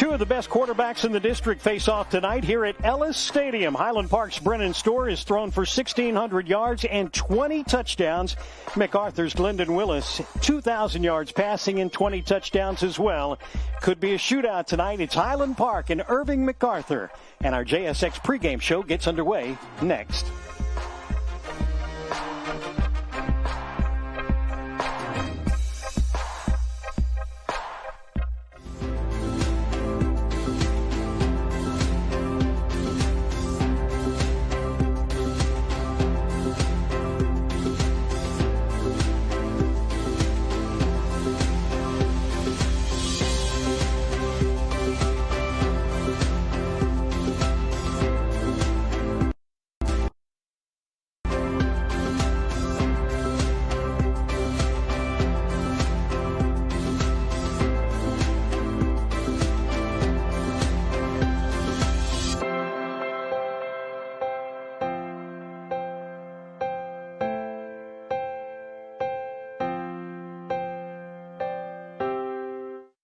Two of the best quarterbacks in the district face off tonight here at Ellis Stadium. Highland Park's Brennan Storr has thrown for 1,600 yards and 20 touchdowns. MacArthur's Glendon Willis, 2,000 yards passing and 20 touchdowns as well. Could be a shootout tonight. It's Highland Park and Irving MacArthur. And our JSX pregame show gets underway next.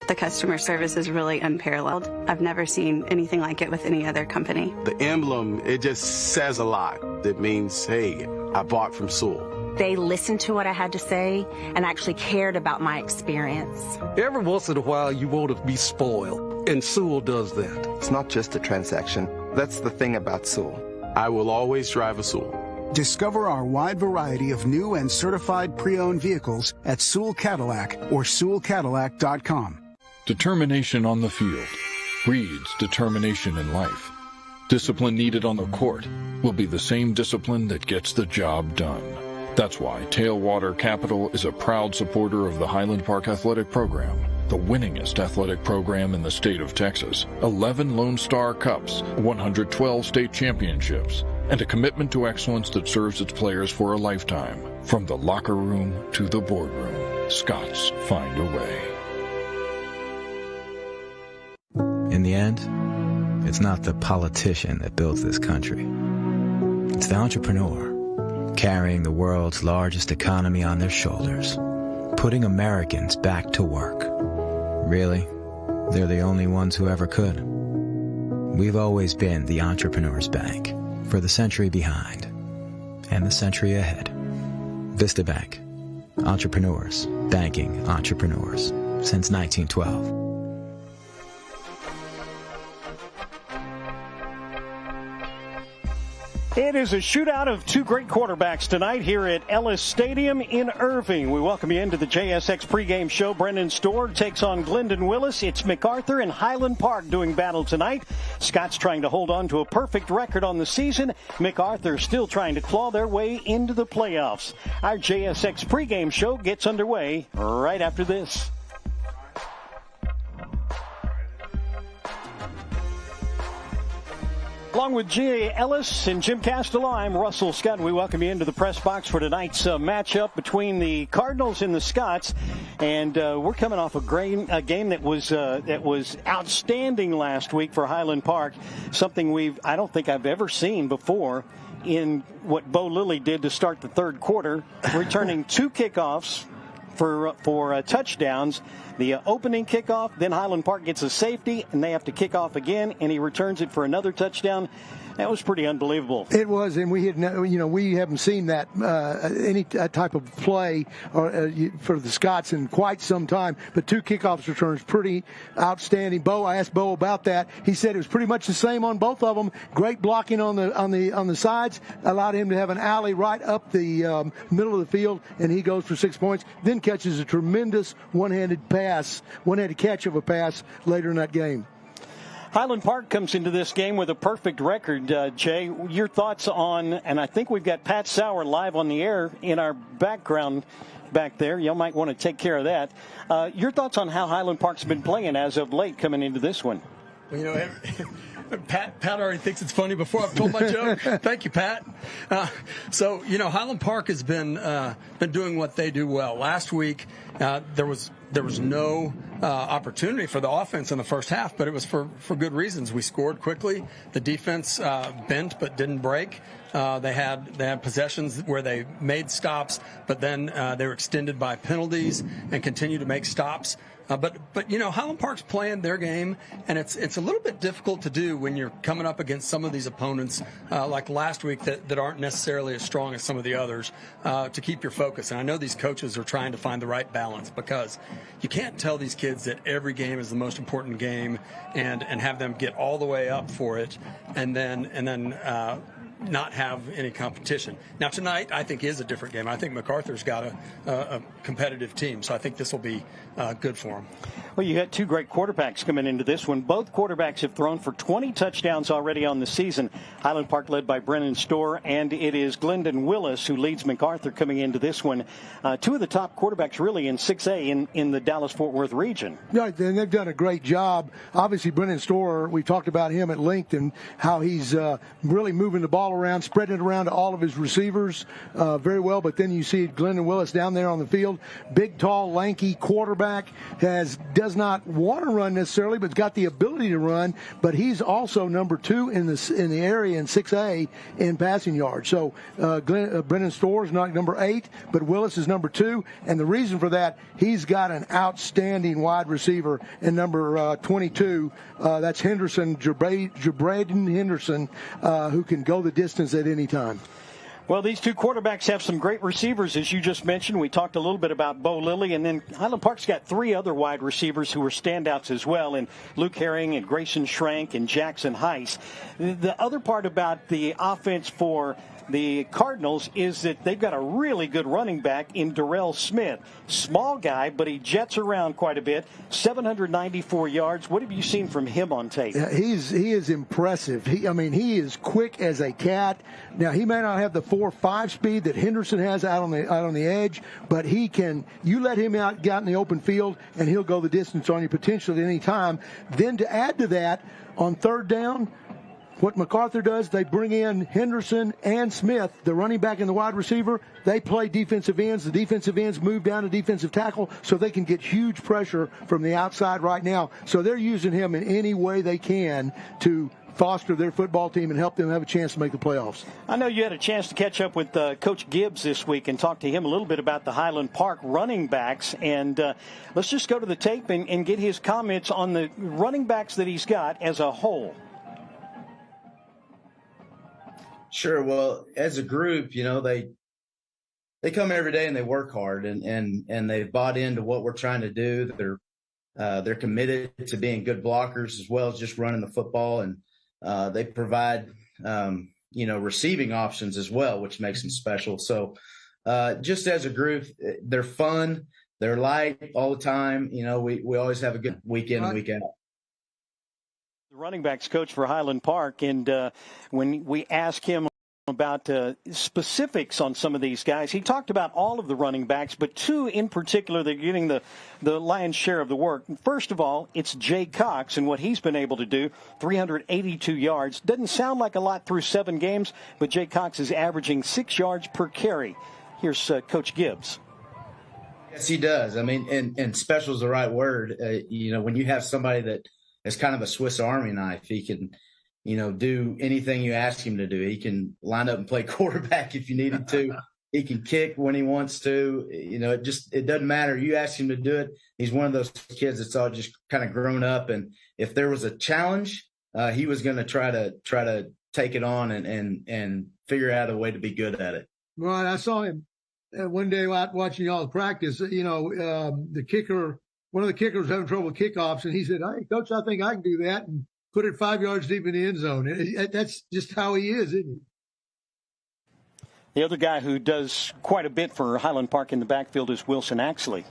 The customer service is really unparalleled. I've never seen anything like it with any other company. The emblem, it just says a lot. It means, hey, I bought from Sewell. They listened to what I had to say and actually cared about my experience. Every once in a while, you want to be spoiled, and Sewell does that. It's not just a transaction. That's the thing about Sewell. I will always drive a Sewell. Discover our wide variety of new and certified pre-owned vehicles at Sewell Cadillac or SewellCadillac.com. Determination on the field breeds determination in life. Discipline needed on the court will be the same discipline that gets the job done. That's why Tailwater Capital is a proud supporter of the Highland Park Athletic Program, the winningest athletic program in the state of Texas. 11 Lone Star Cups, 112 state championships, and a commitment to excellence that serves its players for a lifetime. From the locker room to the boardroom, Scots find a way. In the end, it's not the politician that builds this country. It's the entrepreneur, carrying the world's largest economy on their shoulders, putting Americans back to work. Really, they're the only ones who ever could. We've always been the entrepreneur's bank for the century behind and the century ahead. Vista Bank. Entrepreneurs banking entrepreneurs since 1912. It is a shootout of two great quarterbacks tonight here at Ellis Stadium in Irving. We welcome you into the JSX pregame show. Brennan Storr takes on Glendon Willis. It's MacArthur and Highland Park doing battle tonight. Scott's trying to hold on to a perfect record on the season. MacArthur still trying to claw their way into the playoffs. Our JSX pregame show gets underway right after this. Along with G.A. Ellis and Jim Castello, I'm Russell Scott. We welcome you into the press box for tonight's matchup between the Cardinals and the Scots. And we're coming off a game that was outstanding last week for Highland Park. Something I don't think I've ever seen before in what Bo Lilly did to start the third quarter, returning two kickoffs for touchdowns. The opening kickoff, then Highland Park gets a safety, and they have to kick off again, and he returns it for another touchdown. That was pretty unbelievable. It was, and we haven't seen that any type of play for the Scots in quite some time. But two kickoff returns, pretty outstanding. I asked Bo about that. He said it was pretty much the same on both of them. Great blocking on the sides, allowed him to have an alley right up the middle of the field, and he goes for 6 points. Then catches a tremendous one-handed catch of a pass later in that game. Highland Park comes into this game with a perfect record. Jay, your thoughts on, and I think we've got Pat Sauer live on the air in our background back there. You might want to take care of that. Your thoughts on how Highland Park's been playing as of late coming into this one? Well, Pat already thinks it's funny before I've told my joke. Thank you, Pat. Highland Park has been doing what they do well. Last week, there was there was no opportunity for the offense in the first half, but it was for good reasons. We scored quickly. The defense bent but didn't break. They had possessions where they made stops, but then they were extended by penalties and continued to make stops. But Highland Park's playing their game, and it's a little bit difficult to do when you're coming up against some of these opponents like last week that aren't necessarily as strong as some of the others to keep your focus. And I know these coaches are trying to find the right balance, because you can't tell these kids that every game is the most important game and have them get all the way up for it and then not have any competition. Now, tonight, I think, is a different game. I think MacArthur's got a competitive team, so I think this will be good for them. Well, you had two great quarterbacks coming into this one. Both quarterbacks have thrown for 20 touchdowns already on the season. Highland Park led by Brennan Storr, and it is Glendon Willis who leads MacArthur coming into this one. Two of the top quarterbacks really in 6A in the Dallas-Fort Worth region. Right, and they've done a great job. Obviously, Brennan Storr, we talked about him at length and how he's really moving the ball around, spreading it around to all of his receivers very well. But then you see Glendon Willis down there on the field, big, tall, lanky quarterback, does not want to run necessarily, but got the ability to run. But he's also number 2 in the area in 6A in passing yards. So Brennan Storr is not number 8, but Willis is number 2. And the reason for that, he's got an outstanding wide receiver in number 22. That's Henderson, Jabraden Henderson, who can go the distance at any time. Well, these two quarterbacks have some great receivers, as you just mentioned. We talked a little bit about Bo Lilly, and then Highland Park's got 3 other wide receivers who are standouts as well, and Luke Herring and Grayson Schrank and Jackson Heiss. The other part about the offense for the Cardinals is that they've got a really good running back in Darrell Smith. Small guy, but he jets around quite a bit. 794 yards. What have you seen from him on tape? Yeah, he is impressive. He is quick as a cat. Now, he may not have the 4.5 speed that Henderson has out on the edge, but he can. You let him out in the open field, and he'll go the distance on you potentially at any time. Then to add to that, on third down, what MacArthur does, they bring in Henderson and Smith, the running back and the wide receiver. They play defensive ends. The defensive ends move down to defensive tackle so they can get huge pressure from the outside right now. So they're using him in any way they can to foster their football team and help them have a chance to make the playoffs. I know you had a chance to catch up with Coach Gibbs this week and talk to him a little bit about the Highland Park running backs. And let's just go to the tape and get his comments on the running backs that he's got as a whole. Sure. Well, as a group, they come every day and they work hard and they've bought into what we're trying to do. They're committed to being good blockers as well as just running the football. And they provide, receiving options as well, which makes them special. So just as a group, they're fun. They're light all the time. We always have a good week in and week out. The running backs coach for Highland Park, and when we asked him about specifics on some of these guys, he talked about all of the running backs, but 2 in particular that are getting the lion's share of the work. First of all, it's Jay Cox and what he's been able to do, 382 yards. Doesn't sound like a lot through 7 games, but Jay Cox is averaging 6 yards per carry. Here's Coach Gibbs. Yes, he does. And special is the right word. When you have somebody that is kind of a Swiss Army knife, he can, do anything you ask him to do. He can line up and play quarterback if you needed to. He can kick when he wants to. It doesn't matter. You ask him to do it. He's one of those kids that's all just kind of grown up. And if there was a challenge, he was going to try to take it on and figure out a way to be good at it. Right. I saw him one day watching y'all practice. The kicker. One of the kickers was having trouble with kickoffs, and he said, "Hey, Coach, I think I can do that," and put it 5 yards deep in the end zone. That's just how he is, isn't he? The other guy who does quite a bit for Highland Park in the backfield is Wilson Axley.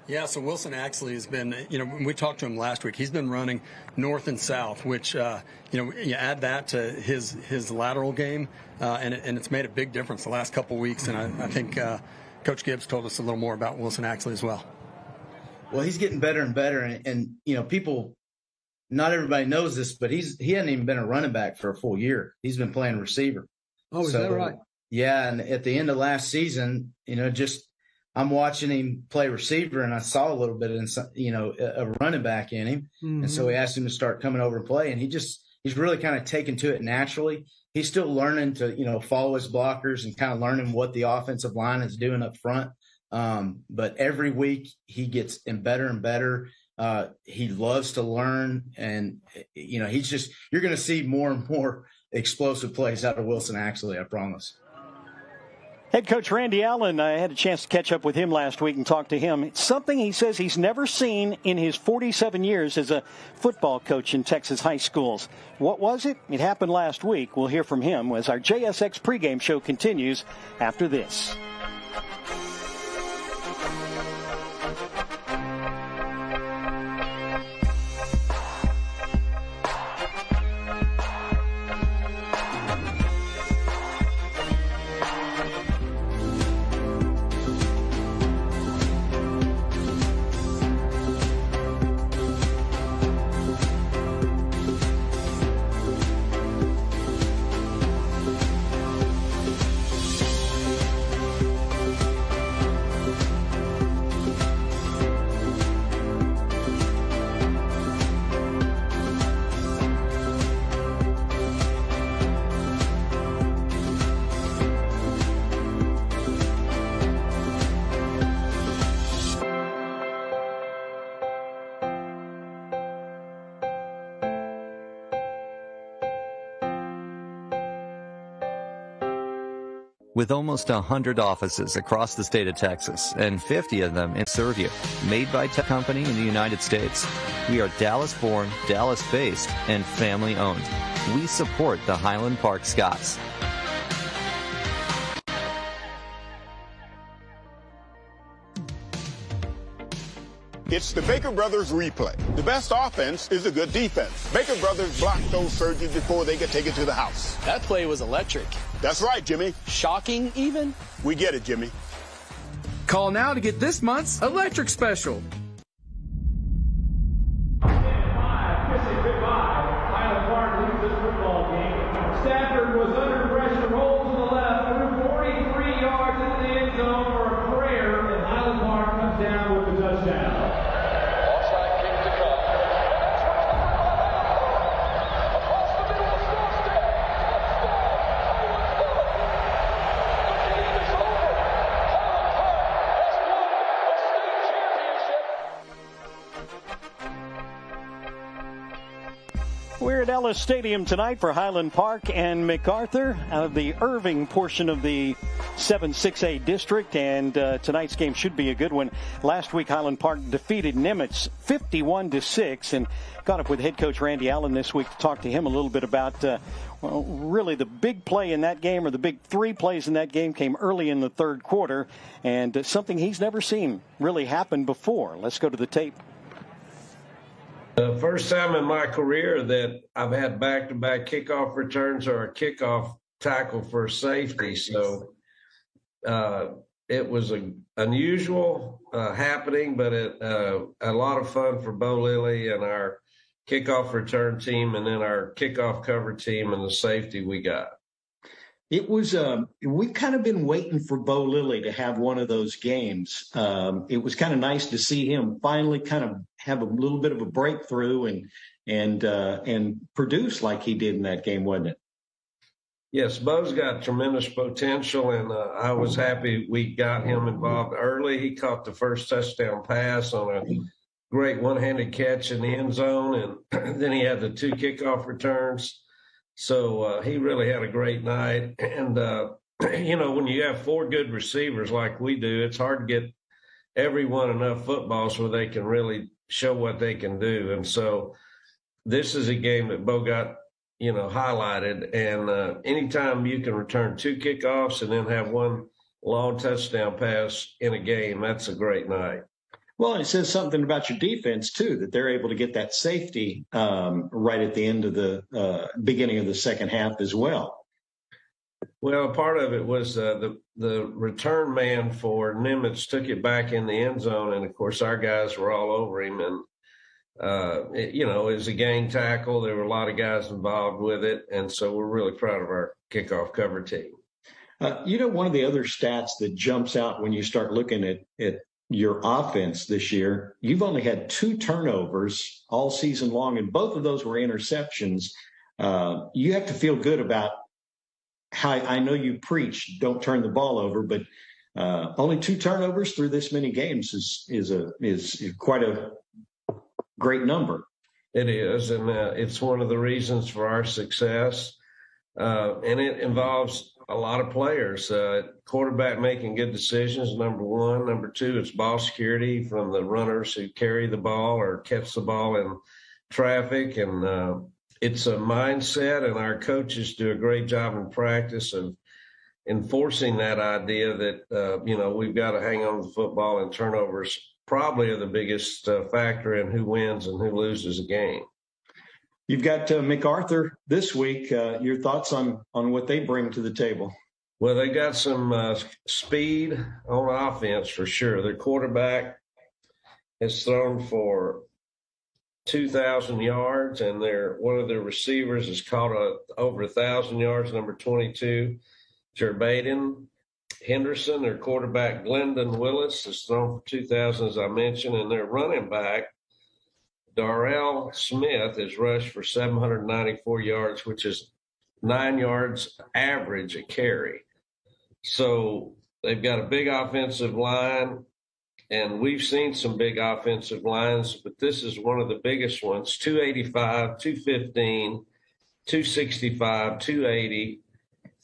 Yeah, so Wilson Axley has been, when we talked to him last week, he's been running north and south, which, you add that to his lateral game, and it's made a big difference the last couple weeks. And I think Coach Gibbs told us a little more about Wilson Axley as well. Well, he's getting better and better, and people, not everybody knows this, but he hasn't even been a running back for a full year. He's been playing receiver. Oh, is that right? Yeah, and at the end of last season, I'm watching him play receiver, and I saw a little bit of, a running back in him. Mm-hmm. And so we asked him to start coming over and play, and he's really kind of taken to it naturally. He's still learning to, follow his blockers and kind of learning what the offensive line is doing up front. But every week he gets better and better. He loves to learn, and, you're going to see more and more explosive plays out of Wilson Axley, I promise. Head coach Randy Allen, I had a chance to catch up with him last week and talk to him. It's something he says he's never seen in his 47 years as a football coach in Texas high schools. What was it? It happened last week. We'll hear from him as our JSX pregame show continues after this. With almost 100 offices across the state of Texas and 50 of them serve you. Made by Tech Company in the United States. We are Dallas-born, Dallas-based, and family-owned. We support the Highland Park Scots. It's the Baker Brothers replay. The best offense is a good defense. Baker Brothers blocked those surgeons before they could take it to the house. That play was electric. That's right, Jimmy. Shocking, even? We get it, Jimmy. Call now to get this month's electric special. Highland Park leads this football game. Stafford was under pressure, rolled to the left, threw 43 yards into the end zone for a prayer, and Highland Park comes down with the touchdown. We're at Ellis Stadium tonight for Highland Park and MacArthur out of the Irving portion of the 7-6A district, and tonight's game should be a good one. Last week, Highland Park defeated Nimitz 51-6, and got up with head coach Randy Allen this week to talk to him a little bit about, really the big play in that game, or the big three plays in that game, came early in the third quarter, and something he's never seen really happen before. Let's go to the tape. The first time in my career that I've had back-to-back kickoff returns or a kickoff tackle for safety. So it was an unusual happening, but a lot of fun for Bo Lilly and our kickoff return team, and then our kickoff cover team and the safety we got. It was, we've kind of been waiting for Bo Lilly to have one of those games. It was kind of nice to see him finally kind of have a little bit of a breakthrough and produce like he did in that game, wasn't it? Yes, Bo's got tremendous potential, and I was happy we got him involved early. He caught the first touchdown pass on a great one-handed catch in the end zone, and then he had the two kickoff returns. So he really had a great night. And, when you have four good receivers like we do, it's hard to get everyone enough footballs where they can really show what they can do. And so this is a game that Bo got, highlighted. And anytime you can return two kickoffs and then have one long touchdown pass in a game, that's a great night. Well, it says something about your defense, too, that they're able to get that safety right at the end of the beginning of the second half as well. Well, part of it was the return man for Nimitz took it back in the end zone, and, of course, our guys were all over him. And, it was a gang tackle. There were a lot of guys involved with it, and so we're really proud of our kickoff cover team. One of the other stats that jumps out when you start looking at your offense this year, you've only had 2 turnovers all season long, and both of those were interceptions. You have to feel good about how, I know you preach, don't turn the ball over, but only 2 turnovers through this many games is quite a great number. It is, and it's one of the reasons for our success. And it involves a lot of players. Quarterback making good decisions, number one. Number two, it's ball security from the runners who carry the ball or catch the ball in traffic. And it's a mindset, and our coaches do a great job in practice of enforcing that idea that, we've got to hang on to the football, and turnovers probably are the biggest factor in who wins and who loses a game. You've got MacArthur this week. Your thoughts on what they bring to the table? Well, they got some speed on offense for sure. Their quarterback has thrown for 2,000 yards, and one of their receivers has caught over 1,000 yards, number 22, Jerbaden. Henderson, their quarterback, Glendon Willis, has thrown for 2,000, as I mentioned, and their running back, Darrell Smith, has rushed for 794 yards, which is 9 yards average a carry. So they've got a big offensive line, and we've seen some big offensive lines, but this is one of the biggest ones, 285, 215, 265, 280,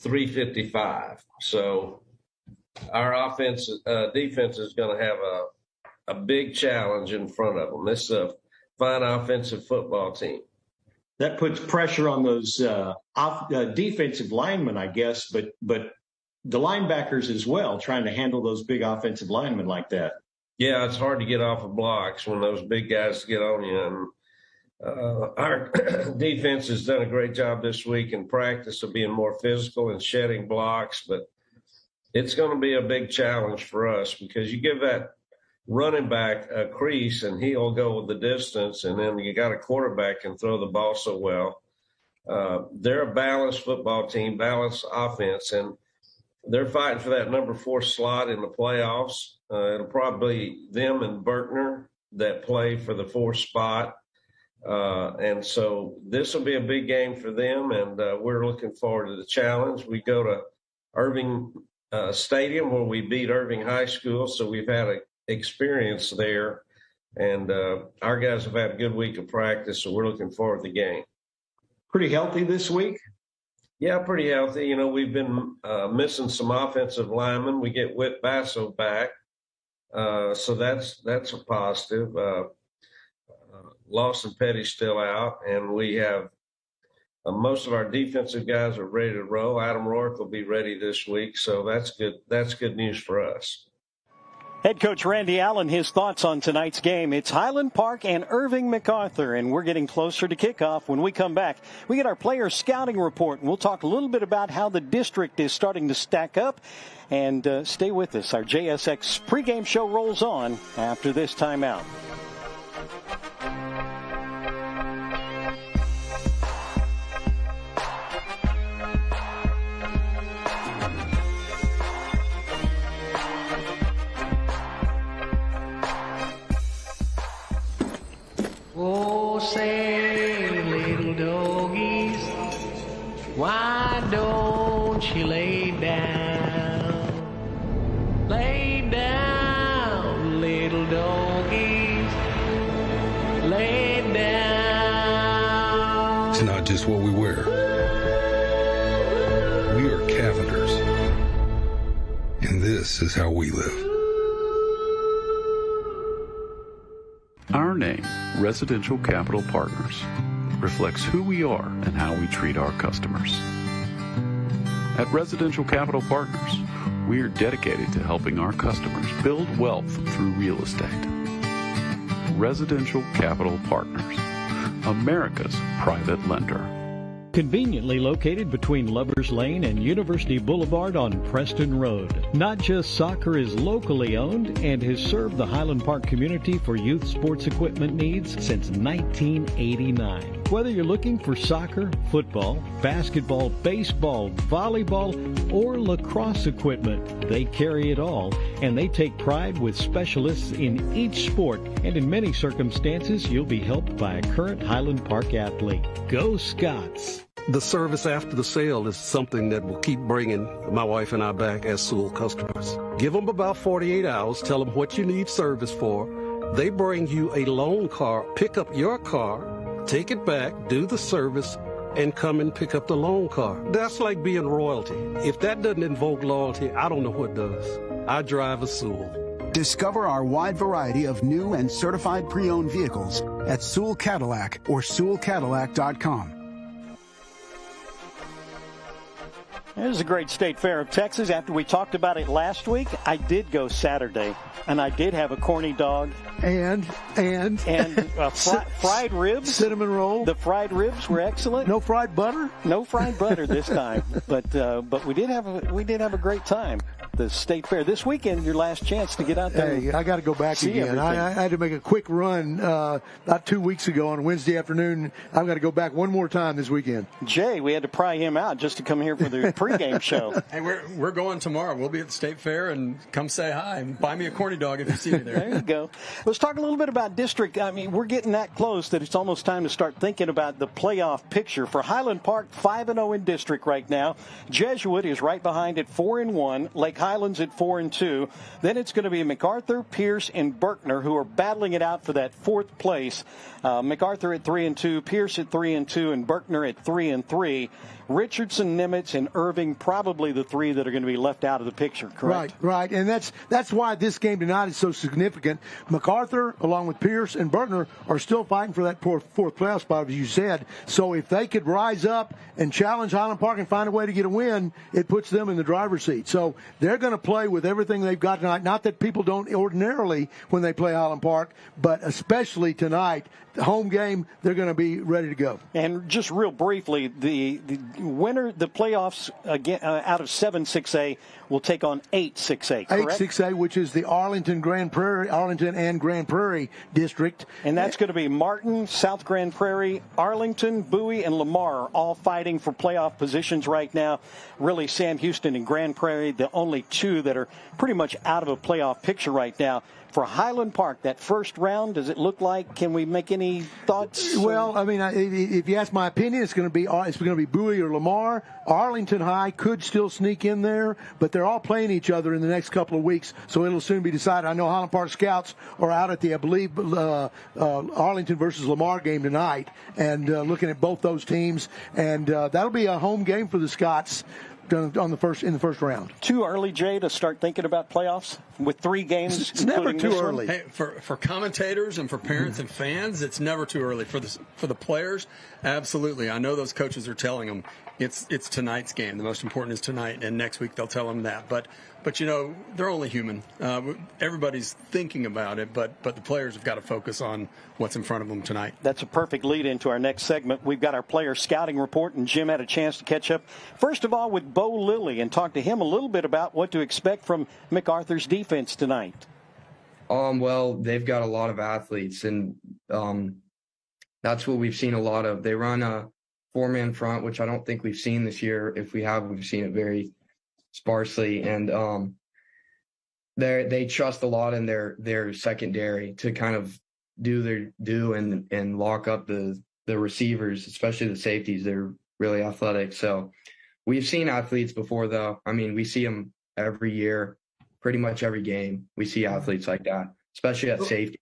355. So our defense is going to have a big challenge in front of them. This is a fine offensive football team. That puts pressure on those defensive linemen, I guess, but the linebackers as well, trying to handle those big offensive linemen like that. Yeah, it's hard to get off of blocks when those big guys get on you. And our defense has done a great job this week in practice of being more physical and shedding blocks, but it's going to be a big challenge for us because you give that running back a crease and he'll go with the distance, and then you got a quarterback can throw the ball so well. They're a balanced football team, balanced offense, and they're fighting for that number 4 slot in the playoffs. It'll probably be them and Berkner that play for the 4th spot. And so this will be a big game for them, and we're looking forward to the challenge. We go to Irving Stadium where we beat Irving High School, so we've had an experience there, and our guys have had a good week of practice, so we're looking forward to the game. Pretty healthy this week? Yeah, pretty healthy. We've been missing some offensive linemen. We get Whit Basso back, so that's a positive. Lawson Petty's still out, and we have most of our defensive guys are ready to roll. Adam Rourke will be ready this week, so that's good. That's good news for us. Head coach Randy Allen, his thoughts on tonight's game. It's Highland Park and Irving MacArthur, and we're getting closer to kickoff. When we come back, we get our player scouting report, and we'll talk a little bit about how the district is starting to stack up. And stay with us. Our JSX pregame show rolls on after this timeout. Oh, say, little doggies, why don't you lay down? Lay down, little doggies, lay down. It's not just what we wear. We are Cavenders, and this is how we live. Our name, Residential Capital Partners, reflects who we are and how we treat our customers. At Residential Capital Partners, we are dedicated to helping our customers build wealth through real estate. Residential Capital Partners, America's private lender. Conveniently located between Lovers Lane and University Boulevard on Preston Road. Not Just Soccer is locally owned and has served the Highland Park community for youth sports equipment needs since 1989. Whether you're looking for soccer, football, basketball, baseball, volleyball, or lacrosse equipment, they carry it all, and they take pride with specialists in each sport, and in many circumstances, you'll be helped by a current Highland Park athlete. Go Scots! The service after the sale is something that will keep bringing my wife and I back as Sewell customers. Give them about 48 hours, tell them what you need service for. They bring you a loan car, pick up your car, take it back, do the service, and come and pick up the loan car. That's like being royalty. If that doesn't invoke loyalty, I don't know what does. I drive a Sewell. Discover our wide variety of new and certified pre-owned vehicles at Sewell Cadillac or SewellCadillac.com. There's a great state fair of Texas. After we talked about it last week, I did go Saturday, and I did have a corny dog. And fried ribs. Cinnamon roll. The fried ribs were excellent. No fried butter? No fried butter this time. But we did have a great time. The state fair this weekend, your last chance to get out there. Hey, I got to go back again. I had to make a quick run about 2 weeks ago on Wednesday afternoon. I've got to go back one more time this weekend. Jay, we had to pry him out just to come here for the pregame show. Hey, we're going tomorrow. We'll be at the state fair, and come say hi and buy me a corny dog if you see me there. There you go. Let's talk a little bit about district. I mean, we're getting that close that it's almost time to start thinking about the playoff picture. For Highland Park, 5-0 in district right now. Jesuit is right behind at 4-1. Lake Highlands at 4-2. Then it's going to be MacArthur, Pierce, and Berkner who are battling it out for that fourth place. MacArthur at 3-2, Pierce at 3-2, and Berkner at 3-3. Richardson, Nimitz, and Irving probably the three that are going to be left out of the picture, correct? Right. And that's why this game tonight is so significant. MacArthur, along with Pierce and Berkner, are still fighting for that fourth playoff spot, as you said. So if they could rise up and challenge Highland Park and find a way to get a win, it puts them in the driver's seat. So they're going to play with everything they've got tonight. Not that people don't ordinarily when they play Highland Park, but especially tonight, the home game, they're going to be ready to go. And just real briefly, the winner, the playoffs again out of 7-6A will take on 8-6A, correct? 8-6A, which is the Arlington and Grand Prairie district. And that's going to be Martin, South Grand Prairie, Arlington, Bowie, and Lamar are all fighting for playoff positions right now. Really, Sam Houston and Grand Prairie, the only two that are pretty much out of a playoff picture right now. For Highland Park, that first round, does it look like? Can we make any thoughts? Well, I mean, if you ask my opinion, it's going to be Bowie or Lamar. Arlington High could still sneak in there, but they're all playing each other in the next couple of weeks, so it'll soon be decided. I know Highland Park Scouts are out at the, I believe, Arlington versus Lamar game tonight, and looking at both those teams, and that'll be a home game for the Scots. In the first round. Too early, Jay, to start thinking about playoffs with 3 games. It's never too early. Hey, for commentators and for parents and fans, it's never too early. For the players, absolutely. I know those coaches are telling them it's tonight's game. The most important is tonight, and next week they'll tell them that. But you know, they're only human. Everybody's thinking about it, but the players have got to focus on what's in front of them tonight. That's a perfect lead into our next segment. We've got our player scouting report, and Jim had a chance to catch up, first of all, with Bo Lilly and talk to him a little bit about what to expect from MacArthur's defense tonight. Well, they've got a lot of athletes, and that's what we've seen a lot of. They run a 4-man front, which I don't think we've seen this year. If we have, we've seen it very sparsely, and they trust a lot in their secondary to kind of do their due and lock up the receivers, especially the safeties. They're really athletic. So we've seen athletes before, though. I mean, we see them every year, pretty much every game. We see athletes like that, especially at safety.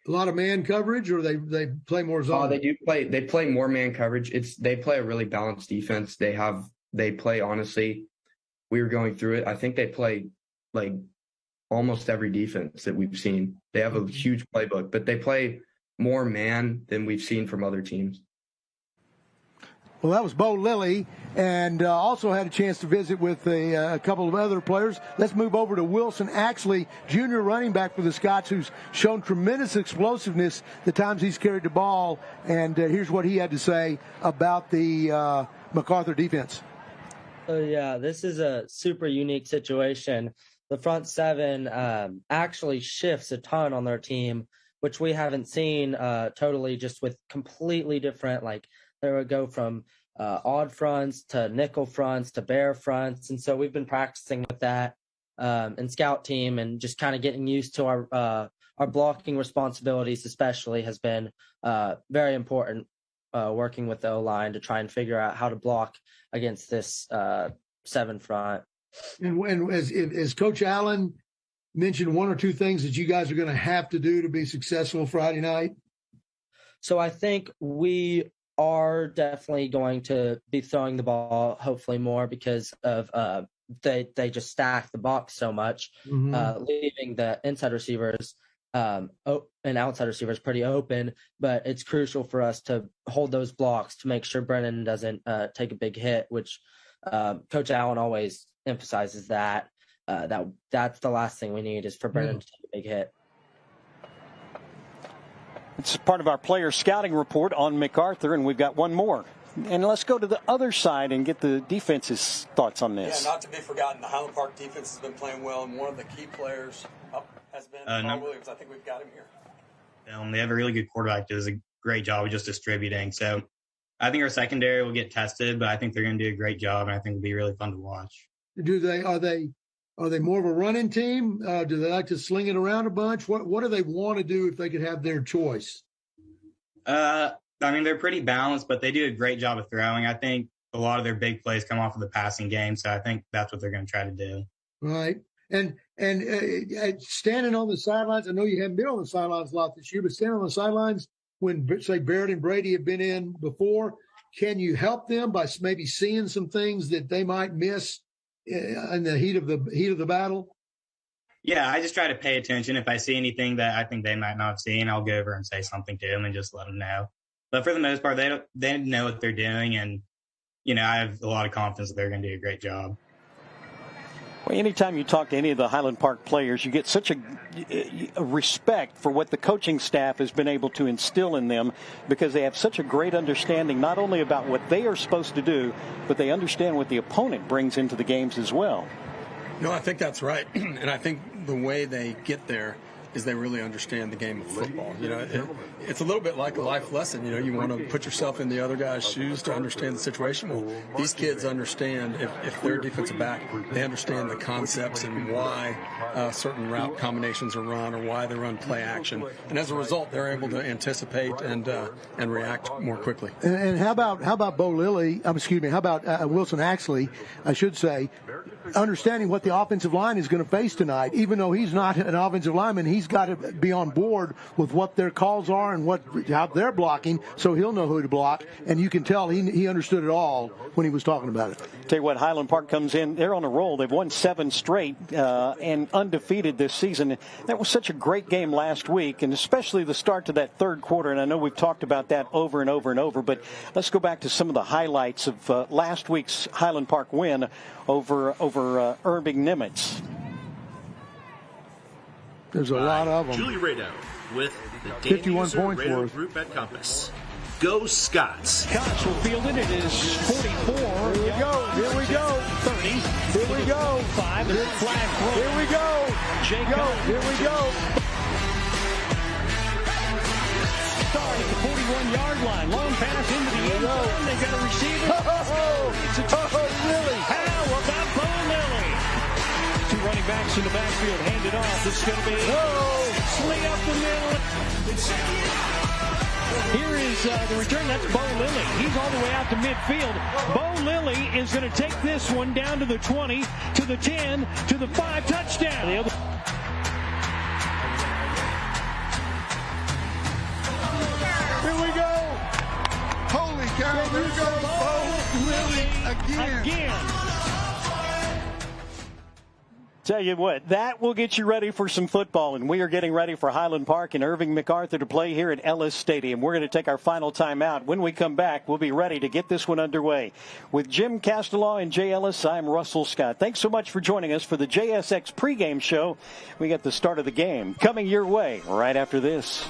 A lot of man coverage, or they play more zone? They play more man coverage. They play a really balanced defense. They play, honestly, we were going through it. I think they play like almost every defense that we've seen. They have a huge playbook, but they play more man than we've seen from other teams. Well, that was Bo Lilly, and also had a chance to visit with a couple of other players. Let's move over to Wilson Axley, junior running back for the Scots, who's shown tremendous explosiveness the times he's carried the ball. And here's what he had to say about the MacArthur defense. Yeah, this is a super unique situation. The front seven actually shifts a ton on their team. which we haven't seen totally, just with completely different, like they would go from odd fronts to nickel fronts to bear fronts. And so we've been practicing with that in scout team, and just kind of getting used to our blocking responsibilities especially has been very important, working with the O-line to try and figure out how to block against this 7 front. And as Coach Allen mentioned, one or two things that you guys are going to have to do to be successful Friday night? So I think we are definitely going to be throwing the ball, hopefully more, because of they just stack the box so much, leaving the inside receivers and outside receivers pretty open. But it's crucial for us to hold those blocks to make sure Brennan doesn't take a big hit, which Coach Allen always emphasizes that. That's the last thing we need, is for Brennan to take a big hit. It's part of our player scouting report on MacArthur, and we've got one more. And let's go to the other side and get the defense's thoughts on this. Yeah, not to be forgotten, the Highland Park defense has been playing well, and one of the key players has been Paul Williams. I think we've got him here. They have a really good quarterback that does a great job of just distributing. So I think our secondary will get tested, but I think they're going to do a great job, and I think it'll be really fun to watch. Are they more of a running team? Do they like to sling it around a bunch? What do they want to do if they could have their choice? I mean, they're pretty balanced, but they do a great job of throwing. I think a lot of their big plays come off of the passing game, so I think that's what they're going to try to do. Right. And standing on the sidelines, I know you haven't been on the sidelines a lot this year, but standing on the sidelines when, say, Barrett and Brady have been in before, can you help them by maybe seeing some things that they might miss in the heat of the battle? Yeah, I just try to pay attention. If I see anything that I think they might not have seen, I'll go over and say something to them and just let them know. But for the most part, they know what they're doing, and I have a lot of confidence that they're going to do a great job. Well, anytime you talk to any of the Highland Park players, you get such a respect for what the coaching staff has been able to instill in them, because they have such a great understanding not only about what they are supposed to do, but they understand what the opponent brings into the games as well. No, I think that's right. And I think the way they get there is they really understand the game of football. It's a little bit like a life lesson. You want to put yourself in the other guy's shoes to understand the situation. Well, these kids understand, if they're defensive back, they understand the concepts and why certain route combinations are run, or why they run play action. And as a result, they're able to anticipate and react more quickly. And how about Bo Lilly? How about Wilson Axley? I should say, understanding what the offensive line is going to face tonight. Even though he's not an offensive lineman, he's got to be on board with what their calls are and how they're blocking, so he'll know who to block. And you can tell he understood it all when he was talking about it. Tell you what, Highland Park comes in, they're on a roll. They've won 7 straight and undefeated this season. That was such a great game last week, and especially the start to that third quarter. And I know we've talked about that over and over and over, but let's go back to some of the highlights of last week's Highland Park win over Irving Nimitz. There's a lot of them. Julie Rado with the 51 points Radio worth. Group at Compass. Go Scots. Scots will field it. It is 44. Here we go. 30. Here we go. 5. There's a flag throw. Here we go. Here we go. Start at the 41-yard line. Long pass into the end zone. They got a receiver. It's a touchdown. Really? How about Bo Lilly? 2 running backs in the backfield. Handed off. This is going to be sling up the middle. Here is the return. That's Bo Lilly. He's all the way out to midfield. Bo Lilly is going to take this one down to the 20, to the 10, to the 5. Touchdown. Here we go. Holy cow. There goes Bo Lilly again. Tell you what, that will get you ready for some football, and we are getting ready for Highland Park and Irving MacArthur to play here at Ellis Stadium. We're going to take our final time out. When we come back, we'll be ready to get this one underway. With Jim Castellaw and Jay Ellis, I'm Russell Scott. Thanks so much for joining us for the JSX pregame show. We got the start of the game coming your way right after this.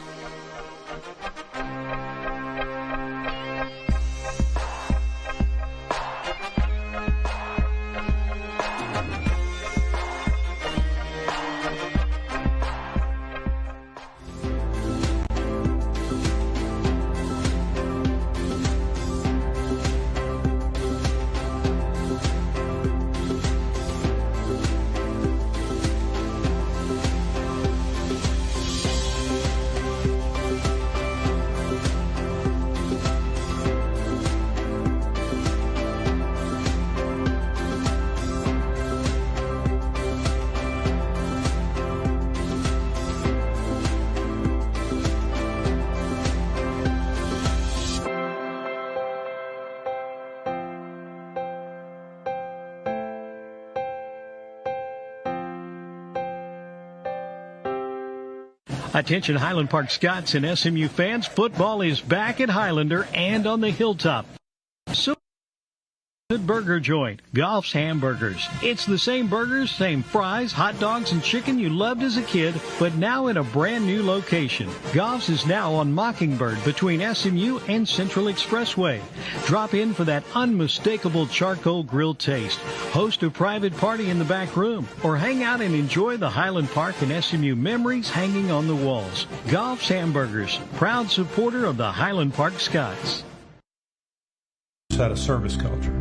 Attention Highland Park Scots and SMU fans, football is back at Highlander and on the hilltop. So burger joint, Goff's Hamburgers. It's the same burgers, same fries, hot dogs, and chicken you loved as a kid, but now in a brand new location. Goff's is now on Mockingbird between SMU and Central Expressway. Drop in for that unmistakable charcoal grill taste. Host a private party in the back room, or hang out and enjoy the Highland Park and SMU memories hanging on the walls. Goff's Hamburgers, proud supporter of the Highland Park Scots. Had a service culture.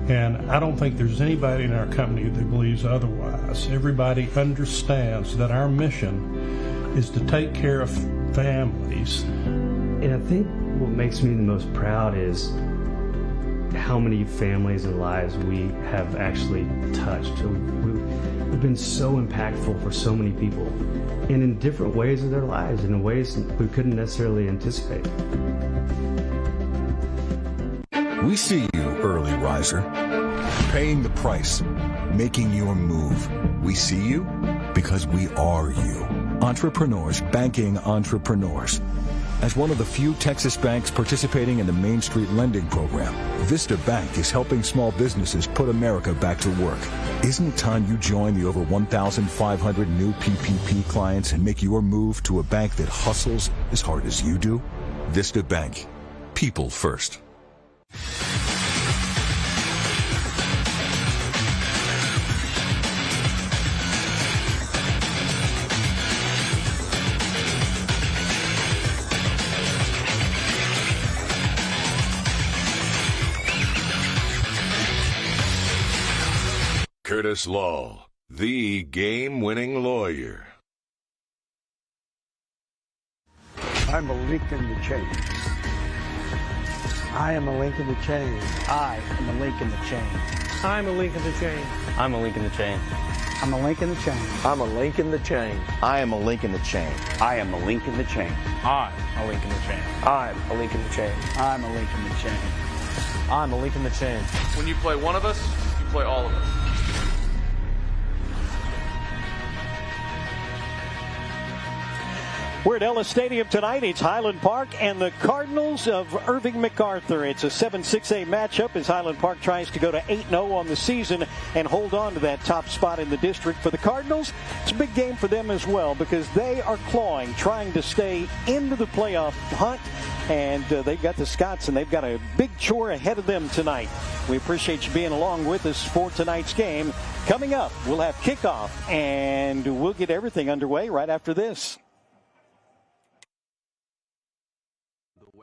And I don't think there's anybody in our company that believes otherwise. Everybody understands that our mission is to take care of families. And I think what makes me the most proud is how many families and lives we have actually touched. We've been so impactful for so many people, and in different ways of their lives, in ways we couldn't necessarily anticipate. We see you, early riser, paying the price, making your move. We see you because we are you. Entrepreneurs banking entrepreneurs. As one of the few Texas banks participating in the Main Street Lending Program, Vista Bank is helping small businesses put America back to work. Isn't it time you join the over 1,500 new PPP clients and make your move to a bank that hustles as hard as you do? Vista Bank. People first. Curtis Law, the game-winning lawyer. I'm a link in the chain. I am a link in the chain. I am a link in the chain. I'm a link in the chain. I'm a link in the chain. I'm a link in the chain. I'm a link in the chain. I am a link in the chain. I am a link in the chain. I'm a link in the chain. I'm a link in the chain. I'm a link in the chain. I'm a link in the chain. When you play one of us, you play all of us. We're at Ellis Stadium tonight. It's Highland Park and the Cardinals of Irving MacArthur. It's a 7-6A matchup as Highland Park tries to go to 8-0 on the season and hold on to that top spot in the district. For the Cardinals, it's a big game for them as well because they are clawing, trying to stay into the playoff hunt. And they've got the Scots, and they've got a big chore ahead of them tonight. We appreciate you being along with us for tonight's game. Coming up, we'll have kickoff, and we'll get everything underway right after this.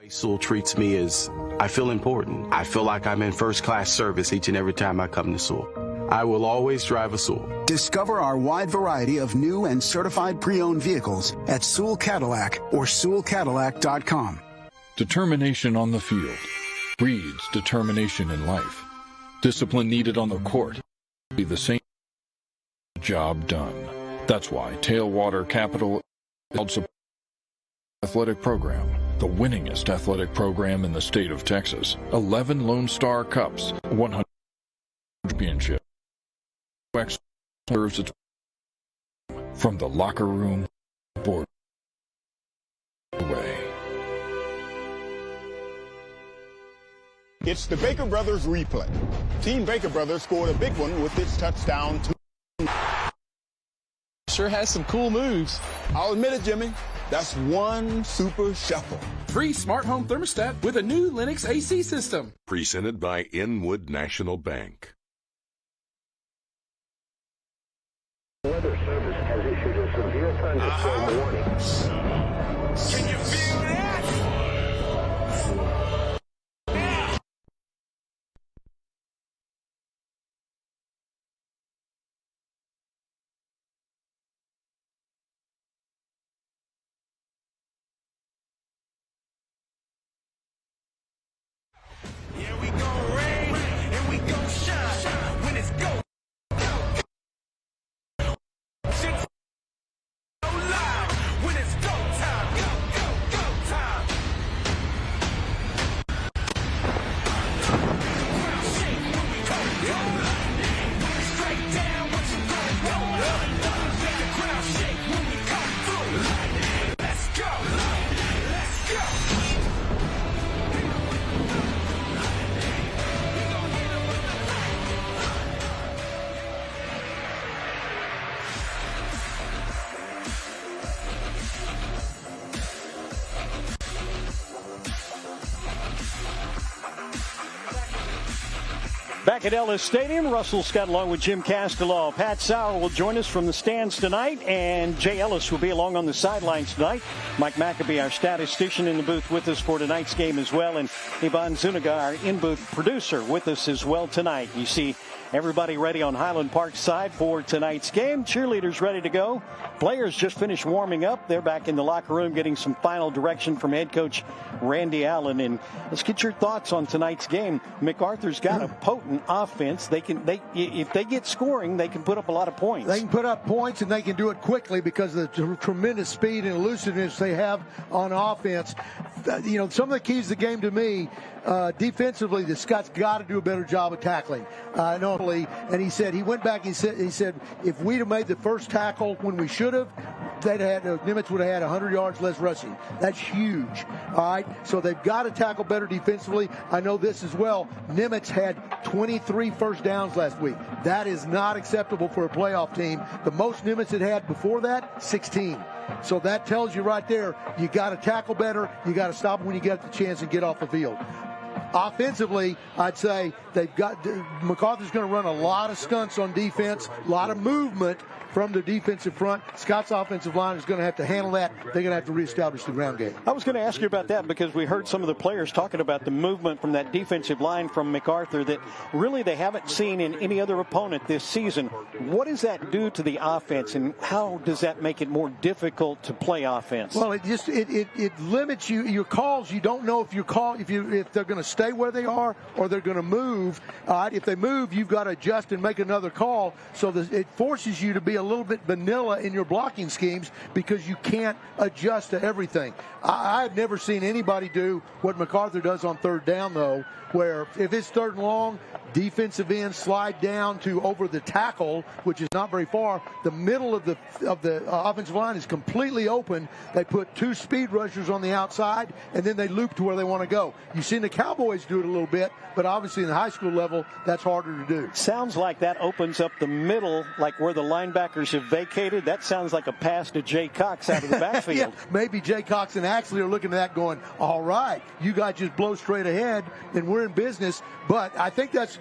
Sewell treats me is I feel important. I feel like I'm in first-class service each and every time I come to Sewell. I will always drive a Sewell. Discover our wide variety of new and certified pre-owned vehicles at Sewell Cadillac or SewellCadillac.com. Determination on the field breeds determination in life. Discipline needed on the court be the same job done. That's why Tailwater Capital athletic program, the winningest athletic program in the state of Texas. 11 Lone Star Cups, 100 championship. Serves its from the locker room board away. It's the Baker Brothers replay. Team Baker Brothers scored a big one with its touchdown. Sure has some cool moves. I'll admit it, Jimmy. That's one super shuffle. Free smart home thermostat with a new Lennox AC system. Presented by Inwood National Bank. Weather Service has issued a severe thunderstorm warning. Can you feel that? Yeah, we gon' rain and we gon' shine. Back at Ellis Stadium, Russell Scott along with Jim Castellaw. Pat Sauer will join us from the stands tonight, and Jay Ellis will be along on the sidelines tonight. Mike McAbee, our statistician, in the booth with us for tonight's game as well, and Ivan Zuniga, our in-booth producer, with us as well tonight. You see everybody ready on Highland Park side for tonight's game. Cheerleaders ready to go. Players just finished warming up. They're back in the locker room getting some final direction from head coach Randy Allen. And let's get your thoughts on tonight's game. MacArthur's got a potent offense. If they get scoring, they can put up a lot of points. They can put up points, and they can do it quickly because of the tremendous speed and elusiveness they have on offense. Some of the keys to the game to me, defensively, the Scots got to do a better job of tackling. And he said, he went back and he said, if we'd have made the first tackle when we should have, Nimitz would have had 100 yards less rushing. That's huge. All right. So they've got to tackle better defensively. I know this as well. Nimitz had 23 first downs last week. That is not acceptable for a playoff team. The most Nimitz had before that, 16. So that tells you right there, you got to tackle better. You got to stop when you get the chance and get off the field. Offensively, I'd say MacArthur's going to run a lot of stunts on defense, a lot of movement from the defensive front. Scott's offensive line is going to have to handle that. They're going to have to reestablish the ground game. I was going to ask you about that because we heard some of the players talking about the movement from that defensive line from MacArthur that really they haven't seen in any other opponent this season. What does that do to the offense, and how does that make it more difficult to play offense? Well, it limits your calls. You don't know if they're going to stay where they are or they're going to move. If they move, you've got to adjust and make another call. So it forces you to be a little bit vanilla in your blocking schemes because you can't adjust to everything. I've never seen anybody do what MacArthur does on third down, though, where if it's third and long, defensive end slide down to over the tackle, which is not very far. The middle of the offensive line is completely open. They put two speed rushers on the outside, and then they loop to where they want to go. You've seen the Cowboys do it a little bit, but obviously in the high school level, that's harder to do. Sounds like that opens up the middle, like where the linebackers have vacated. That sounds like a pass to Jay Cox out of the backfield. Yeah, maybe Jay Cox and Axley are looking at that going, all right, you guys just blow straight ahead, and we're in business. But I think it's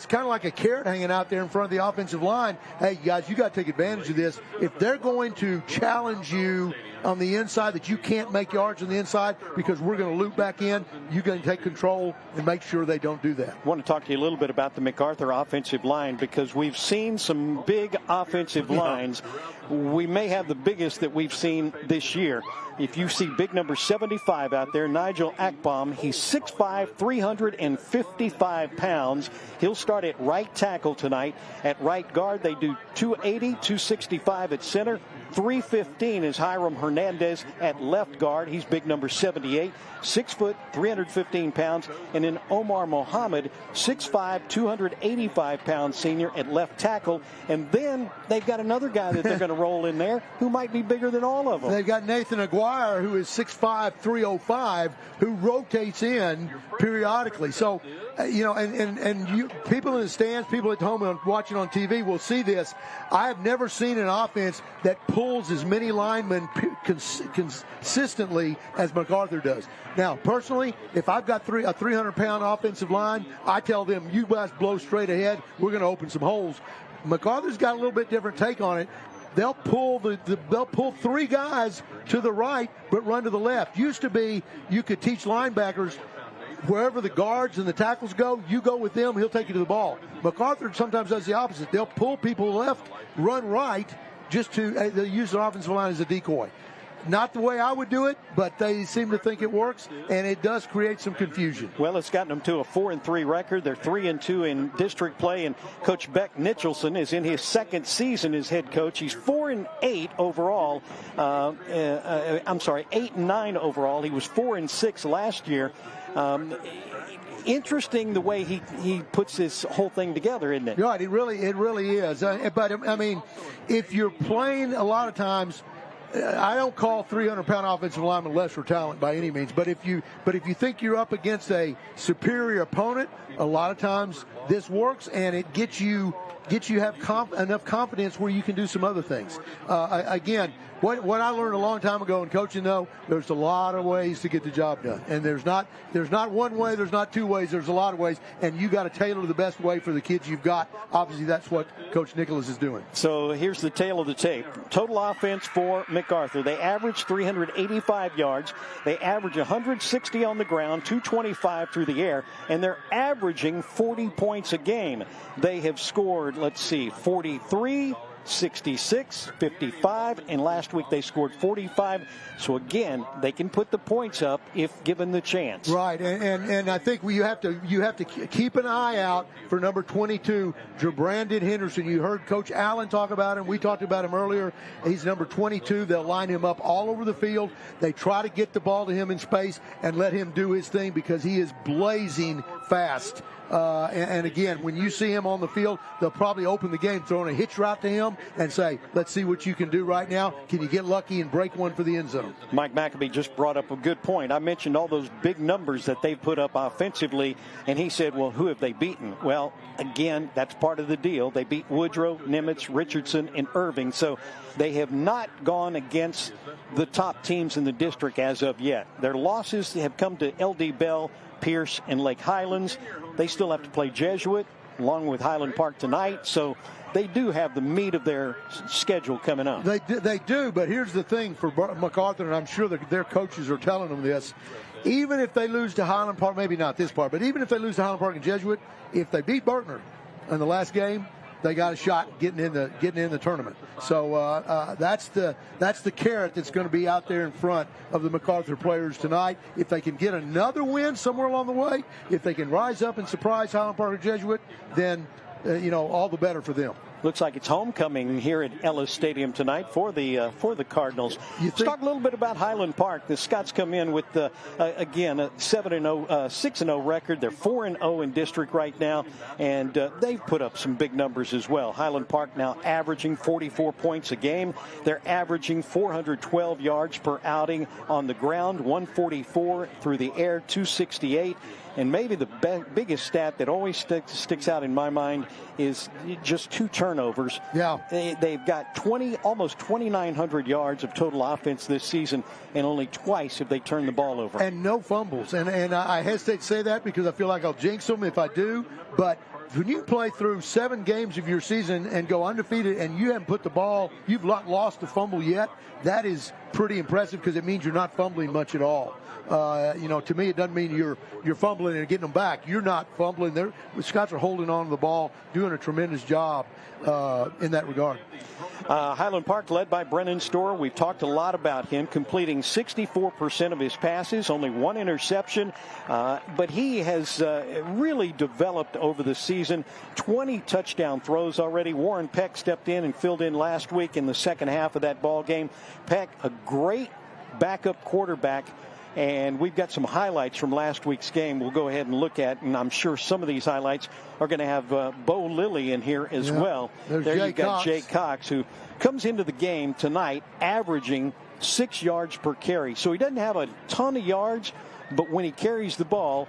kind of like a carrot hanging out there in front of the offensive line. Hey, guys, you got to take advantage of this. If they're going to challenge you on the inside that you can't make yards on the inside because we're going to loop back in, you're going to take control and make sure they don't do that. I want to talk to you a little bit about the MacArthur offensive line because we've seen some big offensive lines. We may have the biggest that we've seen this year. If you see big number 75 out there, Nigel Akbom, he's 6'5", 355 pounds. He'll start at right tackle tonight. At right guard, they do 280, 265 at center. 315 is Hiram Hernandez at left guard. He's big number 78, 6 foot, 315 pounds. And then Omar Mohammed, 6'5", 285 pound senior at left tackle. And then they've got another guy that they're going to roll in there who might be bigger than all of them. They've got Nathan Aguirre, who is 6'5", 305, who rotates in periodically. So, people in the stands, people at home watching on TV will see this. I have never seen an offense that pulls as many linemen consistently as MacArthur does. Now, personally, if I've got a 300-pound offensive line, I tell them, you guys blow straight ahead. We're going to open some holes. MacArthur's got a little bit different take on it. They'll pull three guys to the right, but run to the left. Used to be you could teach linebackers wherever the guards and the tackles go, you go with them, he'll take you to the ball. MacArthur sometimes does the opposite. They'll pull people left, run right, they'll use their offensive line as a decoy. Not the way I would do it, but they seem to think it works, and it does create some confusion. Well, it's gotten them to a 4-3 record. They're 3-2 in district play, and Coach Beck Nicholson is in his second season as head coach. He's 4-8 overall. 8-9 overall. He was 4-6 last year. Interesting the way he puts this whole thing together, isn't it? Right, it really is. But I mean, if you're playing a lot of times, I don't call 300-pound offensive linemen lesser talent by any means. But if you think you're up against a superior opponent, a lot of times this works, and it gets you have enough confidence where you can do some other things. Again, what I learned a long time ago in coaching, though, there's a lot of ways to get the job done. And there's not one way, there's not two ways, there's a lot of ways. And you got to tailor the best way for the kids you've got. Obviously, that's what Coach Nicholas is doing. So here's the tail of the tape. Total offense for MacArthur. They average 385 yards. They average 160 on the ground, 225 through the air, and they're averaging 40 points a game. They have scored, 43, 66, 55, and last week they scored 45. So again, they can put the points up if given the chance. Right, and I think you have to keep an eye out for number 22, Brandon Henderson. You heard Coach Allen talk about him. We talked about him earlier. He's number 22. They'll line him up all over the field. They try to get the ball to him in space and let him do his thing because he is blazing fast. And again, when you see him on the field, they'll probably open the game, throwing a hitch route to him and say, let's see what you can do right now. Can you get lucky and break one for the end zone? Mike McAbee just brought up a good point. I mentioned all those big numbers that they've put up offensively, and he said, well, who have they beaten? Well, again, that's part of the deal. They beat Woodrow, Nimitz, Richardson, and Irving. So they have not gone against the top teams in the district as of yet. Their losses have come to LD Bell, Pierce, and Lake Highlands. They still have to play Jesuit along with Highland Park tonight, so they do have the meat of their schedule coming up. They do, but here's the thing for MacArthur, and I'm sure that their coaches are telling them this. Even if they lose to Highland Park, maybe not this part, but even if they lose to Highland Park and Jesuit, if they beat Berkner in the last game, they got a shot getting in the tournament. So that's the carrot that's going to be out there in front of the MacArthur players tonight. If they can get another win somewhere along the way, if they can rise up and surprise Highland Park or Jesuit, then all the better for them. Looks like it's homecoming here at Ellis Stadium tonight for the Cardinals. Let's talk a little bit about Highland Park. The Scots come in with again a 6-0 record. They're 4-0 in district right now, and they've put up some big numbers as well. Highland Park now averaging 44 points a game. They're averaging 412 yards per outing on the ground, 144 through the air, 268. And maybe the biggest stat that always sticks out in my mind is just 2 turnovers. Yeah. They've got almost 2,900 yards of total offense this season, and only twice have they turned the ball over. And no fumbles. And I hesitate to say that because I feel like I'll jinx them if I do. But when you play through 7 games of your season and go undefeated and you haven't put the ball, you've not lost a fumble yet, that is pretty impressive because it means you're not fumbling much at all. To me, it doesn't mean you're fumbling and getting them back. You're not fumbling. The Scots are holding on to the ball, doing a tremendous job in that regard. Highland Park led by Brennan Storr. We've talked a lot about him, completing 64% of his passes, only 1 interception. But he has really developed over the season. 20 touchdown throws already. Warren Peck stepped in and filled in last week in the second half of that ball game. Peck, a great backup quarterback. And we've got some highlights from last week's game we'll go ahead and look at, and I'm sure some of these highlights are going to have Bo Lilly in here as well. There you've got Jay Cox, who comes into the game tonight averaging 6 yards per carry. So he doesn't have a ton of yards, but when he carries the ball,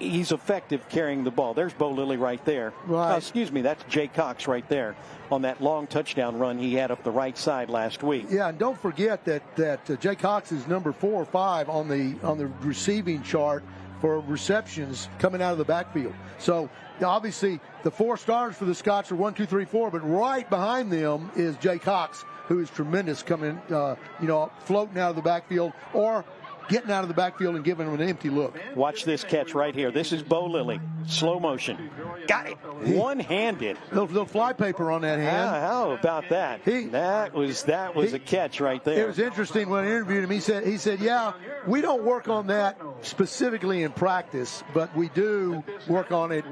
he's effective carrying the ball. There's Bo Lilly right there. Right. That's Jay Cox right there on that long touchdown run he had up the right side last week. Yeah, and don't forget that Jay Cox is number 4 or 5 on the receiving chart for receptions coming out of the backfield. So obviously the 4 stars for the Scots are 1, 2, 3, 4, but right behind them is Jay Cox, who is tremendous coming, floating out of the backfield or getting out of the backfield and giving him an empty look. Watch this catch right here. This is Bo Lilly. Slow motion. Got it. One-handed. Little fly paper on that hand. How about that? That was a catch right there. It was interesting when I interviewed him. He said, yeah, we don't work on that specifically in practice, but we do work on it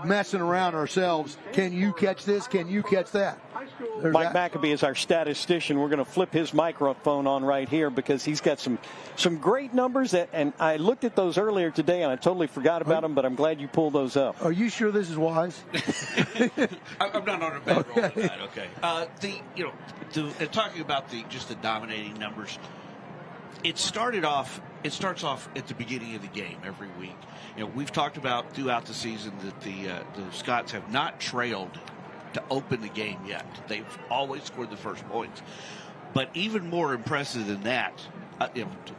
messing around ourselves. Can you catch this? Can you catch that? Mike McAbee is our statistician. We're going to flip his microphone on right here because he's got some great numbers. And I looked at those earlier today, and I totally forgot about them, but I'm glad you pulled those up. Are you sure this is wise? I'm not on a bad roll with that. Okay. Talking about just the dominating numbers, it starts off at the beginning of the game every week. We've talked about throughout the season that the Scots have not trailed to open the game yet. They've always scored the first points. But even more impressive than that,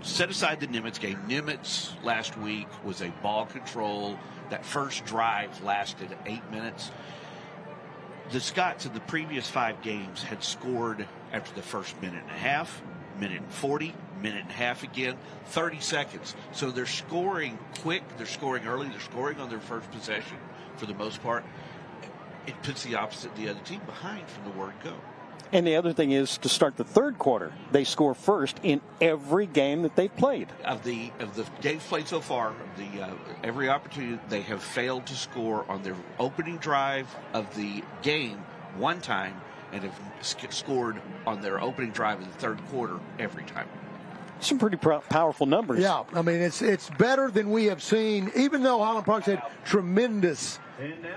set aside the Nimitz game. Nimitz last week was a ball control. That first drive lasted 8 minutes. The Scots in the previous 5 games had scored after the first minute and a half, minute and 40, minute and a half again, 30 seconds. So they're scoring quick, they're scoring early, they're scoring on their first possession for the most part. It puts the other team behind from the word go. And the other thing is, to start the third quarter, they score first in every game that they've played. Of the games played so far, every opportunity, they have failed to score on their opening drive of the game one time, and have scored on their opening drive in the third quarter every time. Some pretty powerful numbers. Yeah, I mean, it's better than we have seen, even though Highland Park's had tremendous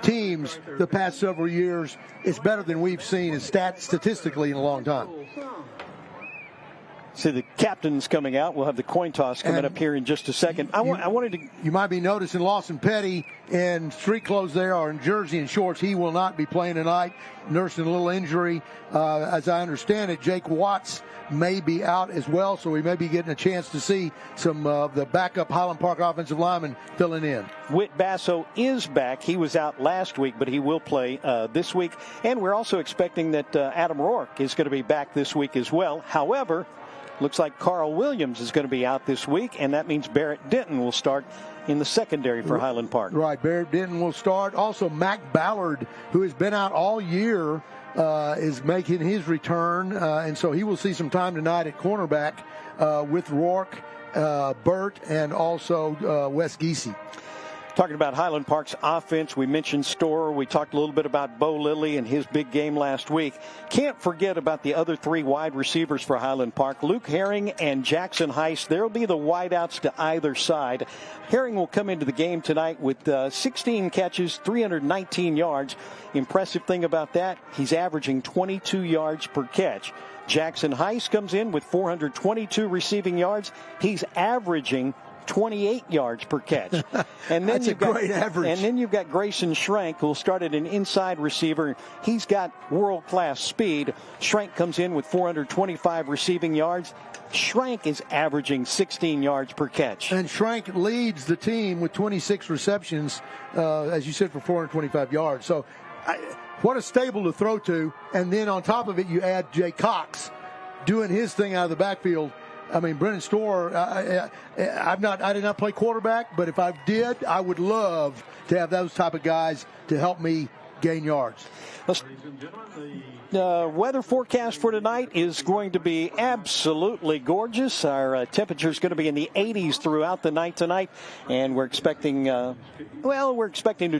teams the past several years. It's better than we've seen statistically in a long time. See the captains coming out. We'll have the coin toss coming up here in just a second. I wanted to. You might be noticing Lawson Petty in street clothes there, or in jersey and shorts. He will not be playing tonight, nursing a little injury. As I understand it, Jake Watts may be out as well, so we may be getting a chance to see some of the backup Highland Park offensive linemen filling in. Whit Basso is back. He was out last week, but he will play this week. And we're also expecting that Adam Rourke is going to be back this week as well. However, looks like Carl Williams is going to be out this week, and that means Barrett Denton will start in the secondary for Highland Park. Right, Barrett Denton will start. Also, Mac Ballard, who has been out all year, is making his return, and so he will see some time tonight at cornerback with Rourke, Burt, and also Wes Giese. Talking about Highland Park's offense, we mentioned Storer. We talked a little bit about Bo Lilly and his big game last week. Can't forget about the other 3 wide receivers for Highland Park, Luke Herring and Jackson Heiss. They'll be the wideouts to either side. Herring will come into the game tonight with 16 catches, 319 yards. Impressive thing about that, he's averaging 22 yards per catch. Jackson Heiss comes in with 422 receiving yards. He's averaging 28 yards per catch. And then That's a great average. And then you've got Grayson Schrank, who'll start at an inside receiver. He's got world-class speed. Schrank comes in with 425 receiving yards. Schrank is averaging 16 yards per catch. And Schrank leads the team with 26 receptions, as you said, for 425 yards. So what a stable to throw to. And then on top of it, you add Jay Cox doing his thing out of the backfield. I mean, Brennan Storer, I did not play quarterback, but if I did, I would love to have those type of guys to help me gain yards. Weather forecast for tonight is going to be absolutely gorgeous. Our temperature is going to be in the 80s throughout the night tonight, and we're expecting to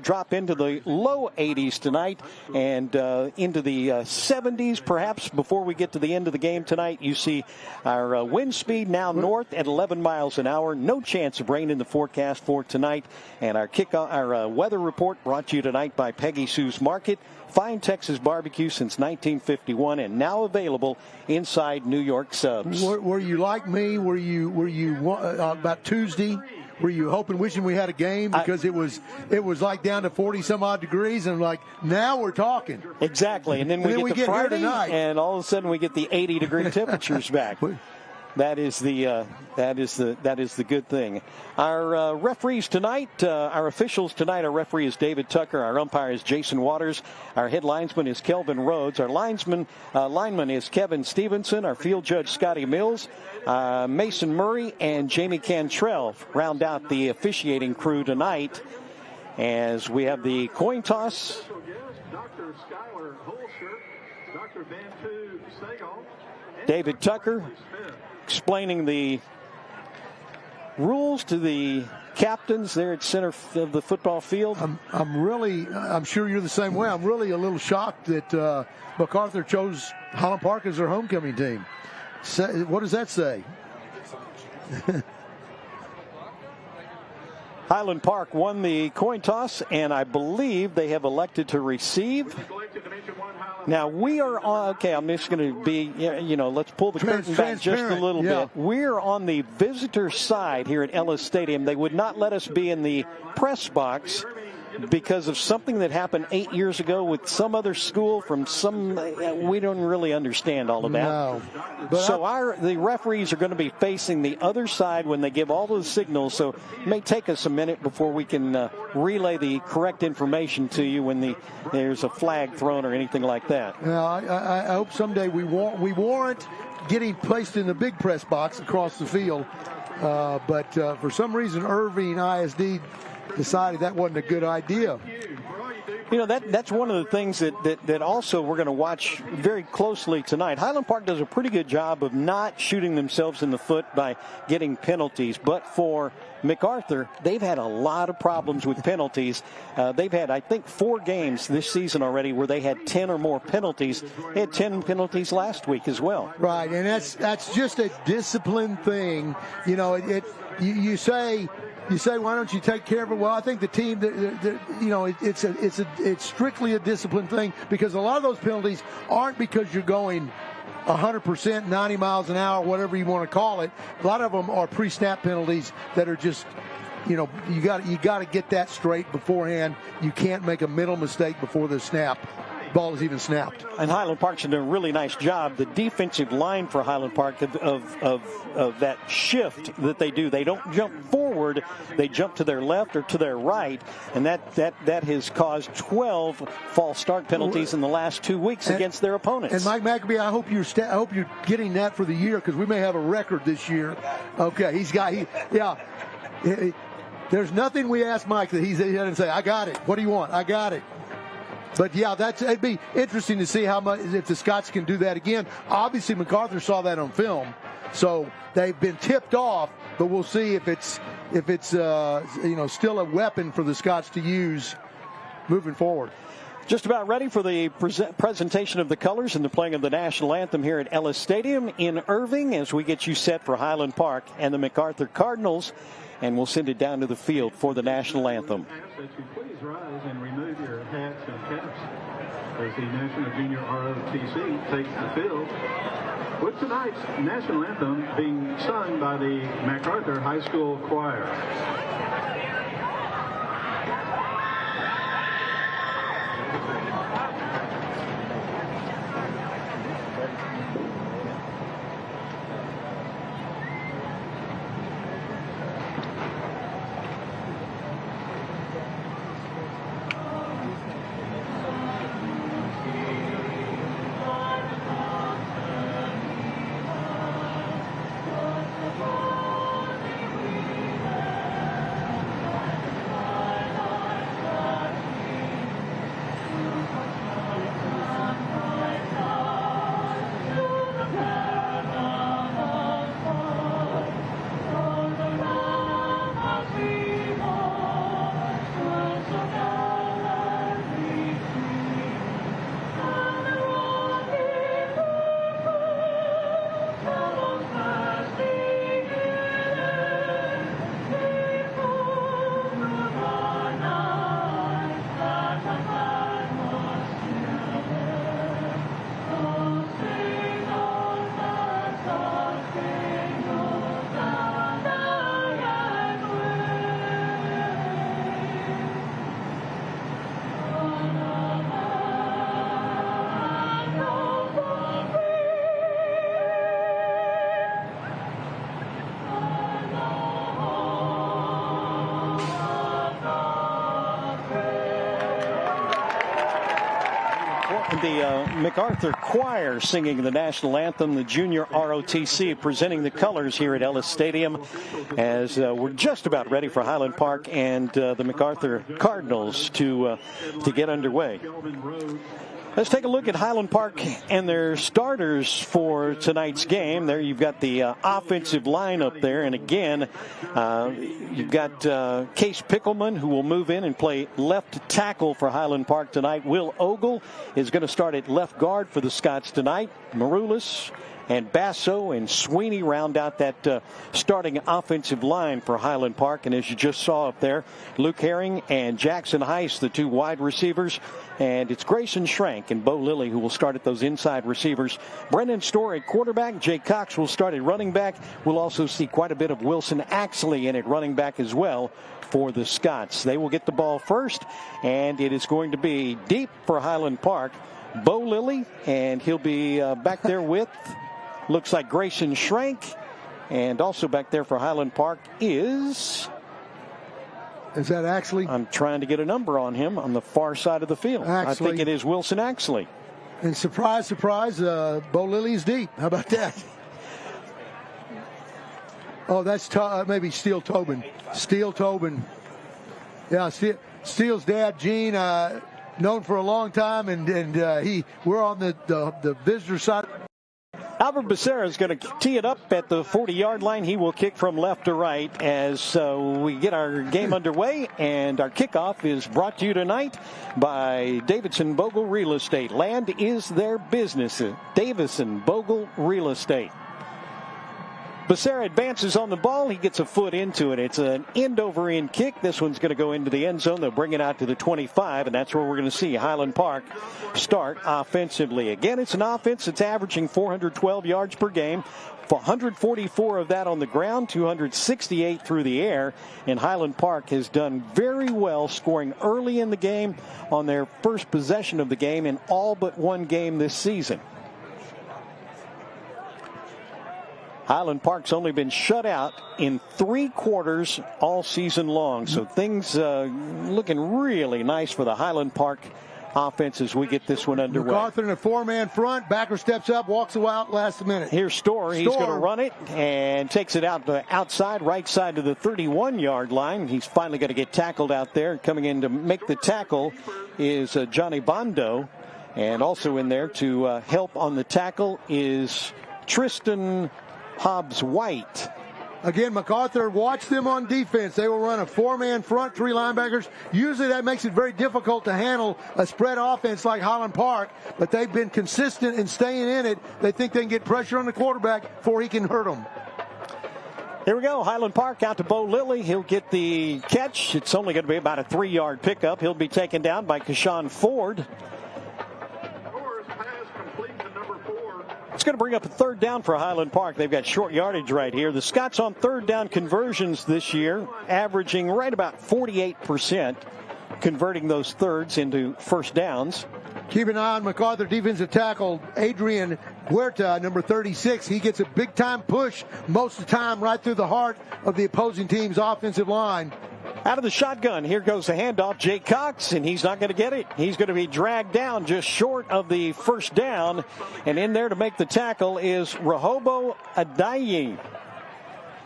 drop into the low 80s tonight and into the 70s perhaps before we get to the end of the game tonight. You see our wind speed now north at 11 miles an hour. No chance of rain in the forecast for tonight. And our weather report brought to you tonight by Peggy Sue's Market. Fine Texas barbecue since 1951 and now available inside New York subs. Were you like me? Were you about Tuesday? Were you hoping, wishing we had a game because it was like down to 40 some odd degrees, and like now we're talking. Exactly, and then we get to Friday, and all of a sudden we get the 80-degree temperatures back. That is the good thing. Our referees tonight, our officials tonight, our referee is David Tucker. Our umpire is Jason Waters. Our head linesman is Kelvin Rhodes. Our lineman is Kevin Stevenson. Our field judge, Scotty Mills. Mason Murray and Jamie Cantrell round out the officiating crew tonight as we have the coin toss. Dr. Skylar Holscher, Dr. Bantu Segal, David Tucker explaining the rules to the captains there at center of the football field. I'm sure you're the same way. I'm really a little shocked that MacArthur chose Highland Park as their homecoming team. What does that say? Highland Park won the coin toss, and I believe they have elected to receive. Now, we are on, okay, I'm just going to be, let's pull the curtain back just a little bit. We're on the visitor side here at Ellis Stadium. They would not let us be in the press box because of something that happened 8 years ago with some other school from some, we don't really understand all of that. No. So the referees are going to be facing the other side when they give all those signals. So it may take us a minute before we can relay the correct information to you when there's a flag thrown or anything like that. Now, I hope someday we warrant getting placed in the big press box across the field. But for some reason, Irving ISD decided that wasn't a good idea. You know, that's one of the things that also we're going to watch very closely tonight. Highland Park does a pretty good job of not shooting themselves in the foot by getting penalties. But for MacArthur, they've had a lot of problems with penalties. They've had, I think, 4 games this season already where they had 10 or more penalties. They had 10 penalties last week as well. Right, and that's just a discipline thing. You know, you say, why don't you take care of it? Well, I think the team, you know, it's strictly a discipline thing, because a lot of those penalties aren't because you're going 100%, 90 miles an hour, whatever you want to call it. A lot of them are pre-snap penalties that are just, you know, you got to get that straight beforehand. You can't make a mental mistake before the ball is even snapped. And Highland Park's done a really nice job. The defensive line for Highland Park of that shift that they do. They don't jump forward. They jump to their left or to their right. And that has caused 12 false start penalties in the last 2 weeks against their opponents. And Mike McAbee, I hope you're getting that for the year, because we may have a record this year. Okay, there's nothing we ask Mike that he doesn't say, I got it. What do you want? I got it. But yeah, it'd be interesting to see how much, if the Scots can do that again. Obviously, MacArthur saw that on film, so they've been tipped off. But we'll see if it's still a weapon for the Scots to use moving forward. Just about ready for the presentation of the colors and the playing of the national anthem here at Ellis Stadium in Irving, as we get you set for Highland Park and the MacArthur Cardinals. And we'll send it down to the field for the national anthem. Please rise and remove your hats and caps as the National Junior ROTC takes the field, with tonight's national anthem being sung by the MacArthur High School Choir. The MacArthur Choir singing the national anthem, the Junior ROTC presenting the colors here at Ellis Stadium, as we're just about ready for Highland Park and the MacArthur Cardinals to get underway. Let's take a look at Highland Park and their starters for tonight's game. There you've got the offensive line up there. And again, you've got Case Pickleman, who will move in and play left tackle for Highland Park tonight. Will Ogle is going to start at left guard for the Scots tonight. Maroulis and Basso and Sweeney round out that starting offensive line for Highland Park. And as you just saw up there, Luke Herring and Jackson Heiss, the two wide receivers. And it's Grayson Schrank and Bo Lilly who will start at those inside receivers. Brendan Story at quarterback. Jay Cox will start at running back. We'll also see quite a bit of Wilson Axley in at running back as well for the Scots. They will get the ball first, and it is going to be deep for Highland Park. Bo Lilly, and he'll be back there with, looks like Grayson Schrank. And also back there for Highland Park is that Axley? I'm trying to get a number on him on the far side of the field. Axley. I think it is Wilson Axley. And surprise, surprise, Bo Lilly's deep. How about that? Oh, that's maybe Steele Tobin. Steele Tobin. Yeah, Steele's dad, Gene, known for a long time, and we're on the visitor side. Albert Becerra is going to tee it up at the 40-yard line. He will kick from left to right as we get our game underway. And our kickoff is brought to you tonight by Davidson Bogle Real Estate. Land is their business. Davison Bogle Real Estate. Becerra advances on the ball. He gets a foot into it. It's an end-over-end kick. This one's going to go into the end zone. They'll bring it out to the 25, and that's where we're going to see Highland Park start offensively. Again, it's an offense that's averaging 412 yards per game. 144 of that on the ground, 268 through the air. And Highland Park has done very well scoring early in the game on their first possession of the game in all but one game this season. Highland Park's only been shut out in 3 quarters all season long. So things looking really nice for the Highland Park offense as we get this one underway. MacArthur in a 4-man front. Backer steps up, walks out last minute. Here's Storr. He's going to run it and takes it out the outside, right side to the 31-yard line. He's finally going to get tackled out there. Coming in to make the tackle is Johnny Bondo. And also in there to help on the tackle is Tristan Hobbs-White. Again, MacArthur, watch them on defense. They will run a 4-man front, 3 linebackers. Usually that makes it very difficult to handle a spread offense like Highland Park, but they've been consistent in staying in it. They think they can get pressure on the quarterback before he can hurt them. Here we go. Highland Park out to Bo Lilly. He'll get the catch. It's only going to be about a 3-yard pickup. He'll be taken down by Kashawn Ford. It's going to bring up a 3rd down for Highland Park. They've got short yardage right here. The Scots on 3rd down conversions this year, averaging right about 48%, converting those thirds into first downs. Keep an eye on MacArthur defensive tackle Adrian Huerta, number 36. He gets a big-time push most of the time right through the heart of the opposing team's offensive line. Out of the shotgun, here goes the handoff. Jay Cox, and he's not going to get it. He's going to be dragged down just short of the first down. And in there to make the tackle is Rehobo Adayi.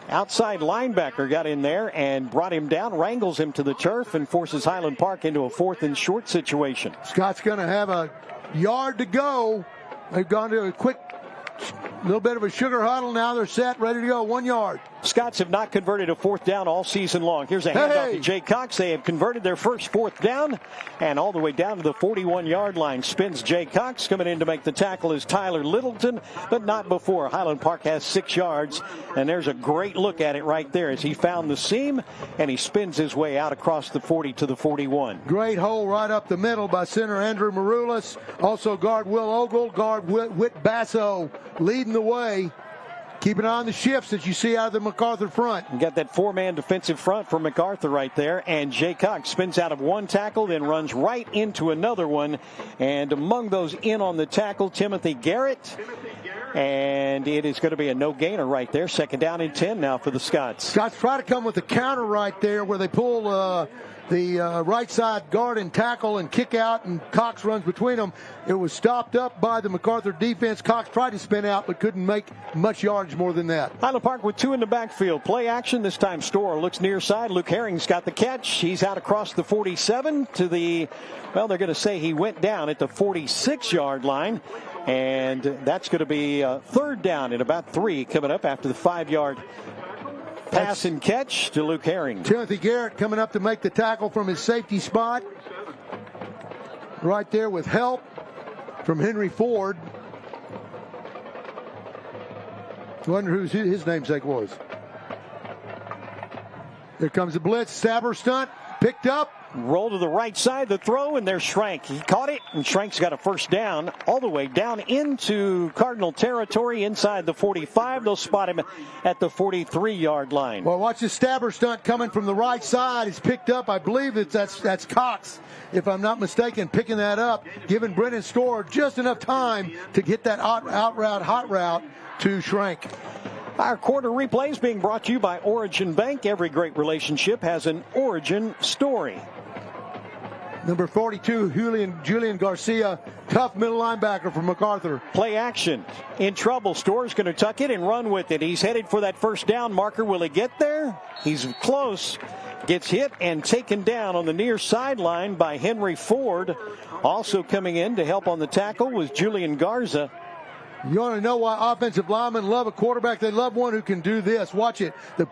Outside linebacker got in there and brought him down, wrangles him to the turf, and forces Highland Park into a 4th and short situation. Scott's going to have a yard to go. They've gone to a quick little bit of a sugar huddle. Now they're set, ready to go. 1 yard. Scots have not converted a 4th down all season long. Here's a handoff to Jay Cox. They have converted their first 4th down, and all the way down to the 41-yard line. Spins Jay Cox. Coming in to make the tackle is Tyler Littleton, but not before. Highland Park has 6 yards, and there's a great look at it right there as he found the seam, and he spins his way out across the 40 to the 41. Great hole right up the middle by center Andrew Maroulis. Also guard Will Ogle, guard Whit Basso leading the way. Keep an eye on the shifts that you see out of the MacArthur front. You got that 4-man defensive front for MacArthur right there. And Jay Cox spins out of one tackle, then runs right into another one. And among those in on the tackle, Timothy Garrett. And it is going to be a no-gainer right there. 2nd down and 10 now for the Scots. Scots try to come with a counter right there where they pull the right side guard and tackle and kick out, and Cox runs between them. It was stopped up by the MacArthur defense. Cox tried to spin out but couldn't make much yardage more than that. Highland Park with 2 in the backfield. Play action. This time Storr looks near side. Luke Herring's got the catch. He's out across the 47 to the, well, they're going to say he went down at the 46-yard line. And that's going to be 3rd down and about 3 coming up after the 5-yard pass and catch to Luke Herring. Timothy Garrett coming up to make the tackle from his safety spot. Right there with help from Henry Ford. Wonder who his namesake was. Here comes the blitz. Saber stunt. Picked up. Roll to the right side, the throw, and there's Schrank. He caught it, and Schrank's got a first down all the way down into Cardinal territory inside the 45. They'll spot him at the 43-yard line. Well, watch the stabber stunt coming from the right side. He's picked up. I believe that's Cox, if I'm not mistaken, picking that up, giving Brennan Storr just enough time to get that hot route to Schrank. Our quarter replay is being brought to you by Origin Bank. Every great relationship has an origin story. Number 42, Julian Garcia, tough middle linebacker from MacArthur. Play action. In trouble. Storr's going to tuck it and run with it. He's headed for that first down marker. Will he get there? He's close. Gets hit and taken down on the near sideline by Henry Ford. Also coming in to help on the tackle was Julian Garza. You want to know why offensive linemen love a quarterback? They love one who can do this. Watch it. The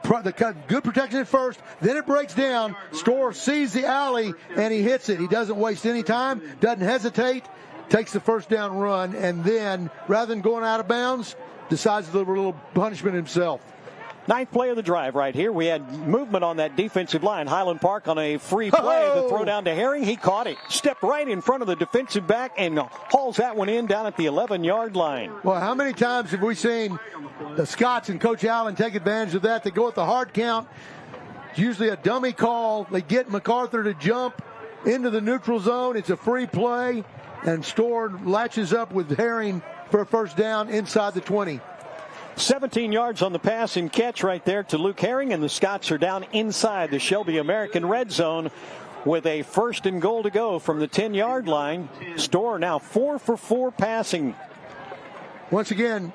good protection at first, then it breaks down. Storr sees the alley, and he hits it. He doesn't waste any time, doesn't hesitate, takes the first down run, and then, rather than going out of bounds, decides to deliver a little punishment himself. Ninth play of the drive right here. We had movement on that defensive line. Highland Park on a free play. The throw down to Herring. He caught it. Stepped right in front of the defensive back and hauls that one in down at the 11-yard line. Well, how many times have we seen the Scots and Coach Allen take advantage of that? They go at the hard count. It's usually a dummy call. They get MacArthur to jump into the neutral zone. It's a free play. And Storr latches up with Herring for a first down inside the 20. 17 yards on the pass and catch right there to Luke Herring, and the Scots are down inside the Shelby American red zone with a first and goal to go from the 10-yard line. Storr now 4 for 4 passing. Once again,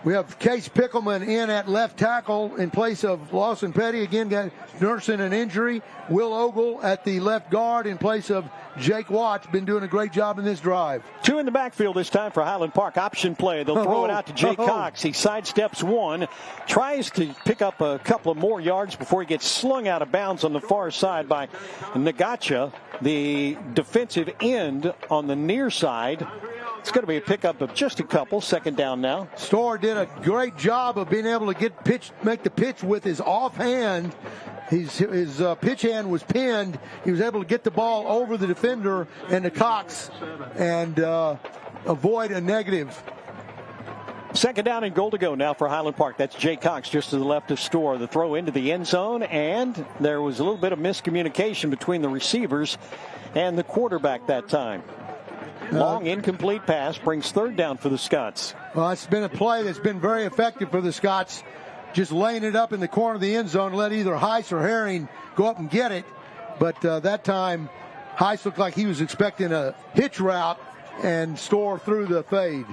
we have Case Pickleman in at left tackle in place of Lawson Petty. Again, got nursing an injury. Will Ogle at the left guard in place of Jake Watts. Been doing a great job in this drive. 2 in the backfield this time for Highland Park. Option play. They'll throw it out to Jay Cox. He sidesteps one, tries to pick up a couple of more yards before he gets slung out of bounds on the far side by Nagacha, the defensive end on the near side. It's going to be a pickup of just a couple. Second down now. Storr did a great job of being able to make the pitch with his offhand. His pitch hand was pinned. He was able to get the ball over the defender and to Cox and avoid a negative. Second down and goal to go now for Highland Park. That's Jay Cox just to the left of Storr. The throw into the end zone, and there was a little bit of miscommunication between the receivers and the quarterback that time. Long incomplete pass brings third down for the Scots. Well, it's been a play that's been very effective for the Scots. Just laying it up in the corner of the end zone, let either Heiss or Herring go up and get it. But that time, Heiss looked like he was expecting a hitch route, and Storr threw the fade.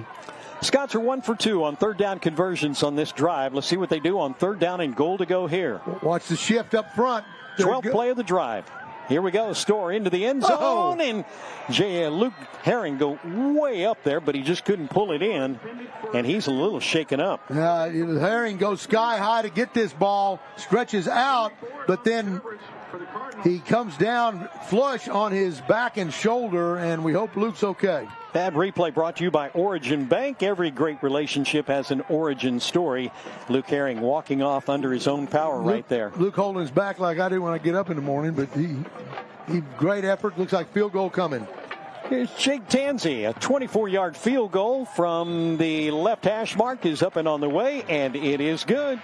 Scots are 1 for 2 on third down conversions on this drive. Let's see what they do on third down and goal to go here. Watch the shift up front. 12th play of the drive. Here we go. Storr into the end zone, and Luke Herring go way up there, but he just couldn't pull it in, and he's a little shaken up. Herring goes sky high to get this ball, stretches out, but then he comes down flush on his back and shoulder, and we hope Luke's okay. Bad replay brought to you by Origin Bank. Every great relationship has an origin story. Luke Herring walking off under his own power right there. Luke holding his back like I do when I get up in the morning, but he great effort. Looks like field goal coming. Here's Jake Tansey. A 24-yard field goal from the left hash mark is up and on the way, and it is good.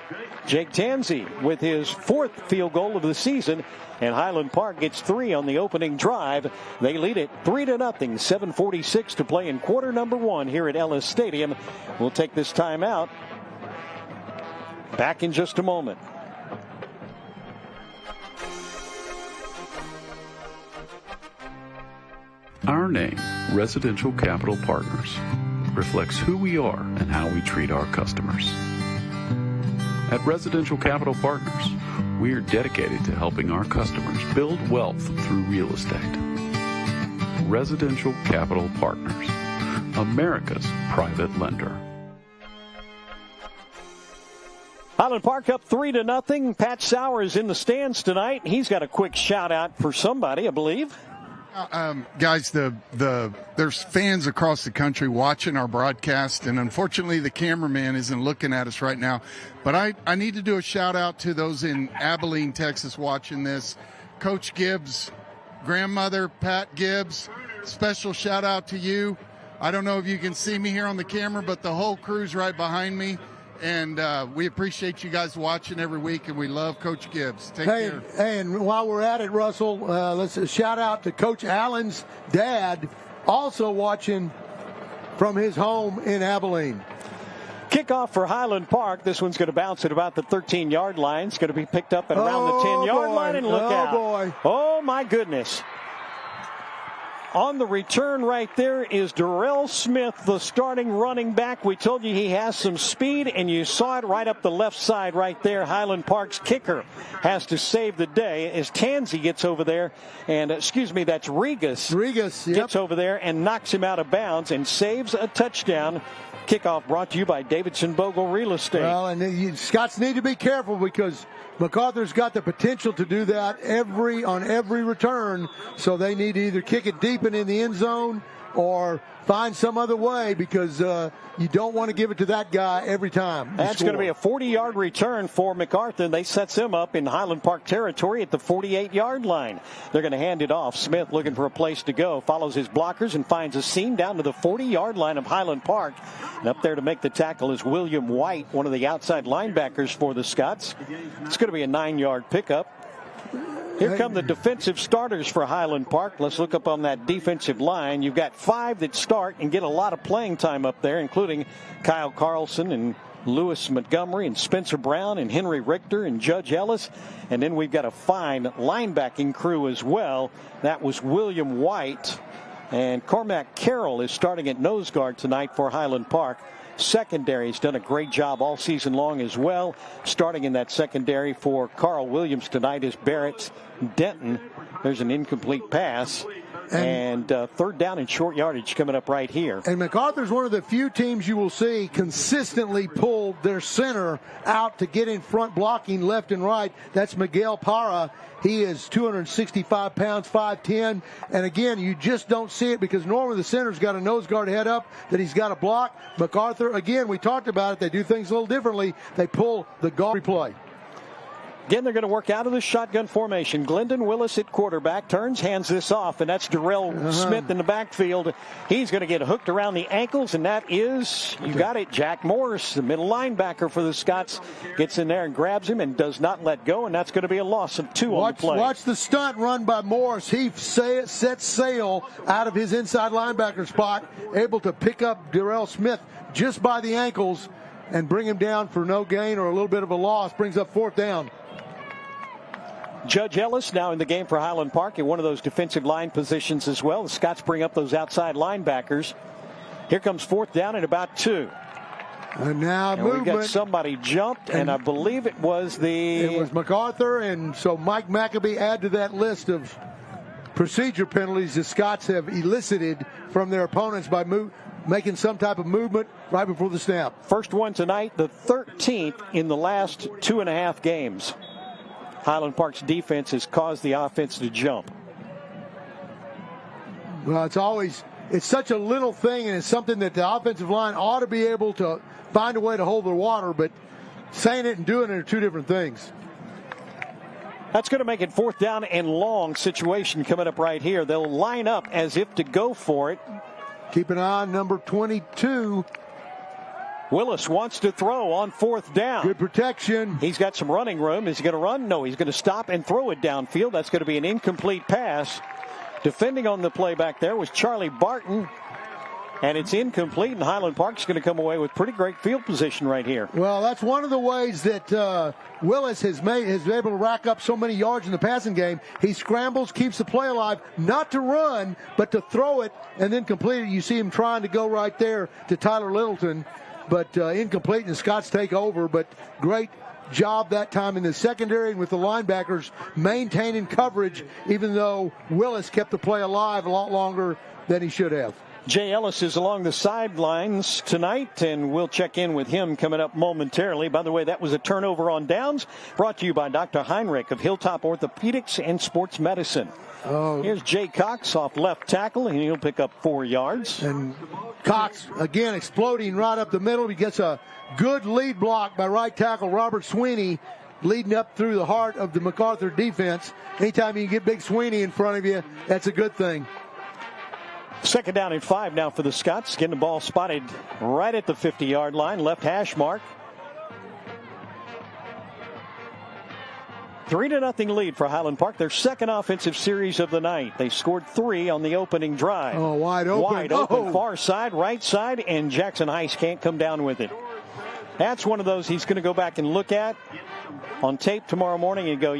Jake Tansey with his 4th field goal of the season, and Highland Park gets 3 on the opening drive. They lead it 3-0. 7:46 to play in quarter number 1 here at Ellis Stadium. We'll take this time out. Back in just a moment. Our name, Residential Capital Partners, reflects who we are and how we treat our customers. At Residential Capital Partners, we are dedicated to helping our customers build wealth through real estate. Residential Capital Partners, America's private lender. Highland Park up 3-0. Pat Sauer is in the stands tonight. He's got a quick shout out for somebody, I believe. Guys, there's fans across the country watching our broadcast, and unfortunately the cameraman isn't looking at us right now. But I need to do a shout-out to those in Abilene, Texas watching this. Coach Gibbs' grandmother, Pat Gibbs, special shout-out to you. I don't know if you can see me here on the camera, but the whole crew's right behind me. And we appreciate you guys watching every week, and we love Coach Gibbs. Take care. Hey, and while we're at it, Russell, let's shout out to Coach Allen's dad, also watching from his home in Abilene. Kickoff for Highland Park. This one's going to bounce at about the 13-yard line. It's going to be picked up at around the 10-yard line, and look out. Boy. Oh, my goodness. On the return right there is Darrell Smith, the starting running back. We told you he has some speed, and you saw it right up the left side right there. Highland Park's kicker has to save the day as Tansey gets over there. And, that's Regas. Yep. Gets over there and knocks him out of bounds and saves a touchdown. Kickoff brought to you by Davidson Bogle Real Estate. Well, and Scots need to be careful because MacArthur's got the potential to do that on every return, so they need to either kick it deep and in the end zone or find some other way because you don't want to give it to that guy every time. That's going to be a 40-yard return for MacArthur. They sets him up in Highland Park territory at the 48-yard line. They're going to hand it off. Smith looking for a place to go, follows his blockers and finds a seam down to the 40-yard line of Highland Park. And up there to make the tackle is William White, one of the outside linebackers for the Scots. It's going to be a 9-yard pickup. Here come the defensive starters for Highland Park. Let's look up on that defensive line. You've got 5 that start and get a lot of playing time up there, including Kyle Carlson and Lewis Montgomery and Spencer Brown and Henry Richter and Judge Ellis. And then we've got a fine linebacking crew as well. That was William White. And Cormac Carroll is starting at nose guard tonight for Highland Park. Secondary's done a great job all season long as well. Starting in that secondary for Carl Williams tonight is Barrett Denton. There's an incomplete pass. And third down and short yardage coming up right here. And MacArthur's one of the few teams you will see consistently pull their center out to get in front blocking left and right. That's Miguel Parra. He is 265 pounds, 5'10". And again, you just don't see it because normally the center's got a nose guard head up that he's got to block. MacArthur, again, we talked about it. They do things a little differently. They pull the guard replay. Again, they're going to work out of the shotgun formation. Glendon Willis at quarterback turns, hands this off, and that's Darrell Smith in the backfield. He's going to get hooked around the ankles, and that is, you got it, Jack Morris, the middle linebacker for the Scots, gets in there and grabs him and does not let go, and that's going to be a loss of 2 on the play. Watch the stunt run by Morris. He sets sail out of his inside linebacker spot, able to pick up Darrell Smith just by the ankles and bring him down for no gain or a little bit of a loss, brings up 4th down. Judge Ellis now in the game for Highland Park in one of those defensive line positions as well. The Scots bring up those outside linebackers. Here comes 4th down at about 2. And now movement. We got somebody jumped, and I believe it was MacArthur, and so Mike Maccabee add to that list of procedure penalties the Scots have elicited from their opponents by making some type of movement right before the snap. First one tonight, the 13th in the last 2.5 games. Highland Park's defense has caused the offense to jump. Well, it's such a little thing, and it's something that the offensive line ought to be able to find a way to hold their water, but saying it and doing it are 2 different things. That's going to make it 4th down and long situation coming up right here. They'll line up as if to go for it. Keep an eye on number 22. Willis wants to throw on 4th down. Good protection. He's got some running room. Is he going to run? No, he's going to stop and throw it downfield. That's going to be an incomplete pass. Defending on the play back there was Charlie Barton. And it's incomplete, and Highland Park's going to come away with pretty great field position right here. Well, that's one of the ways that Willis has been able to rack up so many yards in the passing game. He scrambles, keeps the play alive, not to run, but to throw it and then complete it. You see him trying to go right there to Tyler Littleton. But incomplete, and the Scots take over. But great job that time in the secondary and with the linebackers maintaining coverage, even though Willis kept the play alive a lot longer than he should have. Jay Ellis is along the sidelines tonight, and we'll check in with him coming up momentarily. By the way, that was a turnover on downs, brought to you by Dr. Heinrich of Hilltop Orthopedics and Sports Medicine. Here's Jay Cox off left tackle, and he'll pick up 4 yards. And Cox, again, exploding right up the middle. He gets a good lead block by right tackle Robert Sweeney, leading up through the heart of the MacArthur defense. Anytime you get Big Sweeney in front of you, that's a good thing. 2nd down and 5 now for the Scots. Getting the ball spotted right at the 50-yard line, left hash mark. 3-0 lead for Highland Park. Their second offensive series of the night. They scored 3 on the opening drive. Oh, wide open. Wide open, far side, right side, and Jackson Heiss can't come down with it. That's one of those he's going to go back and look at on tape tomorrow morning and go,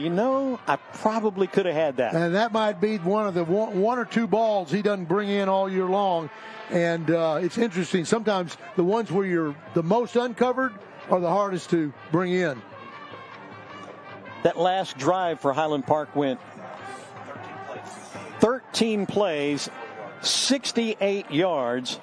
I probably could have had that. And that might be one of the one or two balls he doesn't bring in all year long. And it's interesting. Sometimes the ones where you're the most uncovered are the hardest to bring in. That last drive for Highland Park went 13 plays, 68 yards.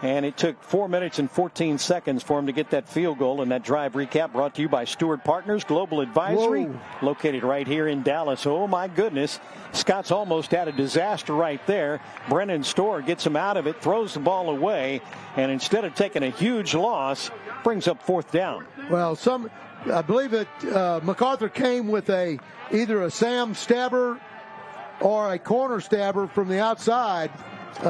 And it took 4 minutes and 14 seconds for him to get that field goal. And that drive recap brought to you by Stewart Partners Global Advisory, located right here in Dallas. Oh, my goodness. Scott's almost had a disaster right there. Brennan Storr gets him out of it, throws the ball away, and instead of taking a huge loss, brings up 4th down. Well, I believe that MacArthur came with either a Sam stabber or a corner stabber from the outside.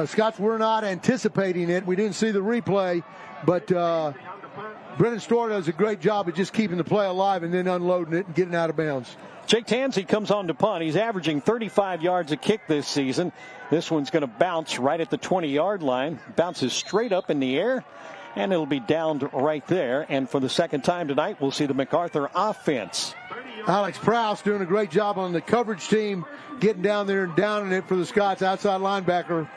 Scots were not anticipating it. We didn't see the replay, but Brennan Storr does a great job of just keeping the play alive and then unloading it and getting out of bounds. Jake Tansey comes on to punt. He's averaging 35 yards a kick this season. This one's going to bounce right at the 20-yard line. Bounces straight up in the air, and it'll be downed right there. And for the second time tonight, we'll see the MacArthur offense. Alex Prowse doing a great job on the coverage team, getting down there and downing it for the Scots outside linebacker.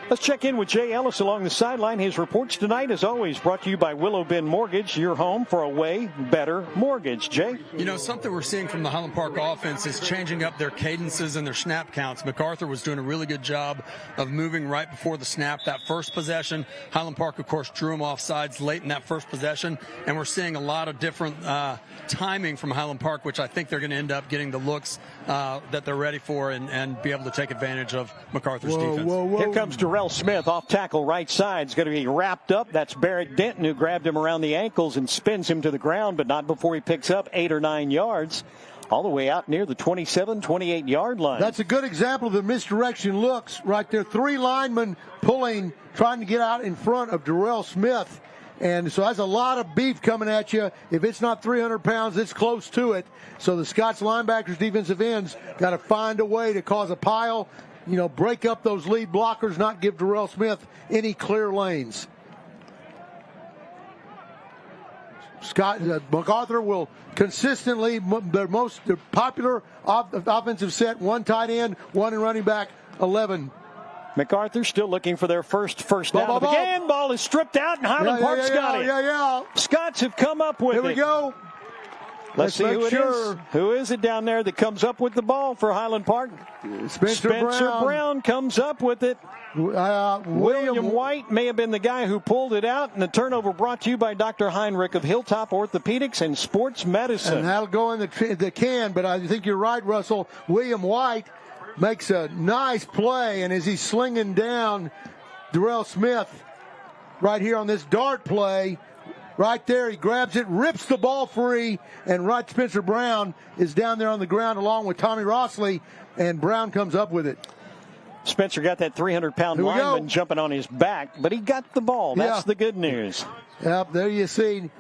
Let's check in with Jay Ellis along the sideline. His reports tonight, as always, brought to you by Willow Bend Mortgage, your home for a way better mortgage. Jay? Something we're seeing from the Highland Park offense is changing up their cadences and their snap counts. MacArthur was doing a really good job of moving right before the snap. That first possession, Highland Park, of course, drew them off sides late in that first possession, and we're seeing a lot of different timing from Highland Park, which I think they're going to end up getting the looks that they're ready for and be able to take advantage of MacArthur's defense. Here comes Darrell Smith off tackle right side. Is going to be wrapped up. That's Barrett Denton, who grabbed him around the ankles and spins him to the ground, but not before he picks up 8 or 9 yards, all the way out near the 27, 28-yard line. That's a good example of the misdirection looks right there. 3 linemen pulling, trying to get out in front of Darrell Smith. And so that's a lot of beef coming at you. If it's not 300 pounds, it's close to it. So the Scots linebackers, defensive ends, got to find a way to cause a pile, break up those lead blockers, not give Darrell Smith any clear lanes. MacArthur will consistently, their most popular offensive set, 1 tight end, 1 in running back, 11. MacArthur still looking for their first down of the game. Ball is stripped out, and Highland Park's got it. Scots have come up with it. Here we go. Let's see who it is. Who is it down there that comes up with the ball for Highland Park? Spencer Brown comes up with it. William White may have been the guy who pulled it out, and the turnover brought to you by Dr. Heinrich of Hilltop Orthopedics and Sports Medicine. And that'll go in the can, but I think you're right, Russell. William White makes a nice play, and as he's slinging down Darrell Smith right here on this dart play, right there, he grabs it, rips the ball free, and Spencer Brown is down there on the ground along with Tommy Rossley, and Brown comes up with it. Spencer got that 300-pound lineman jumping on his back, but he got the ball. That's the good news. Yep, there you see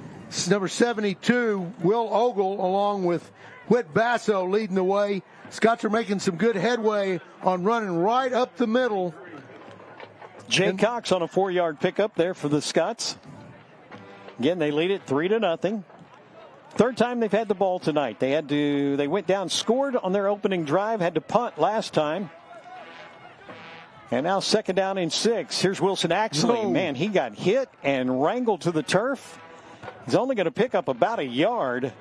number 72, Will Ogle, along with Whit Basso leading the way. Scots are making some good headway on running right up the middle. Jay Cox on a 4-yard pickup there for the Scots. Again, they lead it 3-0. Third time they've had the ball tonight. They went down, scored on their opening drive, had to punt last time. And now 2nd down and 6. Here's Wilson Axley. Man, he got hit and wrangled to the turf. He's only going to pick up about a yard.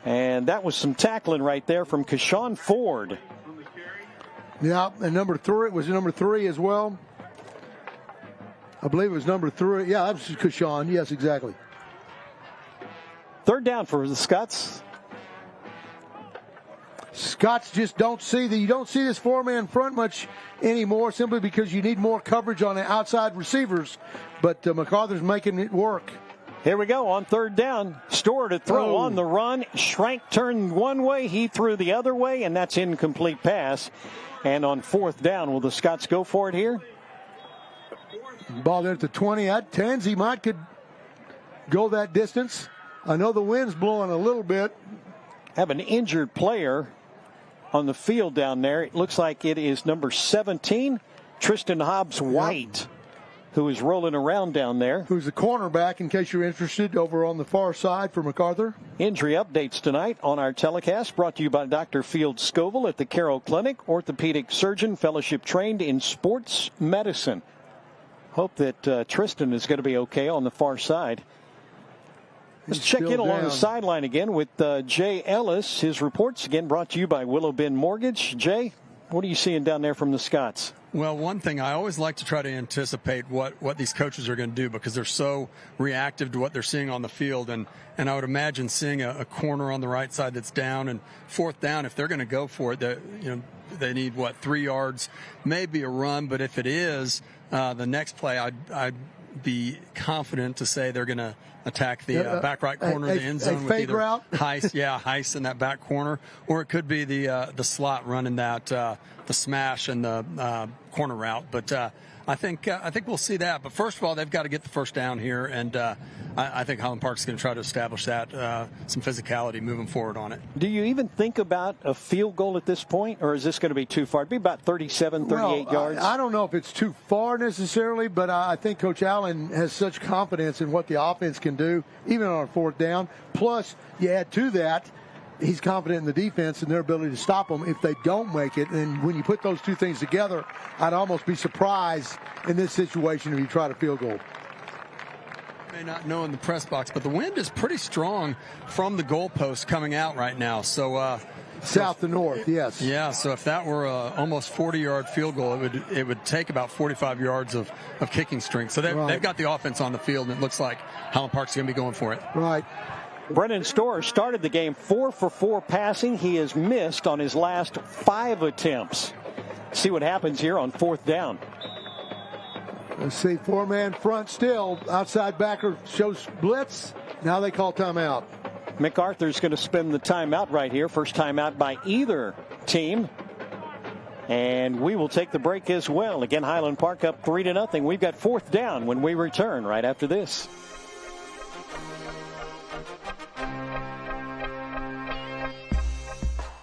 And that was some tackling right there from Keshawn Ford. Yeah, and number 3 was number 3 as well. I believe it was number 3. Yeah, that was Kashawn. Yes, exactly. Third down for the Scots. Scots just you don't see this 4-man front much anymore, simply because you need more coverage on the outside receivers. But MacArthur's making it work. Here we go on third down. Store to throw on the run. Schrank turned one way. He threw the other way, and that's incomplete pass. And on fourth down, will the Scots go for it here? Ball there at the 20. At 10s, he could go that distance. I know the wind's blowing a little bit. Have an injured player on the field down there. It looks like it is number 17, Tristan Hobbs-White, who is rolling around down there. Who's the cornerback, in case you're interested, over on the far side for MacArthur. Injury updates tonight on our telecast, brought to you by Dr. Field Scoville at the Carroll Clinic, orthopedic surgeon, fellowship trained in sports medicine. Hope that Tristan is going to be okay on the far side. Let's check in along the sideline again with Jay Ellis. His reports again brought to you by Willow Bend Mortgage. Jay, what are you seeing down there from the Scots? Well, one thing, I always like to try to anticipate what these coaches are going to do, because they're so reactive to what they're seeing on the field. And I would imagine seeing a corner on the right side that's down, and fourth down, if they're going to go for it, they need, 3 yards, maybe a run. But if it is the next play, I'd be confident to say they're going to attack the back right corner of the end zone with either Heiss in that back corner, or it could be the slot running that the smash and the corner route. But I think we'll see that. But first of all, they've got to get the first down here, and I think Highland Park's going to try to establish that some physicality moving forward on it. Do you even think about a field goal at this point, or is this going to be too far? It'd be about 37, 38 yards. I don't know if it's too far necessarily, but I think Coach Allen has such confidence in what the offense can do, even on fourth down. Plus, you add to that, he's confident in the defense and their ability to stop them if they don't make it. And when you put those two things together, I'd almost be surprised in this situation if you try to field goal. May not know in the press box, but the wind is pretty strong from the goalpost coming out right now. So south to north, yes. Yeah, so if that were almost 40-yard field goal, it would take about 45 yards of kicking strength. So they've got the offense on the field, and it looks like Highland Park's going to be going for it. Right. Brennan Storr started the game 4 for 4 passing. He has missed on his last 5 attempts. See what happens here on fourth down. Let's see, 4-man front still. Outside backer shows blitz. Now they call timeout. MacArthur's going to spend the timeout right here. First timeout by either team. And we will take the break as well. Again, Highland Park up 3-0. We've got fourth down when we return right after this.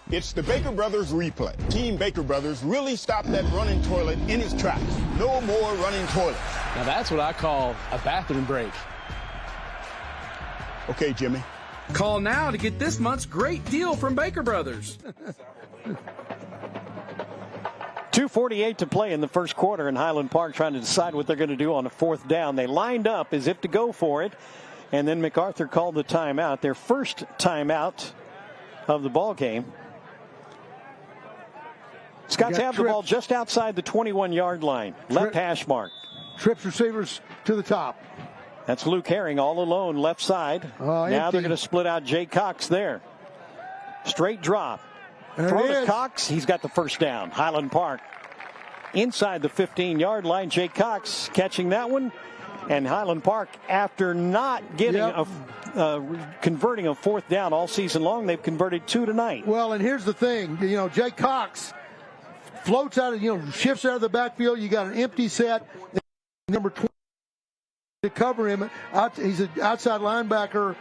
It's the Baker Brothers replay. Team Baker Brothers really stopped that running toilet in its tracks. No more running toilets. Now that's what I call a bathroom break. Okay, Jimmy. Call now to get this month's great deal from Baker Brothers. 2:48 to play in the first quarter, and Highland Park trying to decide what they're going to do on a fourth down. They lined up as if to go for it, and then MacArthur called the timeout. Their first timeout of the ball game. Scots have the ball just outside the 21-yard line. Left hash mark. Trips receivers to the top. That's Luke Herring all alone left side. Now they're going to split out Jay Cox there. Straight drop. Throw to Cox. He's got the first down. Highland Park inside the 15-yard line. Jay Cox catching that one. And Highland Park, after not getting converting a fourth down all season long, they've converted 2 tonight. Well, and here's the thing. Jay Cox floats out of, shifts out of the backfield. You got an empty set. Number 20 to cover him. He's an outside linebacker,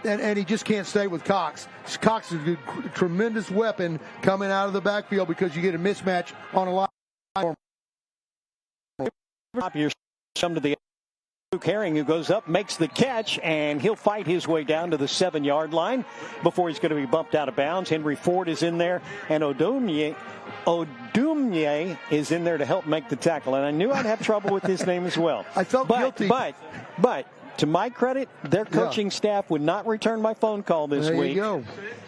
and he just can't stay with Cox. Cox is a tremendous weapon coming out of the backfield because you get a mismatch on a line. You're some to the Luke Herring, who goes up, makes the catch, and he'll fight his way down to the 7-yard line before he's going to be bumped out of bounds. Henry Ford is in there, and Odumye is in there to help make the tackle. And I knew I'd have trouble with his name as well. I felt guilty. But to my credit, their coaching staff would not return my phone call this week. There you go.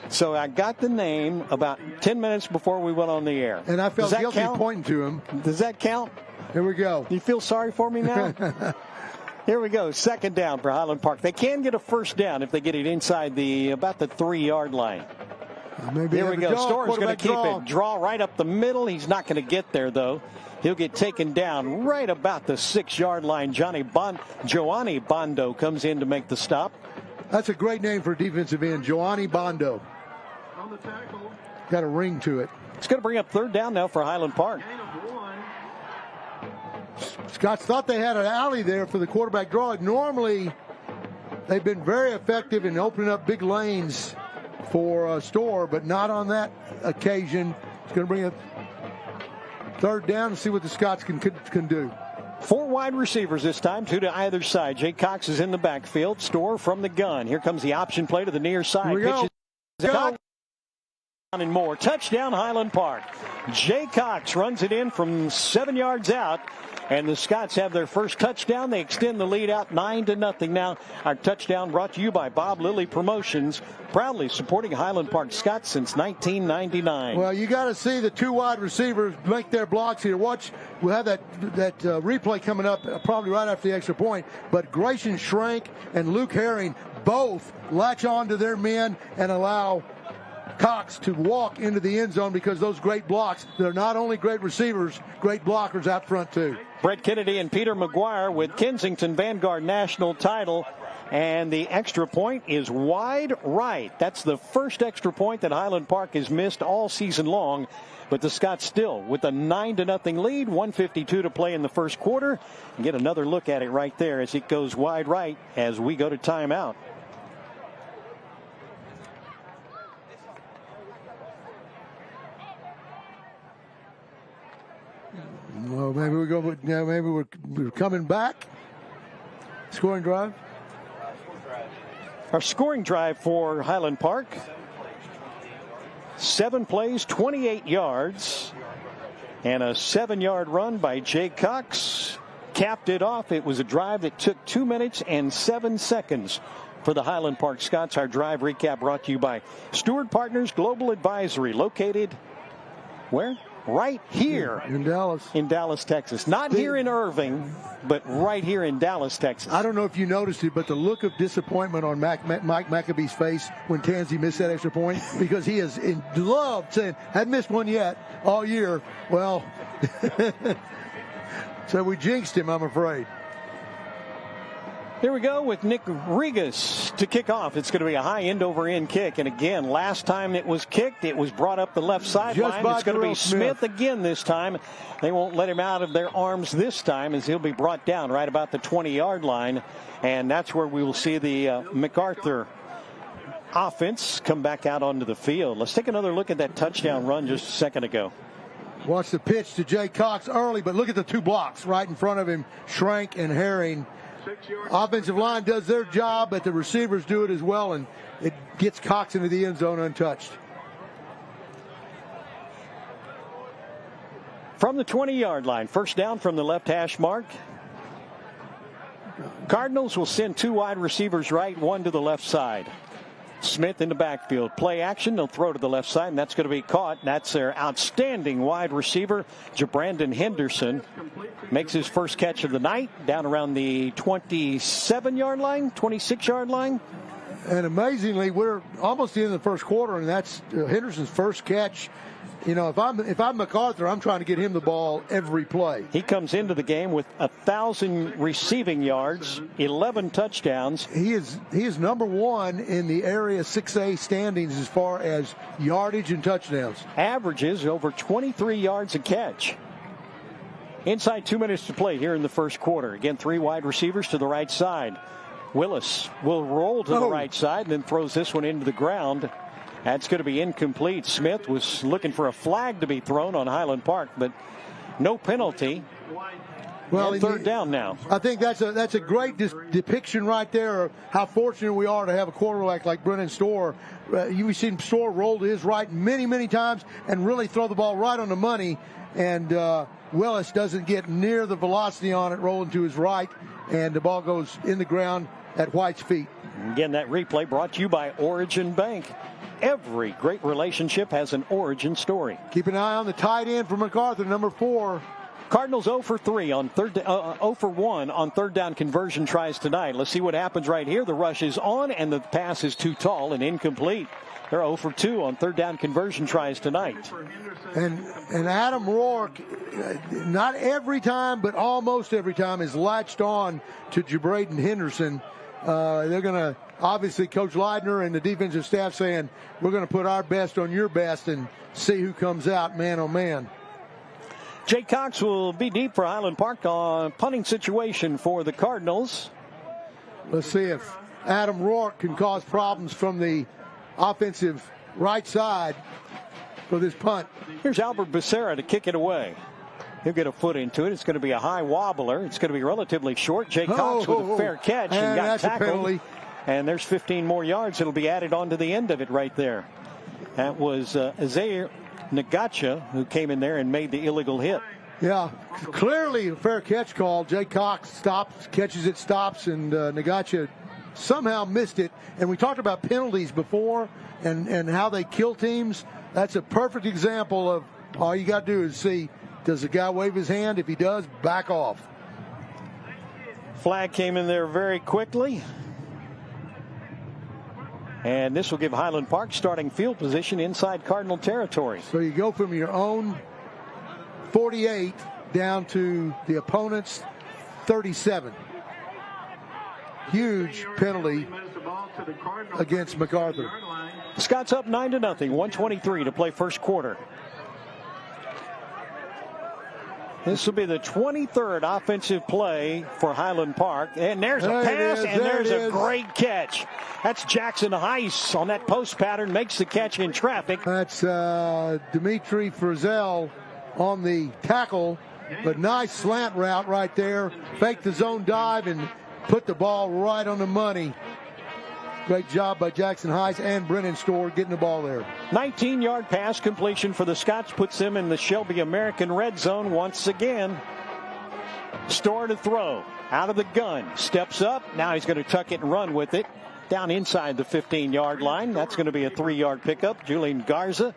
So I got the name about 10 minutes before we went on the air. And I felt guilty pointing to him. Does that count? Here we go. You feel sorry for me now? Here we go. Second down for Highland Park. They can get a first down if they get it inside about the 3-yard line. Here we go. Store's going to keep it. Draw right up the middle. He's not going to get there, though. He'll get taken down right about the 6-yard line. Joanny Bondo comes in to make the stop. That's a great name for a defensive end, Joanny Bondo. Got a ring to it. It's going to bring up third down now for Highland Park. Scots thought they had an alley there for the quarterback draw. Normally, they've been very effective in opening up big lanes for Store, but not on that occasion. It's going to bring up third down and see what the Scots can do. 4 wide receivers this time, 2 to either side. Jay Cox is in the backfield. Store from the gun. Here comes the option play to the near side. Pitches and more. Touchdown, Highland Park. Jay Cox runs it in from 7 yards out. And the Scots have their first touchdown. They extend the lead out 9-0 now. Our touchdown brought to you by Bob Lilly Promotions, proudly supporting Highland Park Scots since 1999. Well, you got to see the 2 wide receivers make their blocks here. We'll have that replay coming up probably right after the extra point. But Grayson Schrank and Luke Herring both latch on to their men and allow Cox to walk into the end zone because those great blocks, they're not only great receivers, great blockers out front too. Brett Kennedy and Peter McGuire with Kensington Vanguard national title. And the extra point is wide right. That's the first extra point that Highland Park has missed all season long. But the Scots still with a 9-0 lead, 1:52 to play in the first quarter. And get another look at it right there as it goes wide right as we go to timeout. Well, maybe we go. Maybe we're coming back. Scoring drive. Our scoring drive for Highland Park. 7 plays, 28 yards, and a 7-yard run by Jay Cox capped it off. It was a drive that took 2 minutes and 7 seconds for the Highland Park Scots. Our drive recap brought to you by Stewart Partners Global Advisory, located where? Right here in Dallas. In Dallas, Texas. Not here in Irving, but right here in Dallas, Texas. I don't know if you noticed it, but the look of disappointment on Mike McAbee's face when Tansy missed that extra point, because he is in love saying, "Hadn't missed one yet all year." Well, so we jinxed him, I'm afraid. Here we go with Nick Regas to kick off. It's going to be a high end-over-end kick. And again, last time it was kicked, it was brought up the left sideline. It's going to be Smith again this time. They won't let him out of their arms this time as he'll be brought down right about the 20-yard line. And that's where we will see the MacArthur offense come back out onto the field. Let's take another look at that touchdown run just a second ago. Watch the pitch to Jay Cox early, but look at the 2 blocks right in front of him, Schrank and Herring. Offensive line does their job, but the receivers do it as well, and it gets Cox into the end zone untouched. From the 20-yard line, first down from the left hash mark. Cardinals will send 2 wide receivers right, 1 to the left side. Smith in the backfield. Play action. They'll throw to the left side, and that's going to be caught. That's their outstanding wide receiver, Jabrandon Henderson. Makes his first catch of the night down around the 27-yard line, 26-yard line. And amazingly, we're almost in the first quarter, and that's Henderson's first catch. You know, if I'm MacArthur, I'm trying to get him the ball every play. He comes into the game with 1,000 receiving yards, 11 touchdowns. He is number 1 in the area 6A standings as far as yardage and touchdowns. Averages over 23 yards a catch. Inside 2 minutes to play here in the first quarter. Again, 3 wide receivers to the right side. Willis will roll to the right side and then throws this one into the ground. That's going to be incomplete. Smith was looking for a flag to be thrown on Highland Park, but no penalty. Well, third down now. I think that's a great depiction right there of how fortunate we are to have a quarterback like Brennan Storr. You've seen Storr roll to his right many, many times and really throw the ball right on the money. And Willis doesn't get near the velocity on it, rolling to his right, and the ball goes in the ground at White's feet. Again, that replay brought to you by Origin Bank. Every great relationship has an origin story. Keep an eye on the tight end for MacArthur, number 4. Cardinals 0 for 1 on third down conversion tries tonight. Let's see what happens right here. The rush is on, and the pass is too tall and incomplete. They're 0 for 2 on third down conversion tries tonight. And Adam Rourke, not every time, but almost every time, is latched on to Jabraden Henderson. They're going to, obviously, Coach Leidner and the defensive staff saying, we're going to put our best on your best and see who comes out man on man. Jay Cox will be deep for Highland Park on punting situation for the Cardinals. Let's see if Adam Rourke can cause problems from the offensive right side for this punt. Here's Albert Becerra to kick it away. He'll get a foot into it. It's going to be a high wobbler. It's going to be relatively short. Jay Cox with a fair catch and got tackled. And there's 15 more yards. It'll be added on to the end of it right there. That was Isaiah Nagacha who came in there and made the illegal hit. Yeah, clearly a fair catch call. Jay Cox stops, catches it, stops, and Nagacha somehow missed it. And we talked about penalties before and how they kill teams. That's a perfect example of all you got to do is see, does the guy wave his hand? If he does, back off. Flag came in there very quickly. And this will give Highland Park starting field position inside Cardinal territory. So you go from your own 48 down to the opponent's 37. Huge penalty against MacArthur. Scott's up 9-0. 1:23 to play first quarter. This will be the 23rd offensive play for Highland Park. And there's a pass, and there's a great catch. That's Jackson Heiss on that post pattern, makes the catch in traffic. That's Dimitri Frizzell on the tackle, but nice slant route right there. Faked the zone dive and put the ball right on the money. Great job by Jackson Heiss and Brennan Storr getting the ball there. 19-yard pass completion for the Scots puts them in the Shelby American red zone once again. Storr to throw. Out of the gun. Steps up. Now he's going to tuck it and run with it. Down inside the 15-yard line. That's going to be a 3-yard pickup. Julian Garza,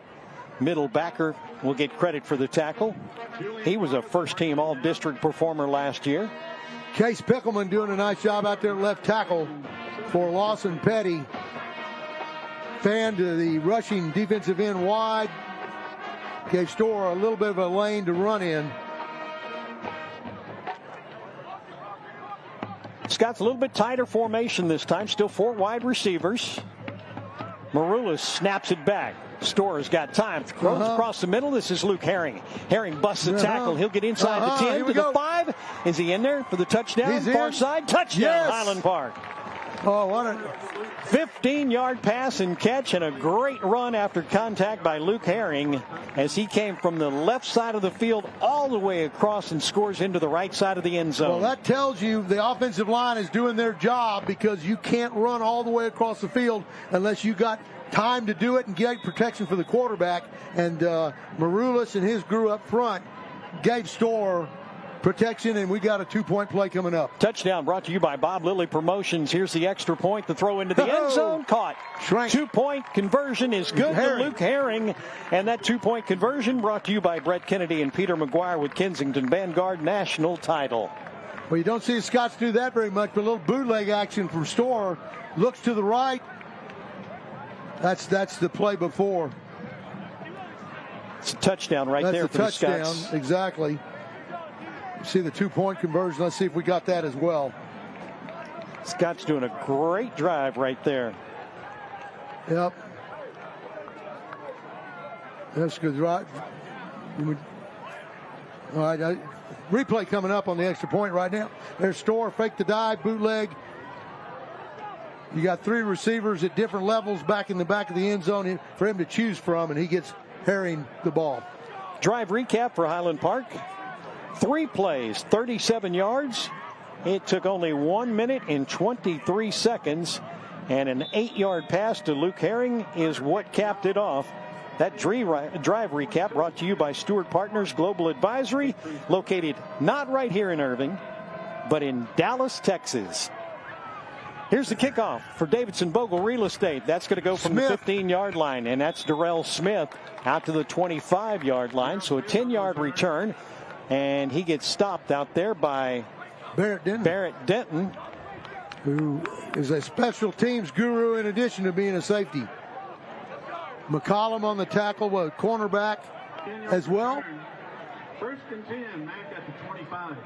middle backer, will get credit for the tackle. He was a first-team all-district performer last year. Case Pickelman doing a nice job out there at left tackle for Lawson Petty. Fan to the rushing defensive end wide. Gave Storr a little bit of a lane to run in. Scott's a little bit tighter formation this time. Still 4 wide receivers. Maroulis snaps it back. Storr has got time. Throws across the middle. This is Luke Herring. Herring busts the tackle. He'll get inside the 10 to the 5. Is he in there for the touchdown? Far side. Touchdown, Highland Park. Oh, what a 15-yard pass and catch, and a great run after contact by Luke Herring as he came from the left side of the field all the way across and scores into the right side of the end zone. Well, that tells you the offensive line is doing their job, because you can't run all the way across the field unless you got time to do it and get protection for the quarterback. And Maroulis and his crew up front gave Storr protection, and we got a 2-point play coming up. Touchdown brought to you by Bob Lilly Promotions. Here's the extra point. The throw into the end zone. Caught. 2-point conversion is good to Luke Herring. And that 2-point conversion brought to you by Brett Kennedy and Peter McGuire with Kensington Vanguard national title. Well, you don't see the Scots do that very much, but a little bootleg action from Storr. Looks to the right. That's the play before. It's a touchdown right there for the Scots. Exactly. See the 2-point conversion. Let's see if we got that as well. Scott's doing a great drive right there. Yep. That's good. Right. All right. Replay coming up on the extra point right now. There's Storr, fake the dive, bootleg. You got 3 receivers at different levels back in the back of the end zone for him to choose from, and he gets Herring the ball. Drive recap for Highland Park. 3 plays, 37 yards. It took only 1 minute and 23 seconds. And an 8-yard pass to Luke Herring is what capped it off. That drive recap brought to you by Stewart Partners Global Advisory, located not right here in Irving, but in Dallas, Texas. Here's the kickoff for Davidson Bogle Real Estate. That's going to go from the 15-yard line, and that's Darrell Smith out to the 25-yard line. So a 10-yard return, and he gets stopped out there by Barrett Denton, who is a special teams guru in addition to being a safety. McCollum on the tackle, cornerback as well. First and 10, Mac at the 25.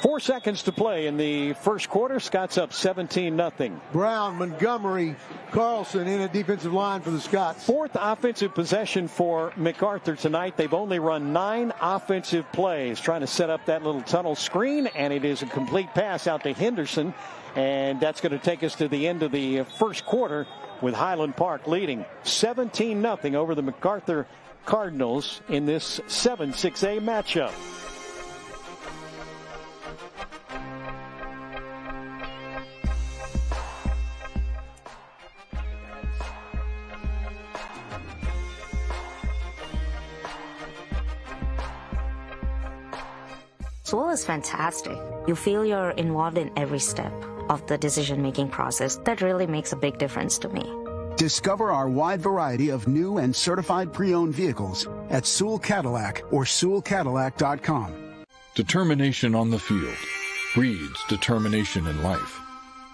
4 seconds to play in the first quarter. Scots up 17-0. Brown, Montgomery, Carlson in a defensive line for the Scots. Fourth offensive possession for MacArthur tonight. They've only run 9 offensive plays, trying to set up that little tunnel screen, and it is a complete pass out to Henderson. And that's going to take us to the end of the first quarter with Highland Park leading 17-0 over the MacArthur Cardinals in this 7-6A matchup. School is fantastic. You feel you're involved in every step of the decision-making process. That really makes a big difference to me. Discover our wide variety of new and certified pre-owned vehicles at Sewell Cadillac or SewellCadillac.com. Determination on the field breeds determination in life.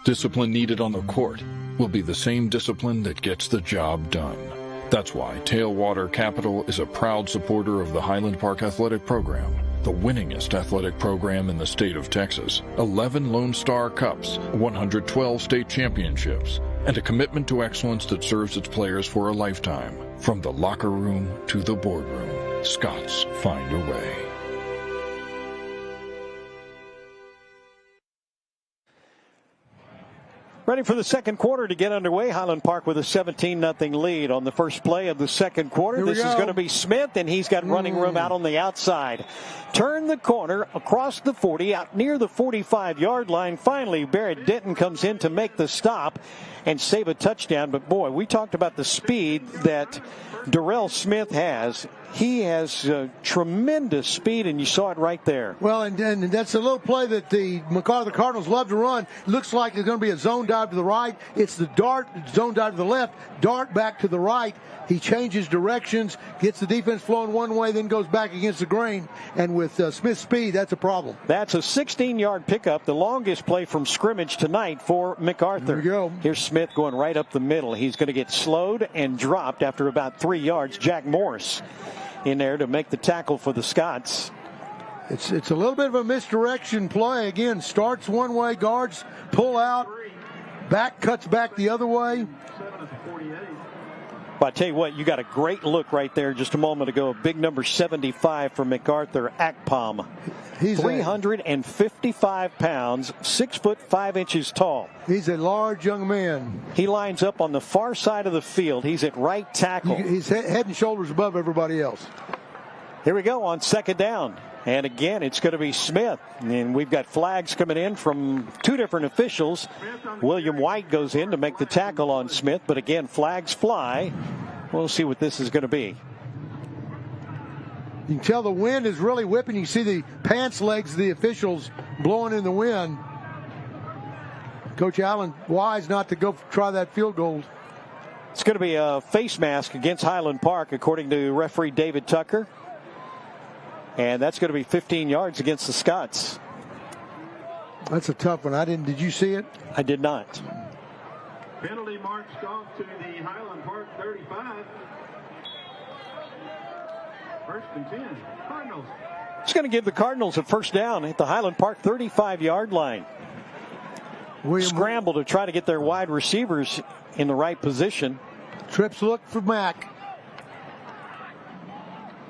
Discipline needed on the court will be the same discipline that gets the job done. That's why Tailwater Capital is a proud supporter of the Highland Park Athletic Program, the winningest athletic program in the state of Texas. 11 Lone Star Cups, 112 state championships, and a commitment to excellence that serves its players for a lifetime. From the locker room to the boardroom, Scots find a way. Ready for the second quarter to get underway. Highland Park with a 17-0 lead on the first play of the second quarter. This is going to be Smith, and he's got running room out on the outside. Turn the corner across the 40, out near the 45-yard line. Finally, Barrett Denton comes in to make the stop and save a touchdown. But, boy, we talked about the speed that Darrell Smith has. He has tremendous speed, and you saw it right there. Well, and that's a little play that the MacArthur Cardinals love to run. Looks like there's going to be a zone dive to the right. It's the dart, zone dive to the left, dart back to the right. He changes directions, gets the defense flowing one way, then goes back against the grain. And with Smith's speed, that's a problem. That's a 16-yard pickup, the longest play from scrimmage tonight for MacArthur. Here we go. Here's Smith going right up the middle. He's going to get slowed and dropped after about 3 yards. Jack Morris in there to make the tackle for the Scots. It's a little bit of a misdirection play. Again, starts one way, guards pull out, back cuts back the other way. But I tell you what, you got a great look right there just a moment ago. Big number 75 for MacArthur, Akpom. He's 355 pounds, 6'5" tall. He's a large young man. He lines up on the far side of the field. He's at right tackle. He's head and shoulders above everybody else. Here we go on second down. And again, it's going to be Smith. And we've got flags coming in from 2 different officials. William White goes in to make the tackle on Smith. But again, flags fly. We'll see what this is going to be. You can tell the wind is really whipping. You see the pants legs of the officials blowing in the wind. Coach Allen wise not to go try that field goal. It's going to be a face mask against Highland Park, according to referee David Tucker. And that's going to be 15 yards against the Scots. That's a tough one. Did you see it? I did not. Penalty marched off to the Highland Park 35. First and 10, Cardinals. It's going to give the Cardinals a first down at the Highland Park 35-yard line. Scramble to try to get their wide receivers in the right position. Trips look for Mack.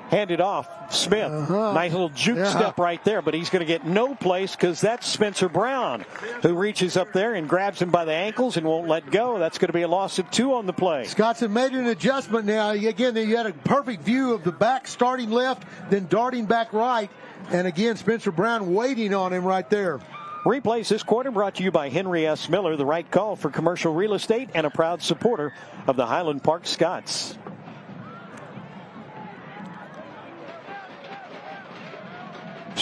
Handed off. Smith. Nice little juke step right there, but he's going to get no place because that's Spencer Brown who reaches up there and grabs him by the ankles and won't let go. That's going to be a loss of 2 on the play. Scots have made an adjustment now. Again, you had a perfect view of the back starting left, then darting back right. And again, Spencer Brown waiting on him right there. Replays this quarter brought to you by Henry S. Miller, the right call for commercial real estate and a proud supporter of the Highland Park Scots.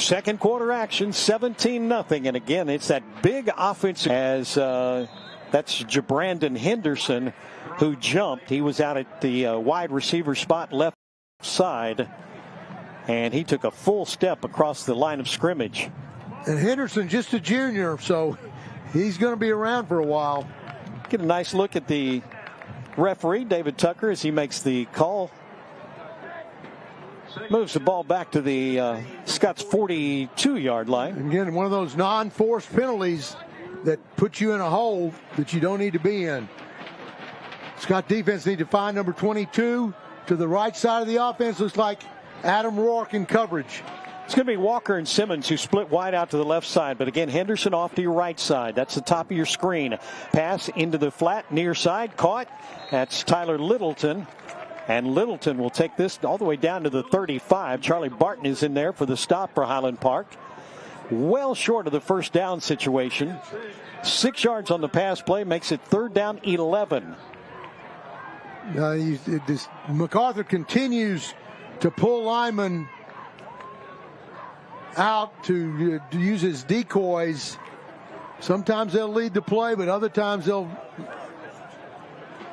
Second quarter action, 17-0. And again, it's that big offense as that's Jabrandon Henderson who jumped. He was out at the wide receiver spot left side, and he took a full step across the line of scrimmage. And Henderson just a junior, so he's going to be around for a while. Get a nice look at the referee, David Tucker, as he makes the call. Moves the ball back to the Scots 42-yard line. And again, one of those non-forced penalties that puts you in a hole that you don't need to be in. Scott defense need to find number 22 to the right side of the offense. Looks like Adam Rourke in coverage. It's going to be Walker and Simmons who split wide out to the left side. But again, Henderson off to your right side. That's the top of your screen. Pass into the flat near side. Caught. That's Tyler Littleton. And Littleton will take this all the way down to the 35. Charlie Barton is in there for the stop for Highland Park. Well short of the first down situation. 6 yards on the pass play makes it 3rd down 11. MacArthur continues to pull linemen out to use his decoys. Sometimes they'll lead the play, but other times they'll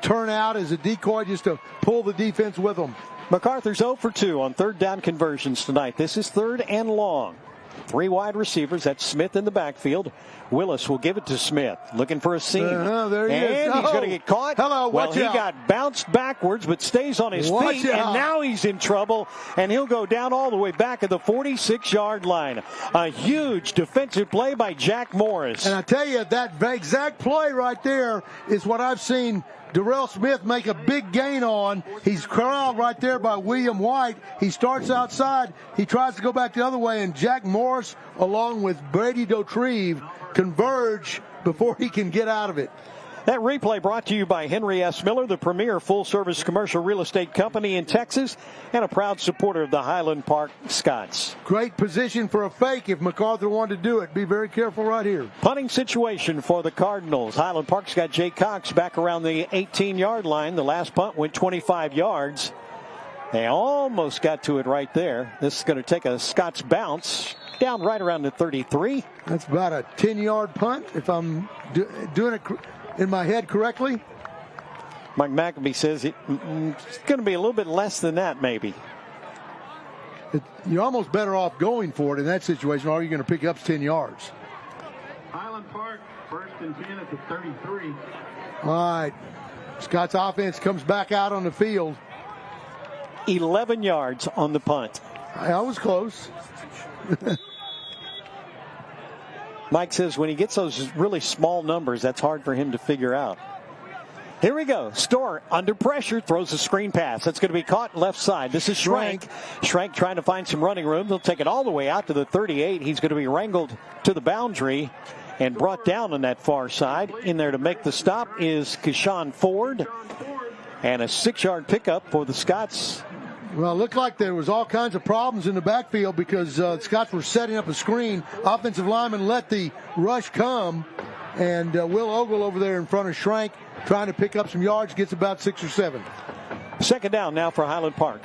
turn out as a decoy just to pull the defense with them. MacArthur's 0 for 2 on 3rd down conversions tonight. This is 3rd and long. 3 wide receivers. That's Smith in the backfield. Willis will give it to Smith. Looking for a seam. There he is. He's going to get caught. Hello, well, he got bounced backwards, but stays on his feet. And now he's in trouble. And he'll go down all the way back at the 46-yard line. A huge defensive play by Jack Morris. And I tell you, that exact play right there is what I've seen Darrell Smith make a big gain on. He's corralled right there by William White. He starts outside. He tries to go back the other way, and Jack Morris, along with Brady Dautrieve, converge before he can get out of it. That replay brought to you by Henry S. Miller, the premier full-service commercial real estate company in Texas, and a proud supporter of the Highland Park Scots. Great position for a fake if MacArthur wanted to do it. Be very careful right here. Punting situation for the Cardinals. Highland Park's got Jay Cox back around the 18-yard line. The last punt went 25 yards. They almost got to it right there. This is going to take a Scots bounce down right around the 33. That's about a 10-yard punt if I'm doing it in my head correctly. Mike McAfee says it's going to be a little bit less than that, maybe. You're almost better off going for it in that situation, or you're going to pick up 10 yards. Highland Park, 1st and 10 at the 33. All right. Scott's offense comes back out on the field. 11 yards on the punt. I was close. Mike says when he gets those really small numbers, that's hard for him to figure out. Here we go. Storr under pressure, throws a screen pass. That's going to be caught left side. This is Schrank. Schrank trying to find some running room. They'll take it all the way out to the 38. He's going to be wrangled to the boundary and brought down on that far side. In there to make the stop is Keyshawn Ford. And a 6-yard pickup for the Scots. Well, it looked like there was all kinds of problems in the backfield because Scots were setting up a screen. Offensive lineman let the rush come, and Will Ogle over there in front of Schrank trying to pick up some yards, gets about 6 or 7. 2nd down now for Highland Park.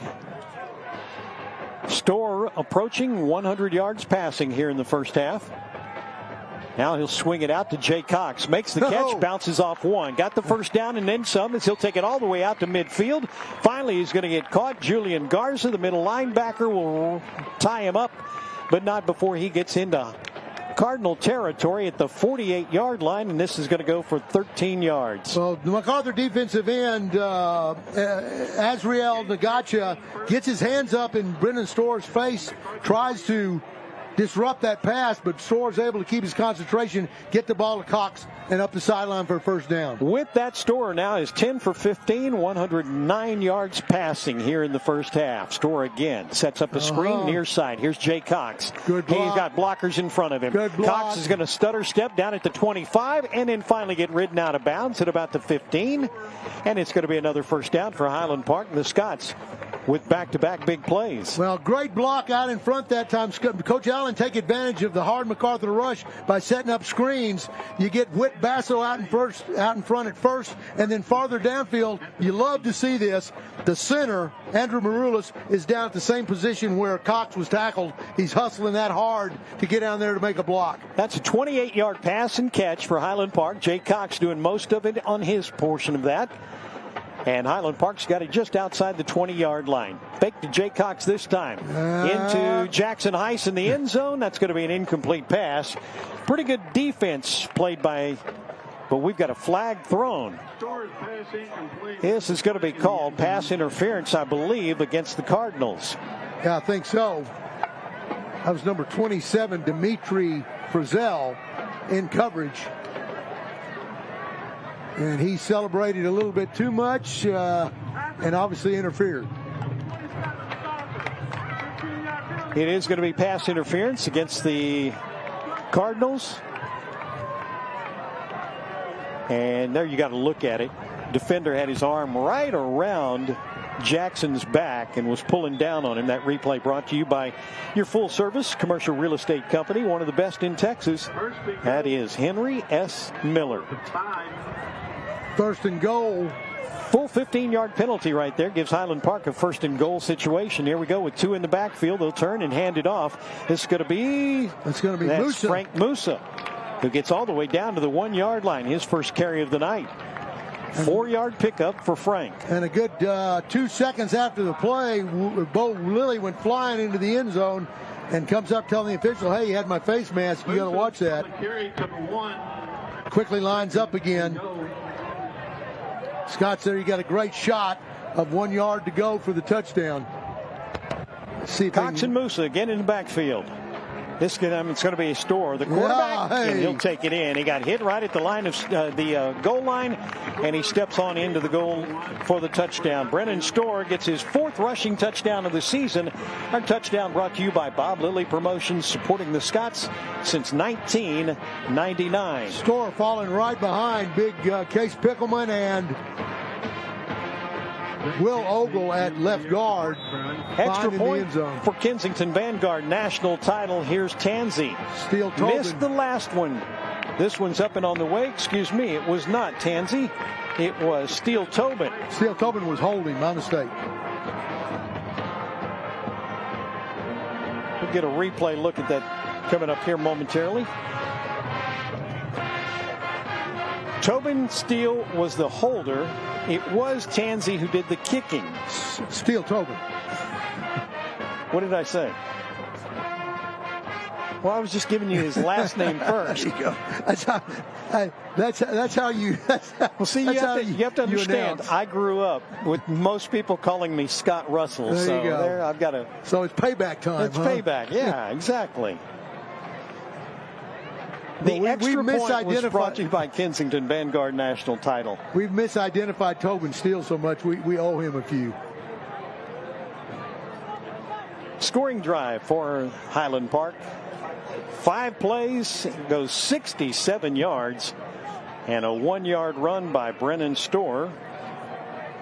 Storr approaching 100 yards passing here in the first half. Now he'll swing it out to Jay Cox. Makes the catch, bounces off one. Got the first down and then some as he'll take it all the way out to midfield. Finally, he's going to get caught. Julian Garza, the middle linebacker, will tie him up, but not before he gets into Cardinal territory at the 48-yard line, and this is going to go for 13 yards. Well, the MacArthur defensive end, Azriel Nagacha, gets his hands up in Brendan Storr's face, tries to disrupt that pass, but Storr's able to keep his concentration, get the ball to Cox, and up the sideline for a first down. With that, Storr now is 10 for 15, 109 yards passing here in the first half. Storr again sets up a screen near side. Here's Jay Cox. Good block. He's got blockers in front of him. Good block. Cox is going to stutter step down at the 25 and then finally get ridden out of bounds at about the 15. And it's going to be another first down for Highland Park. The Scots with back-to-back big plays. Well, great block out in front that time. Coach Allen take advantage of the hard MacArthur rush by setting up screens. You get Whit Basso out in front at first, and then farther downfield. You love to see this. The center, Andrew Maroulis, is down at the same position where Cox was tackled. He's hustling that hard to get down there to make a block. That's a 28-yard pass and catch for Highland Park. Jay Cox doing most of it on his portion of that. And Highland Park's got it just outside the 20-yard line. Fake to Jay Cox this time. Into Jackson Heiss in the end zone. That's going to be an incomplete pass. Pretty good defense played by, but we've got a flag thrown. This is going to be called pass interference, I believe, against the Cardinals. Yeah, I think so. That was number 27, Dimitri Frizzell, in coverage. And he celebrated a little bit too much and obviously interfered. It is going to be pass interference against the Cardinals. And there you got to look at it. Defender had his arm right around Jackson's back and was pulling down on him. That replay brought to you by your full-service commercial real estate company, one of the best in Texas. That is Henry S. Miller. First and goal. Full 15-yard penalty right there gives Highland Park a first and goal situation. Here we go with two in the backfield. They'll turn and hand it off. This is going to be Musa. Frank Musa, who gets all the way down to the 1-yard line. His first carry of the night. 4-yard pickup for Frank. And a good 2 seconds after the play, Bo Lilly went flying into the end zone and comes up telling the official, hey, you had my face mask. You got to watch that. Quickly lines up again. Scott's there. You got a great shot of 1 yard to go for the touchdown. Cox and Musa again in the backfield. It's going to be a store. The quarterback, and he'll take it in. He got hit right at the line of the goal line, and he steps on into the goal for the touchdown. Brennan Storr gets his 4th rushing touchdown of the season. Our touchdown brought to you by Bob Lilly Promotions, supporting the Scots since 1999. Storr falling right behind big Case Pickleman and Will Ogle at left guard. Extra point for Kensington Vanguard. National title. Here's Tansey. Steele Tobin. Missed the last one. This one's up and on the way. Excuse me. It was not Tansey. It was Steele Tobin. Steele Tobin was holding. My mistake. We'll get a replay look at that coming up here momentarily. Tobin Steele was the holder. It was Tansey who did the kicking. Steele Tobin. What did I say? Well, I was just giving you his last name first. There you go. That's how you. Well, see, you have to understand. I grew up with most people calling me Scott Russell. There you go. There, I've got to. So it's payback time. It's payback. Yeah, exactly. The extra point was brought to you by Kensington Vanguard National title. We've misidentified Tobin Steele so much, we owe him a few. Scoring drive for Highland Park. 5 plays, goes 67 yards, and a 1-yard run by Brennan Storr.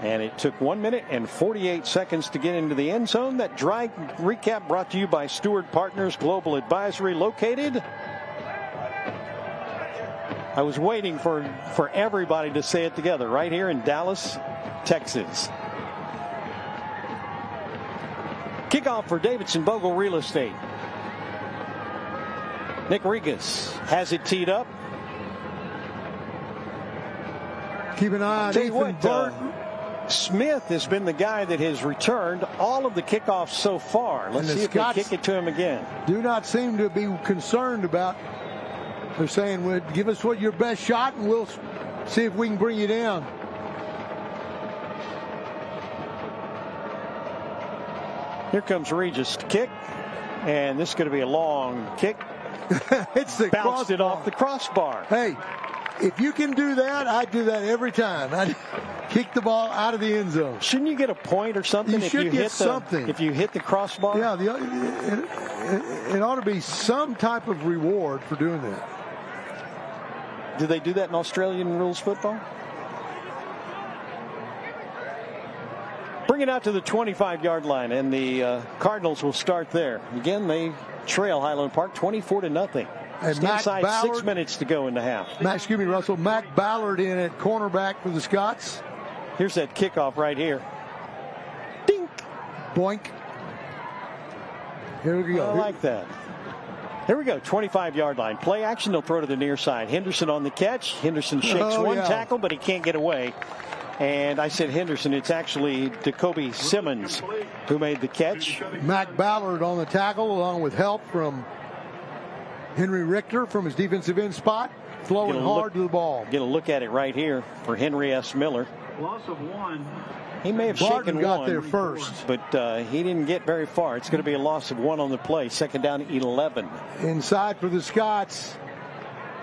And it took 1 minute and 48 seconds to get into the end zone. That drive recap brought to you by Stewart Partners Global Advisory, located. I was waiting for everybody to say it together right here in Dallas, Texas. Kickoff for Davidson Bogle Real Estate. Nick Regas has it teed up. Keep an eye on Ethan Burton. Smith has been the guy that has returned all of the kickoffs so far. Let's see if they kick it to him again. Do not seem to be concerned about. They're saying, well, give us your best shot and we'll see if we can bring you down. Here comes Regis to kick, and this is going to be a long kick. It's the bounced it off the crossbar. Hey, if you can do that, I'd do that every time. I'd kick the ball out of the end zone. Shouldn't you get a point or something? You should get something. If you hit the crossbar? Yeah, it ought to be some type of reward for doing that. Do they do that in Australian rules football? Bring bring it out to the 25-yard line, and the Cardinals will start there. Again, they trail Highland Park 24-0. And Inside Mac Ballard, 6 minutes to go in the half. Russell. Mac Ballard in at cornerback for the Scots. Here's that kickoff right here. Dink. Boink. Here we go. I like that. Here we go, 25-yard line. Play action, they'll throw to the near side. Henderson on the catch. Henderson shakes one tackle, but he can't get away. And I said Henderson, it's actually Jacoby Simmons who made the catch. Mac Ballard on the tackle, along with help from Henry Richter from his defensive end spot, throwing hard to the ball. Get a look at it right here for Henry S. Miller. Loss of 1. He may have Barton shaken got one there first, but he didn't get very far. It's going to be a loss of 1 on the play. Second down, 11. Inside for the Scots.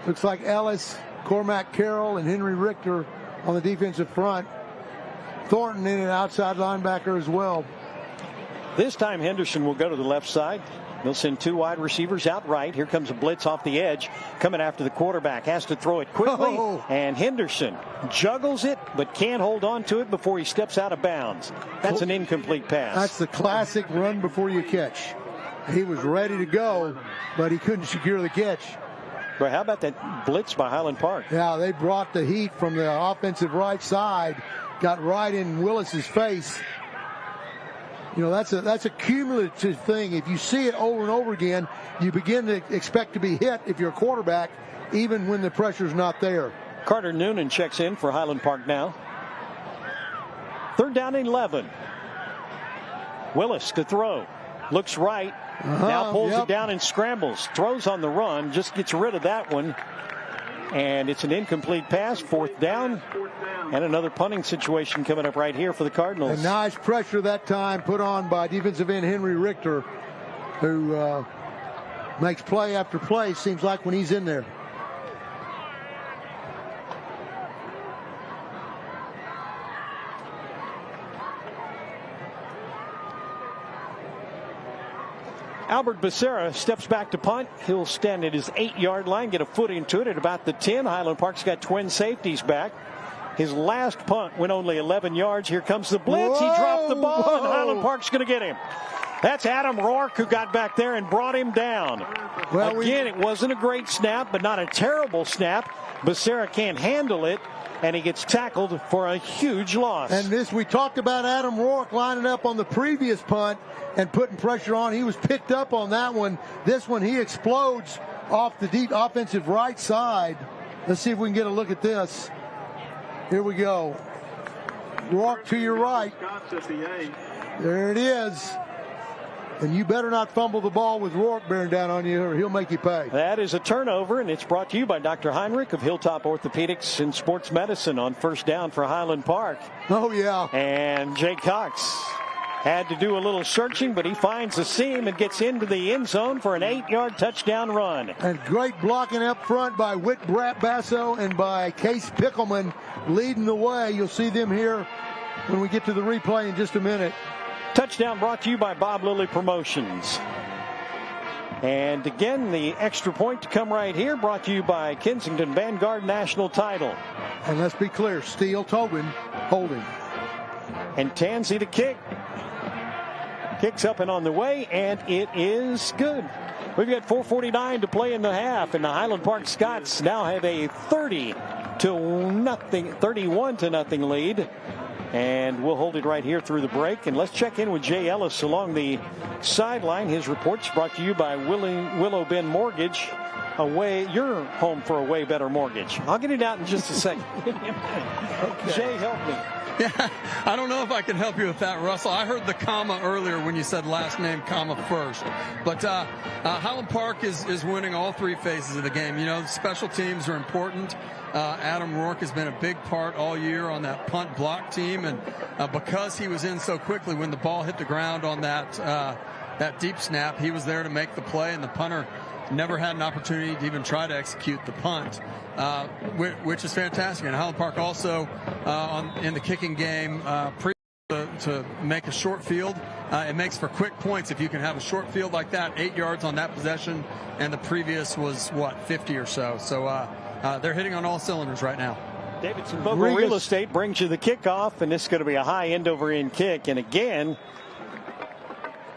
Looks like Ellis, Cormac Carroll, and Henry Richter on the defensive front. Thornton in an outside linebacker as well. This time Henderson will go to the left side. They'll send 2 wide receivers out right. Here comes a blitz off the edge. Coming after the quarterback. Has to throw it quickly. And Henderson juggles it, but can't hold on to it before he steps out of bounds. That's an incomplete pass. That's the classic run before you catch. He was ready to go, but he couldn't secure the catch. But how about that blitz by Highland Park? Yeah, they brought the heat from the offensive right side. Got right in Willis's face. You know, that's a cumulative thing. If you see it over and over again, you begin to expect to be hit if you're a quarterback, even when the pressure's not there. Carter Noonan checks in for Highland Park now. 3rd down and 11. Willis to throw. Looks right. Now pulls it down and scrambles. Throws on the run. Just gets rid of that one. And it's an incomplete pass. 4th down. And another punting situation coming up right here for the Cardinals. A nice pressure that time put on by defensive end Henry Richter, who makes play after play, seems like, when he's in there. Albert Becerra steps back to punt. He'll stand at his 8-yard line, get a foot into it at about the 10. Highland Park's got twin safeties back. His last punt went only 11 yards. Here comes the blitz. He dropped the ball, and Highland Park's going to get him. That's Adam Rourke who got back there and brought him down. Well, again, it wasn't a great snap, but not a terrible snap. Becerra can't handle it, and he gets tackled for a huge loss. And this, we talked about Adam Rourke lining up on the previous punt and putting pressure on. He was picked up on that one. This one, he explodes off the deep offensive right side. Let's see if we can get a look at this. Here we go. Rourke to your right. There it is. And you better not fumble the ball with Rourke bearing down on you, or he'll make you pay. That is a turnover, and it's brought to you by Dr. Heinrich of Hilltop Orthopedics and Sports Medicine on 1st down for Highland Park. Oh, yeah. And Jay Cox had to do a little searching, but he finds the seam and gets into the end zone for an 8-yard touchdown run. And great blocking up front by Whit Basso and by Case Pickleman leading the way. You'll see them here when we get to the replay in just a minute. Touchdown brought to you by Bob Lilly Promotions. And again, the extra point to come right here brought to you by Kensington Vanguard National Title. And let's be clear, Steele Tobin holding. And Tansey to kick. Kicks up and on the way, and it is good. We've got 4:49 to play in the half, and the Highland Park Scots now have a 31-0 lead. And we'll hold it right here through the break. And let's check in with Jay Ellis along the sideline. His report's brought to you by Willow Bend Mortgage. You're home for a way better mortgage. I'll get it out in just a second. Okay. Jay, help me. Yeah, I don't know if I can help you with that, Russell. I heard the comma earlier when you said last name, comma first. But Highland Park is winning all 3 phases of the game. You know, special teams are important. Adam Rourke has been a big part all year on that punt block team. And because he was in so quickly when the ball hit the ground on that deep snap, he was there to make the play, and the punter never had an opportunity to even try to execute the punt, which is fantastic. And Highland Park also in the kicking game to make a short field. It makes for quick points if you can have a short field like that, 8 yards on that possession, and the previous was, 50 or so. So they're hitting on all cylinders right now. Davidson Bogle Real Estate brings you the kickoff, and this is going to be a high end-over-end kick. And again,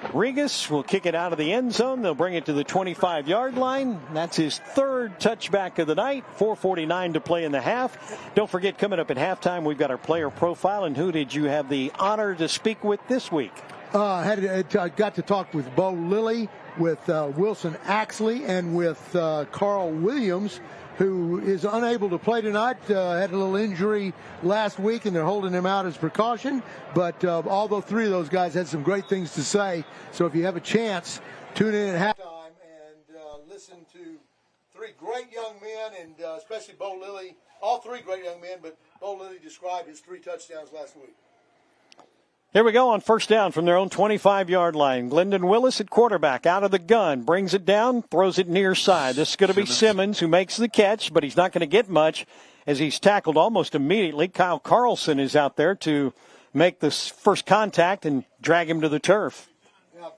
Regas will kick it out of the end zone. They'll bring it to the 25-yard line. That's his third touchback of the night. 4:49 to play in the half. Don't forget, coming up at halftime, we've got our player profile. And who did you have the honor to speak with this week? I got to talk with Bo Lilly, with Wilson Axley, and with Carl Williams, who is unable to play tonight. Had a little injury last week, and they're holding him out as precaution. But although three of those guys had some great things to say, so if you have a chance, tune in at halftime and listen to three great young men, and especially Bo Lilly. All three great young men, but Bo Lilly described his 3 touchdowns last week. Here we go on first down from their own 25-yard line. Glendon Willis at quarterback, out of the gun, brings it down, throws it near side. This is going to be Simmons who makes the catch, but he's not going to get much as he's tackled almost immediately. Kyle Carlson is out there to make this first contact and drag him to the turf. Yeah,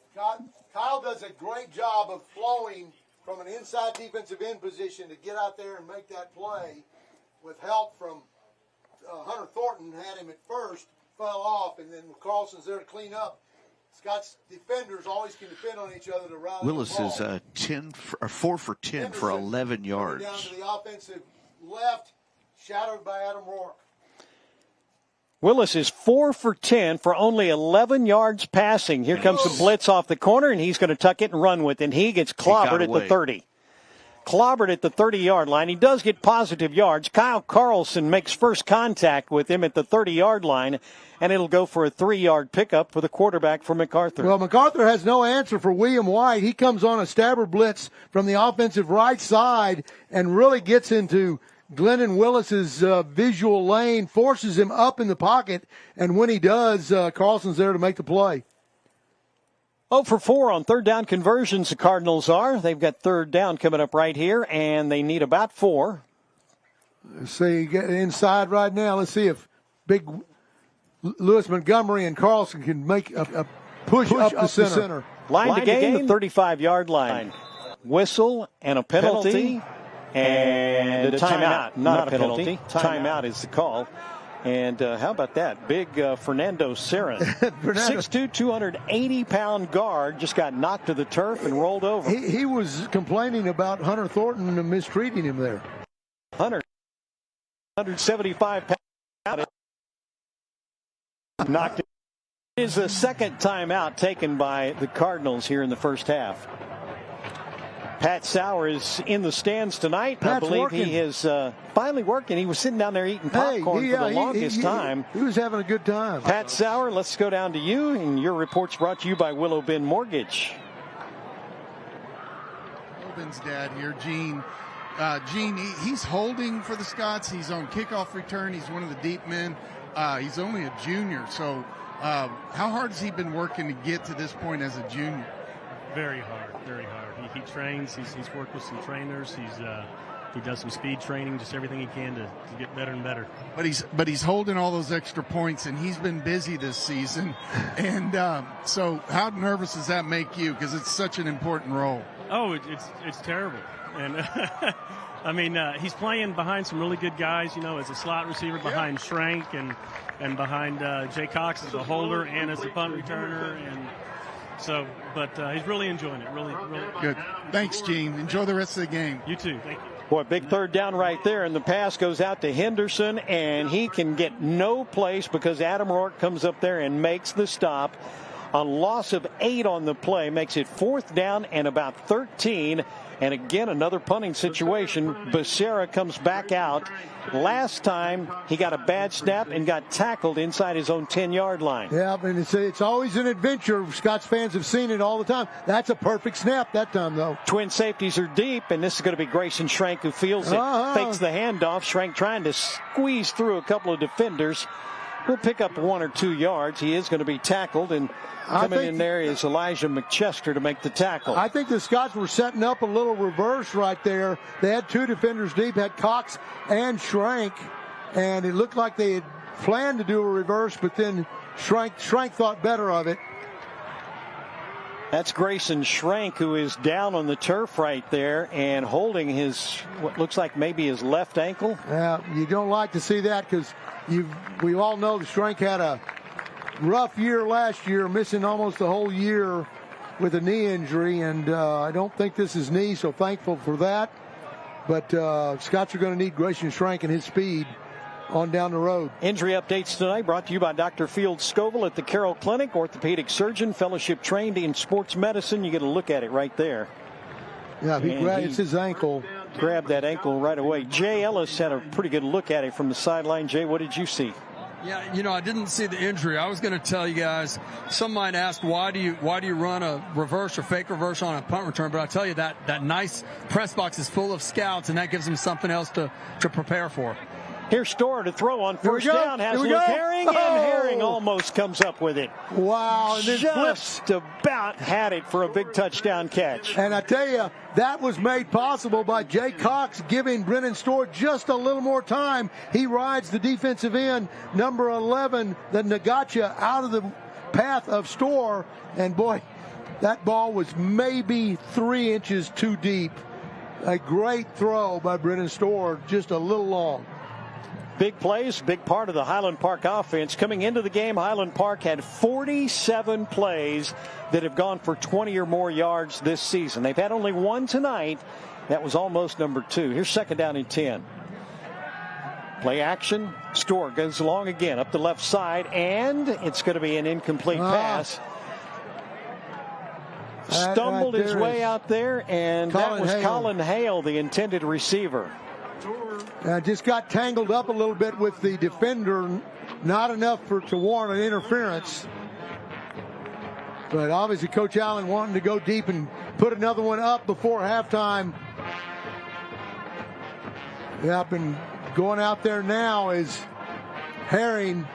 Kyle does a great job of flowing from an inside defensive end position to get out there and make that play with help from Hunter Thornton. Had him at first. Fell off, and then Carlson's there to clean up. Scott's defenders always can defend on each other to rally. Willis is 4 for 10 for 11 yards. Down to the offensive left, shadowed by Adam Rourke. Willis is 4 for 10 for only 11 yards passing. Here comes the blitz off the corner, and he's going to tuck it and run with it. And he gets clobbered at the 30. Clobbered at the 30-yard line. He does get positive yards. Kyle Carlson makes first contact with him at the 30-yard line, and it'll go for a 3-yard pickup for the quarterback for MacArthur. Well, MacArthur has no answer for William White. He comes on a stabber blitz from the offensive right side and really gets into Glendon Willis's visual lane, forces him up in the pocket, and when he does, Carlson's there to make the play. 0 for 4 on third down conversions, the Cardinals are. They've got third down coming up right here, and they need about 4. Let's see, get inside right now. Let's see if big Lewis Montgomery and Carlson can make a push up the center. Line to gain, the 35-yard line. Whistle and a penalty. And a timeout. Not a penalty. Timeout is the call. And how about that? Big Fernando Sarin, 6'2", 280-pound guard, just got knocked to the turf and rolled over. He was complaining about Hunter Thornton mistreating him there. 175 pounds. Knocked it. It is the second timeout taken by the Cardinals here in the first half. Pat Sauer is in the stands tonight. Pat's I believe working. He is finally working. He was sitting down there eating popcorn for the longest time. He was having a good time. Pat Sauer, let's go down to you. And your report's brought to you by Willow Bend Mortgage. Willow Bend's dad here, Gene. Gene, he's holding for the Scots. He's on kickoff return. He's one of the deep men. He's only a junior. So how hard has he been working to get to this point as a junior? Very hard, very hard. He trains. He's worked with some trainers. He does some speed training, just everything he can to get better and better. But he's holding all those extra points, and he's been busy this season. And so, how nervous does that make you? Because it's such an important role. Oh, it's terrible. And I mean, he's playing behind some really good guys. You know, as a slot receiver behind Schrank and behind Jay Cox as a holder and as a punt returner and. So, but he's really enjoying it. Really, really good. Thanks, Gene. Enjoy the rest of the game. You too. Thank you. Boy, big third down right there, and the pass goes out to Henderson, and he can get no place because Adam Rourke comes up there and makes the stop. A loss of 8 on the play makes it 4th down and about 13. And again, another punting situation. Becerra comes back out. Last time, he got a bad snap and got tackled inside his own 10-yard line. Yeah, and it's always an adventure. Scots fans have seen it all the time. That's a perfect snap that time, though. Twin safeties are deep, and this is going to be Grayson Schrank who feels it. Fakes the handoff. Schrank trying to squeeze through a couple of defenders. Will pick up 1 or 2 yards. He is going to be tackled, and coming in there is Elijah McChester to make the tackle. I think the Scots were setting up a little reverse right there. They had 2 defenders deep, had Cox and Schrank, and it looked like they had planned to do a reverse, but then Schrank thought better of it. That's Grayson Schrank, who is down on the turf right there and holding his, what looks like maybe his left ankle. Yeah, you don't like to see that because we all know that Schrank had a rough year last year, missing almost the whole year with a knee injury, and I don't think this is knee, so thankful for that. But Scots are going to need Grayson Schrank and his speed on down the road. Injury updates tonight brought to you by Dr. Field Scoville at the Carroll Clinic, orthopedic surgeon, fellowship trained in sports medicine. You get a look at it right there. Yeah, it's his ankle. Grabbed that ankle right away. Jay Ellis had a pretty good look at it from the sideline. Jay, what did you see? Yeah, I didn't see the injury. I was going to tell you guys, some might ask, why do you run a reverse or fake reverse on a punt return? But I tell you, that nice press box is full of scouts, and that gives them something else to prepare for. Here's Storr to throw on first down. Has Luke Herring, and Herring almost comes up with it. Wow. And then just about had it for a big touchdown catch. And I tell you, that was made possible by Jay Cox giving Brennan Storr just a little more time. He rides the defensive end, number 11, the Nagacha, out of the path of Storr. And, boy, that ball was maybe 3 inches too deep. A great throw by Brennan Storr, just a little long. Big plays, big part of the Highland Park offense. Coming into the game, Highland Park had 47 plays that have gone for 20 or more yards this season. They've had only one tonight. That was almost number 2. Here's second down and 10. Play action. Storr goes long again up the left side, and it's going to be an incomplete pass. Stumbled his way out there, and that was Colin Hale, the intended receiver. Just got tangled up a little bit with the defender, not enough to warrant an interference. But obviously Coach Allen wanting to go deep and put another one up before halftime. Yep, and going out there now is Herring,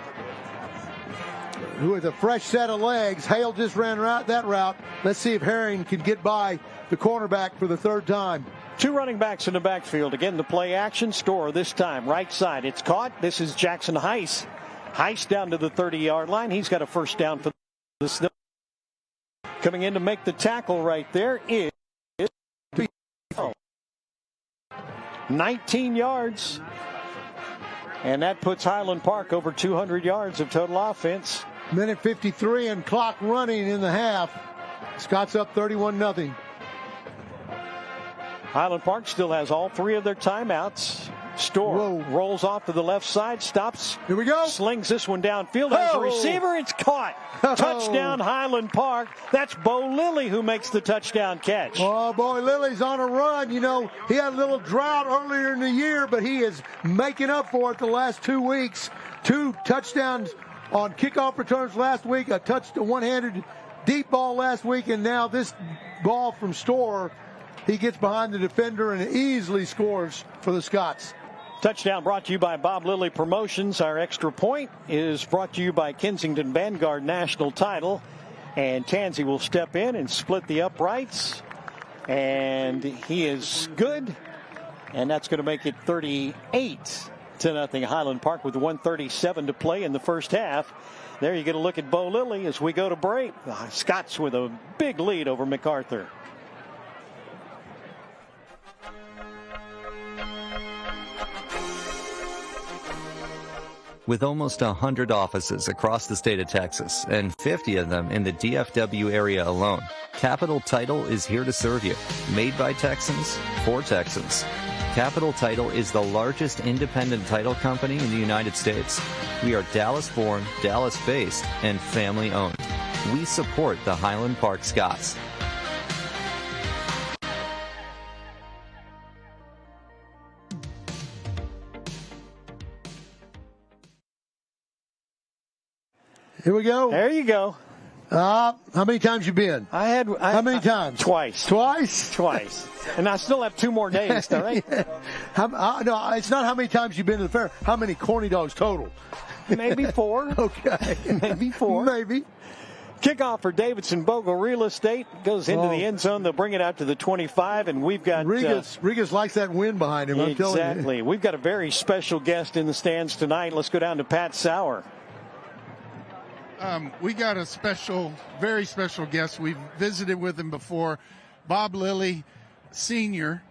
who with a fresh set of legs. Hale just ran that route. Let's see if Herring can get by the cornerback for the third time. 2 running backs in the backfield. Again, the play action. Storr this time, right side. It's caught. This is Jackson Heiss. Heiss down to the 30-yard line. He's got a first down for the Snow. Coming in to make the tackle right there is 19 yards. And that puts Highland Park over 200 yards of total offense. Minute 53 and clock running in the half. Scott's up 31-0. Highland Park still has all 3 of their timeouts. Storr rolls off to the left side, stops. Here we go. Slings this one downfield as a receiver. It's caught. Touchdown Highland Park. That's Bo Lilly who makes the touchdown catch. Oh, boy, Lilly's on a run. He had a little drought earlier in the year, but he is making up for it the last 2 weeks. 2 touchdowns on kickoff returns last week, a one-handed deep ball last week, and now this ball from Storr. He gets behind the defender and easily scores for the Scots. Touchdown brought to you by Bob Lilly Promotions. Our extra point is brought to you by Kensington Vanguard National Title. And Tansey will step in and split the uprights. And he is good. And that's going to make it 38-0 Highland Park with 1:37 to play in the first half. There you get a look at Bo Lilly as we go to break. The Scots with a big lead over MacArthur. With almost 100 offices across the state of Texas and 50 of them in the DFW area alone, Capital Title is here to serve you. Made by Texans, for Texans. Capital Title is the largest independent title company in the United States. We are Dallas-born, Dallas-based, and family-owned. We support the Highland Park Scots. Here we go. There you go. How many times you been? How many times? Twice. Twice? And I still have 2 more days, all right? No, it's not how many times you've been to the fair. How many corny dogs total? Maybe 4. Okay. Maybe 4. Maybe. Kickoff for Davidson Bogle Real Estate. Goes into the end zone. They'll bring it out to the 25, and we've got... Rigas likes that wind behind him, I'm telling you. Exactly. We've got a very special guest in the stands tonight. Let's go down to Pat Sauer. we got a very special guest. We've visited with him before, Bob Lilly, Sr.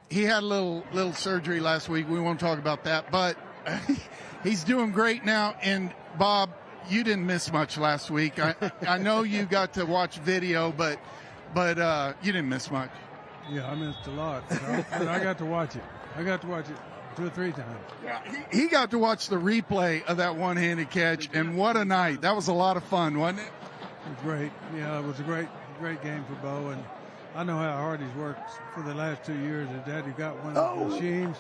He had a little surgery last week. We won't talk about that, but he's doing great now. And Bob, you didn't miss much last week. I know you got to watch video, but you didn't miss much. Yeah, I missed a lot, but I got to watch it. I got to watch it 2 or 3 times. Yeah, he got to watch the replay of that one-handed catch, and what a night. That was a lot of fun, wasn't it? It was great. Yeah, it was a great game for Bo, and I know how hard he's worked for the last 2 years. His daddy got one of the machines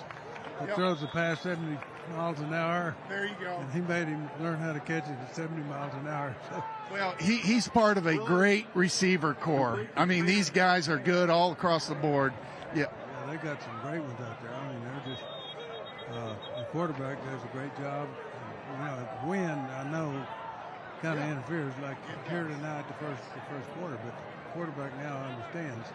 that throws the pass 70 miles an hour. There you go. And he made him learn how to catch it at 70 miles an hour. So. Well, he's part of a great receiver corps. I mean, these guys are good all across the board. Yeah. They got some great ones out there. I mean, they're just the quarterback does a great job. You know, wind, I know, kind of interferes like here tonight the first quarter, but the quarterback now understands.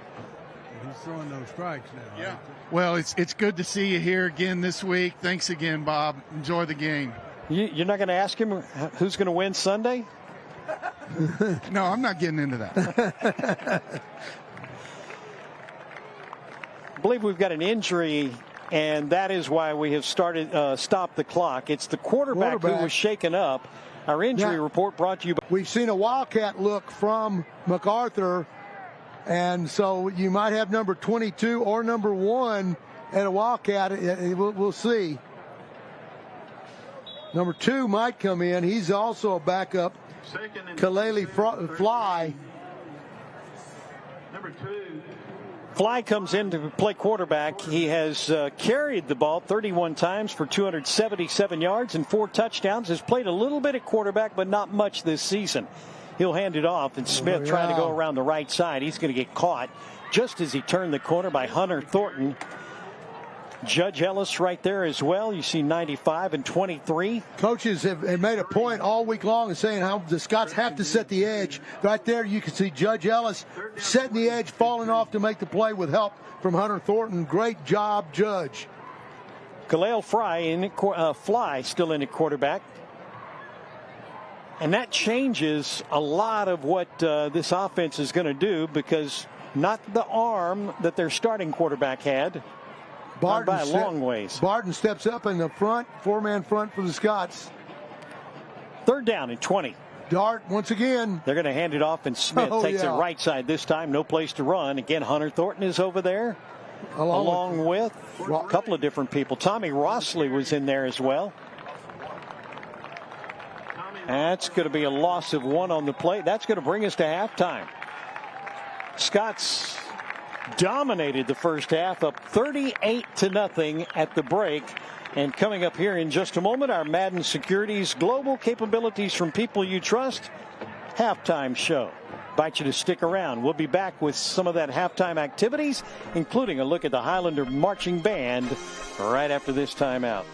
He's throwing those strikes now. Yeah. Well, it's good to see you here again this week. Thanks again, Bob. Enjoy the game. You're not going to ask him who's going to win Sunday? No, I'm not getting into that. I believe we've got an injury, and that is why we have stopped the clock. It's the quarterback who was shaken up. Our injury report brought to you by... We've seen a Wildcat look from MacArthur, and so you might have number 22 or number 1 at a Wildcat. We'll see. Number 2 might come in. He's also a backup. Kaleli Fly. Number 2. Fly comes in to play quarterback. He has carried the ball 31 times for 277 yards and 4 touchdowns. Has played a little bit at quarterback, but not much this season. He'll hand it off, and Smith trying to go around the right side. He's going to get caught just as he turned the corner by Hunter Thornton. Judge Ellis right there as well. You see 95 and 23. Coaches have made a point all week long of saying how the Scots have to set the edge. Right there you can see Judge Ellis setting the edge, falling off to make the play with help from Hunter Thornton. Great job, Judge. Kaleli Fly still in at quarterback. And that changes a lot of what this offense is going to do, because not the arm that their starting quarterback had. Barton by a long ways. Barton steps up in the front, 4-man front for the Scots. 3rd down and 20. Dart once again. They're going to hand it off, and Smith takes it right side this time. No place to run. Again, Hunter Thornton is over there, along with a couple of different people. Tommy Rossley was in there as well. That's going to be a loss of 1 on the play. That's going to bring us to halftime. Scots dominated the first half, up 38-0 at the break. And coming up here in just a moment, our Madden Securities Global Capabilities from People You Trust halftime show. Invite you to stick around. We'll be back with some of that halftime activities, including a look at the Highlander Marching Band right after this timeout.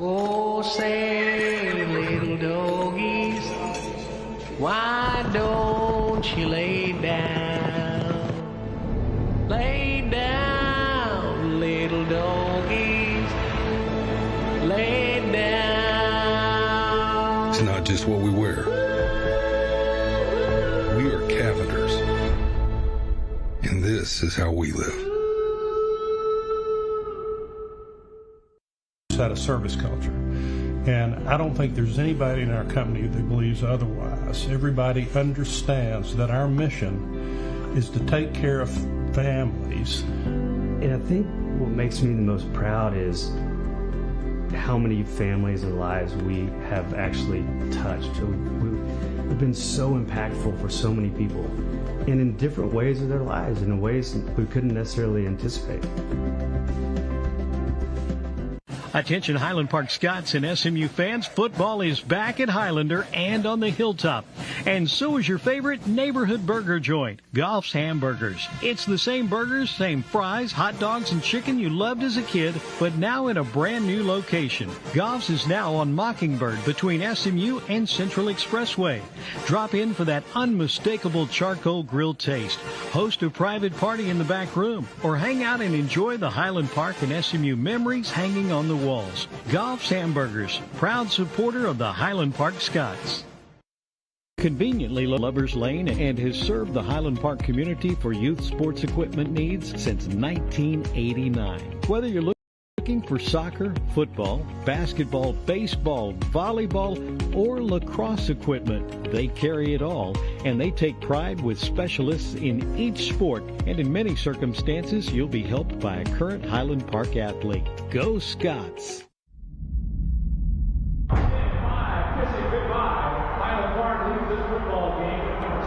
Oh, say, little doggies, why don't you lay down? Lay down, little doggies, lay down. It's not just what we wear. We are Cavenders, and this is how we live. At a service culture, and I don't think there's anybody in our company that believes otherwise. Everybody understands that our mission is to take care of families. And I think what makes me the most proud is how many families and lives we have actually touched. We've been so impactful for so many people, and in different ways of their lives, in ways we couldn't necessarily anticipate. Attention Highland Park Scots and SMU fans, football is back at Highlander and on the Hilltop. And so is your favorite neighborhood burger joint, Goff's Hamburgers. It's the same burgers, same fries, hot dogs, and chicken you loved as a kid, but now in a brand new location. Goff's is now on Mockingbird between SMU and Central Expressway. Drop in for that unmistakable charcoal grill taste. Host a private party in the back room, or hang out and enjoy the Highland Park and SMU memories hanging on the walls. Goff's Hamburgers, proud supporter of the Highland Park Scots. Conveniently Lovers Lane, and has served the Highland Park community for youth sports equipment needs since 1989. Whether you're looking for soccer, football, basketball, baseball, volleyball, or lacrosse equipment, they carry it all, and they take pride with specialists in each sport, and in many circumstances, you'll be helped by a current Highland Park athlete. Go Scots!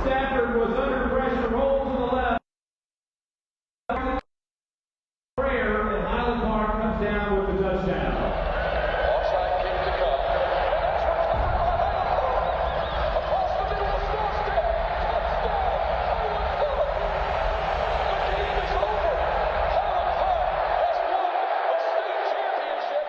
Stafford was under pressure, rolls to the left. Prayer, and Highland Park comes down with the touchdown. Offside kick to come. Across the middle of Stockton. Touchdown, Highland Park. The game is over. Highland Park has won the state championship.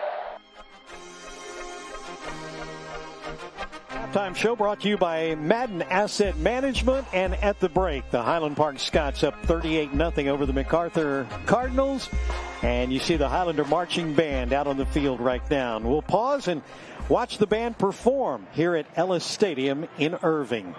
Halftime show brought to you by Madden Asset Management. And at the break, the Highland Park Scots up 38-0 over the MacArthur Cardinals. And you see the Highlander Marching Band out on the field right now. We'll pause and watch the band perform here at Ellis Stadium in Irving.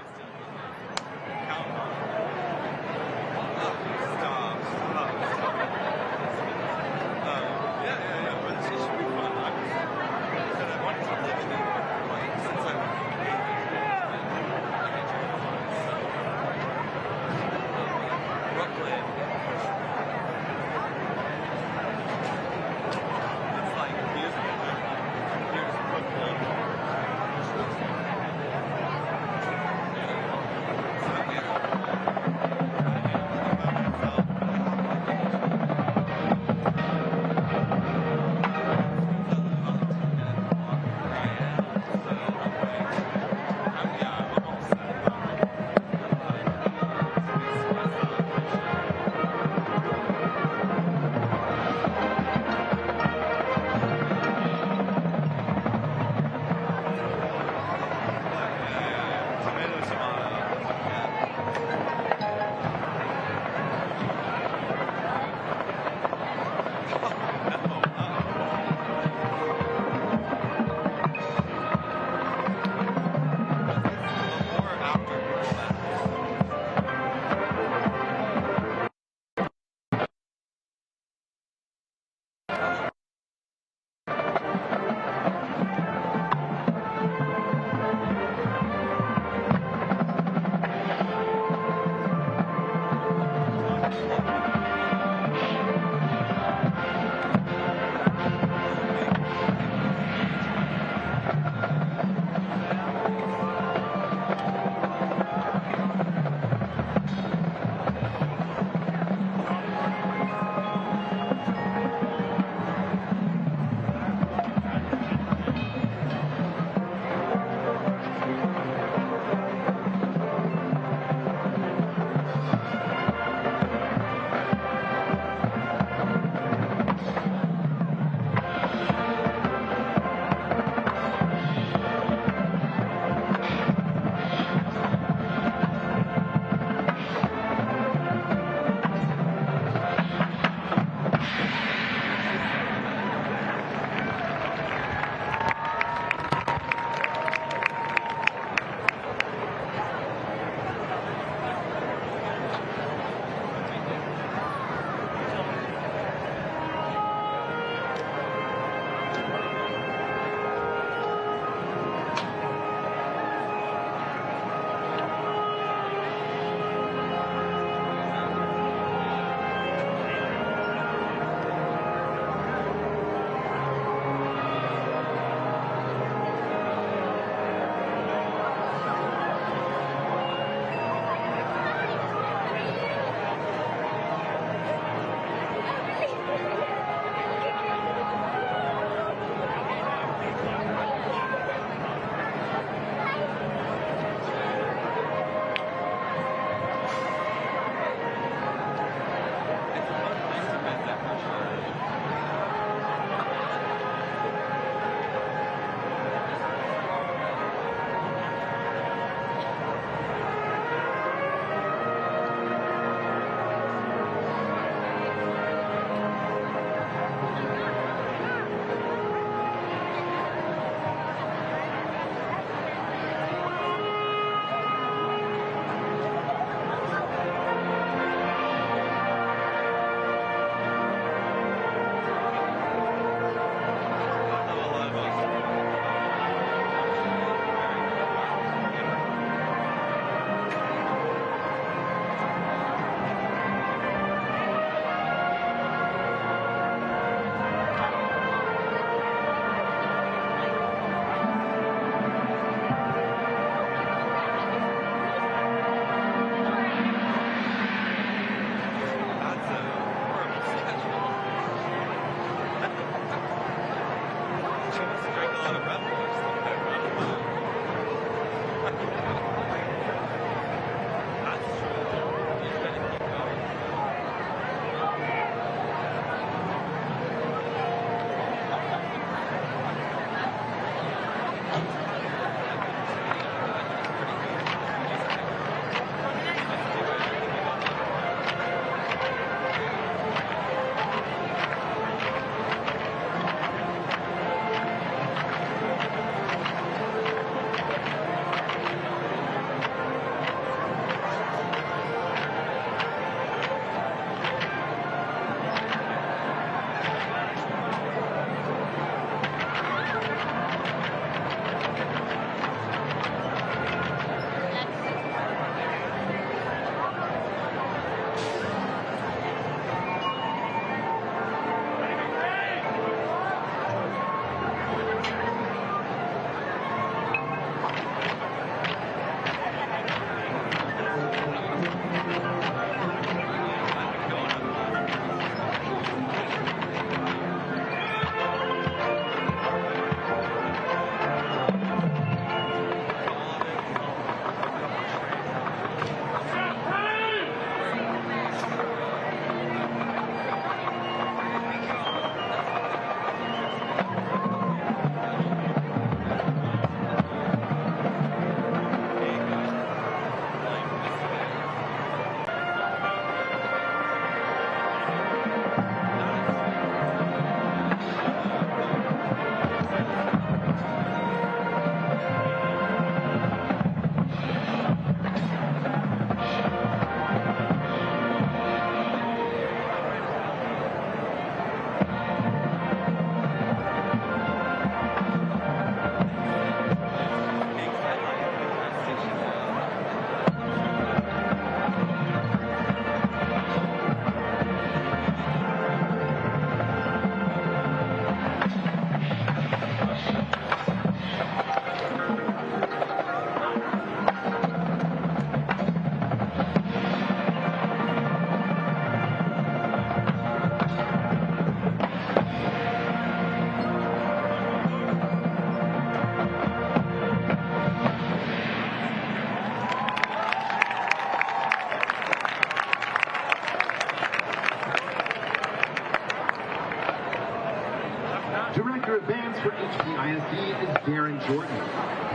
for HPISD is Darren Jordan.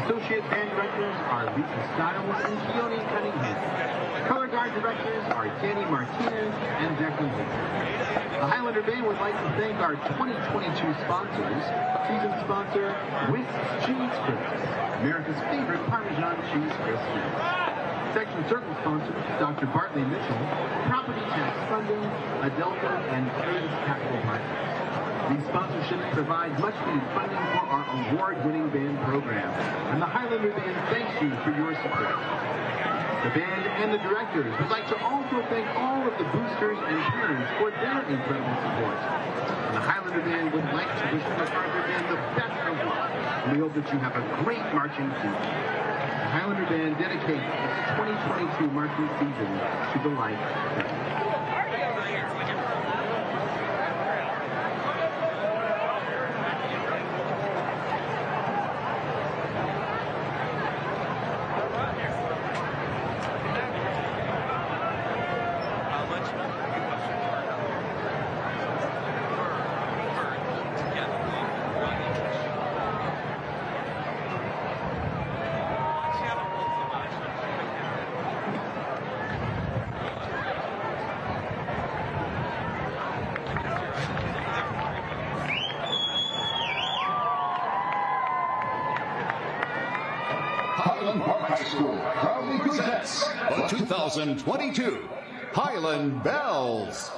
Associate band directors are Lisa Stiles and Keone Cunningham. Color guard directors are Danny Martinez and Declan Winter. The Highlander Band would like to thank our 2022 sponsors. Season sponsor, Whisk's Cheese Crisps, America's favorite Parmesan cheese crisps. Section Circle sponsors, Dr. Bartley Mitchell, Property Tax Funding, Adelpha, and Curtis Capital Partners. These sponsorships provide much-needed funding for our award-winning band program, and the Highlander Band thanks you for your support. The band and the directors would like to also thank all of the boosters and parents for their incredible support. And the Highlander Band would like to wish the MacArthur Band the best of luck, and we hope that you have a great marching season. The Highlander Band dedicates its 2022 marching season to the life of them. Highland Park High School proudly presents the 2022 Highland Bells.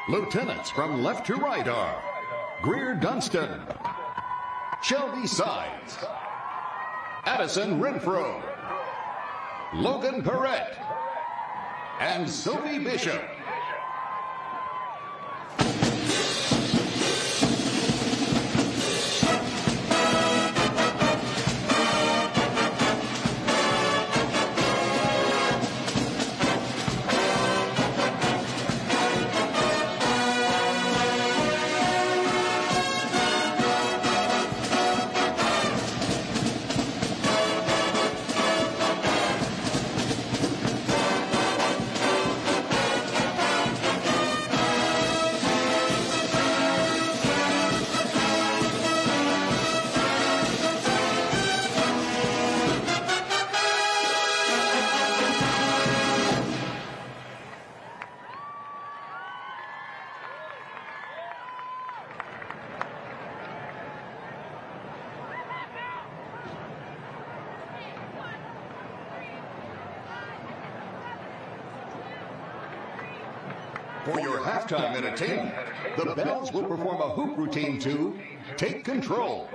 Lieutenants from left to right are Greer Dunstan, Shelby Sides, Addison Renfro, Logan Perrette, and Sophie Bishop. For your halftime entertainment, the Bells will perform a hoop routine to Take Control.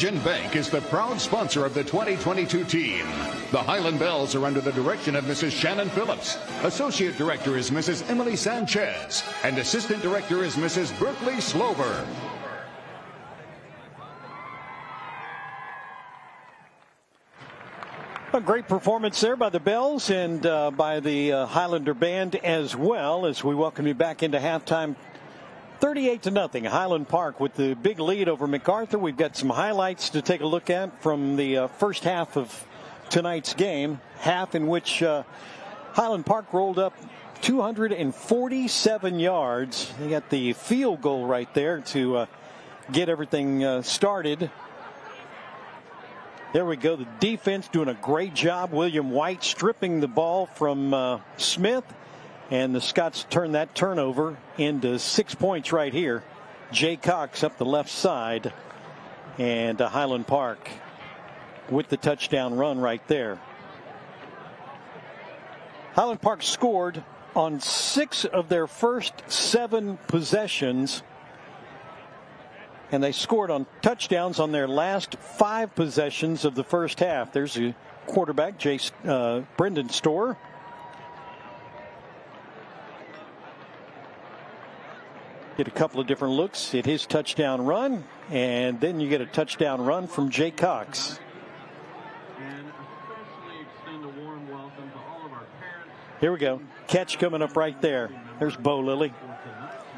Origin Bank is the proud sponsor of the 2022 team. The Highland Bells are under the direction of Mrs. Shannon Phillips. Associate Director is Mrs. Emily Sanchez. And Assistant Director is Mrs. Berkeley Slover. A great performance there by the Bells and by the Highlander Band as well, as we welcome you back into halftime. 38-0, Highland Park with the big lead over MacArthur. We've got some highlights to take a look at from the first half of tonight's game, half in which Highland Park rolled up 247 yards. They got the field goal right there to get everything started. There we go. The defense doing a great job. William White stripping the ball from Smith. And the Scots turn that turnover into 6 points right here. Jay Cox up the left side. And Highland Park with the touchdown run right there. Highland Park scored on 6 of their first 7 possessions. And they scored on touchdowns on their last 5 possessions of the first half. There's the quarterback, Brendan Storr. Get a couple of different looks at his touchdown run. And then you get a touchdown run from Jay Cox. And especially extend a warm welcome to all of our parents. Here we go. Catch coming up right there. There's Bo Lilly.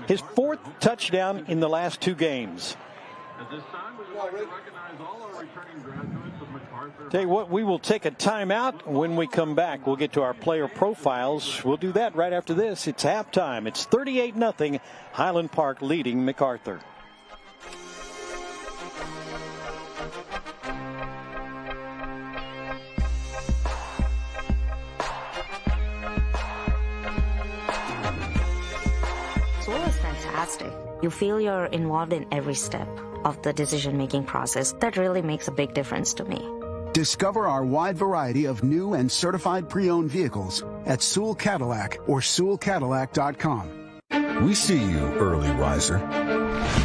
His 4th touchdown in the last 2 games. At this time, we would like to recognize all our returning graduates of MacArthur. Tell you what, we will take a timeout. When we come back, we'll get to our player profiles. We'll do that right after this. It's halftime. It's 38-0, Highland Park leading MacArthur. School is fantastic. You feel you're involved in every step of the decision-making process. That really makes a big difference to me. Discover our wide variety of new and certified pre-owned vehicles at Sewell Cadillac or SewellCadillac.com. We see you, early riser,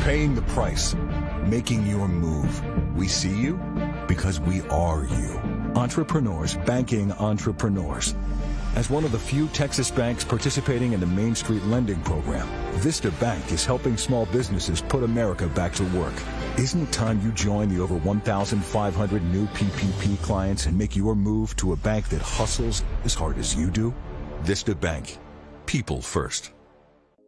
paying the price, making your move. We see you because we are you. Entrepreneurs banking entrepreneurs. As one of the few Texas banks participating in the Main Street Lending Program, Vista Bank is helping small businesses put America back to work. Isn't it time you join the over 1,500 new PPP clients and make your move to a bank that hustles as hard as you do? Vista Bank. People first.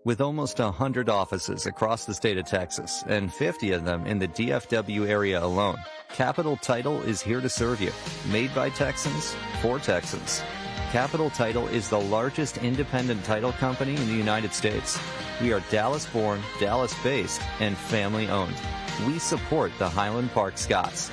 With almost 100 offices across the state of Texas and 50 of them in the DFW area alone, Capital Title is here to serve you. Made by Texans, for Texans. Capital Title is the largest independent title company in the United States. We are Dallas-born, Dallas-based, and family-owned. We support the Highland Park Scots.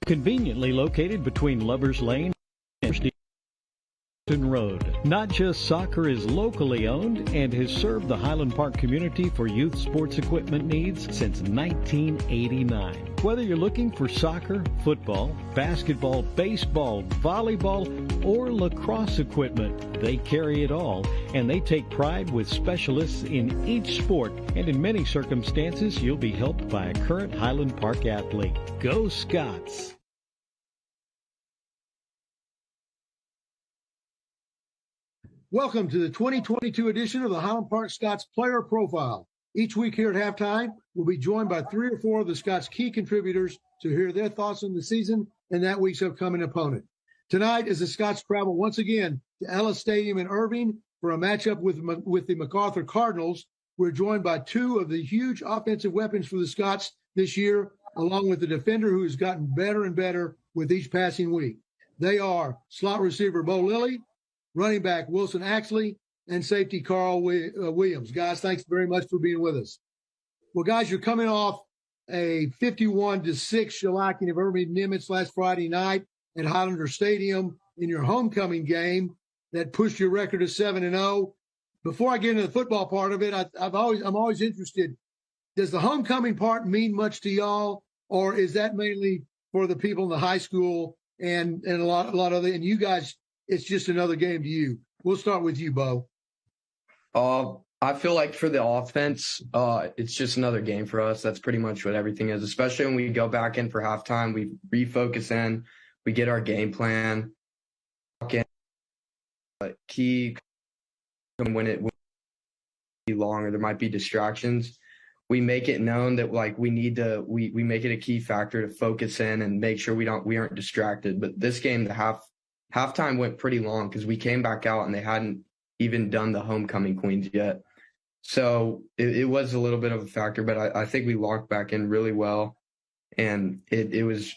Conveniently located between Lovers Lane and Road. Not Just Soccer is locally owned and has served the Highland Park community for youth sports equipment needs since 1989. Whether you're looking for soccer, football, basketball, baseball, volleyball, or lacrosse equipment, they carry it all, and they take pride with specialists in each sport, and in many circumstances, you'll be helped by a current Highland Park athlete. Go Scots! Welcome to the 2022 edition of the Highland Park Scots Player Profile. Each week here at halftime, we'll be joined by 3 or 4 of the Scots' key contributors to hear their thoughts on the season and that week's upcoming opponent. Tonight, as the Scots travel once again to Ellis Stadium in Irving for a matchup with the MacArthur Cardinals, we're joined by 2 of the huge offensive weapons for the Scots this year, along with the defender who has gotten better and better with each passing week. They are slot receiver Bo Lilly, running back Wilson Axley, and safety Carl Williams. Guys, thanks very much for being with us. Well, guys, you're coming off a 51-6 shellacking of Irving Nimitz last Friday night at Highlander Stadium in your homecoming game that pushed your record to 7-0. Before I get into the football part of it, I'm always interested. Does the homecoming part mean much to y'all, or is that mainly for the people in the high school and a lot of and you guys? It's just another game to you. We'll start with you, Bo. I feel like for the offense, it's just another game for us. That's pretty much what everything is, especially when we go back in for halftime. We refocus in, we get our game plan, key when it will be long or there might be distractions. We make it known that like we need to we make it a key factor to focus in and make sure we aren't distracted. But this game, the halftime went pretty long because we came back out and they hadn't even done the homecoming queens yet. So it was a little bit of a factor, but I think we locked back in really well. And it's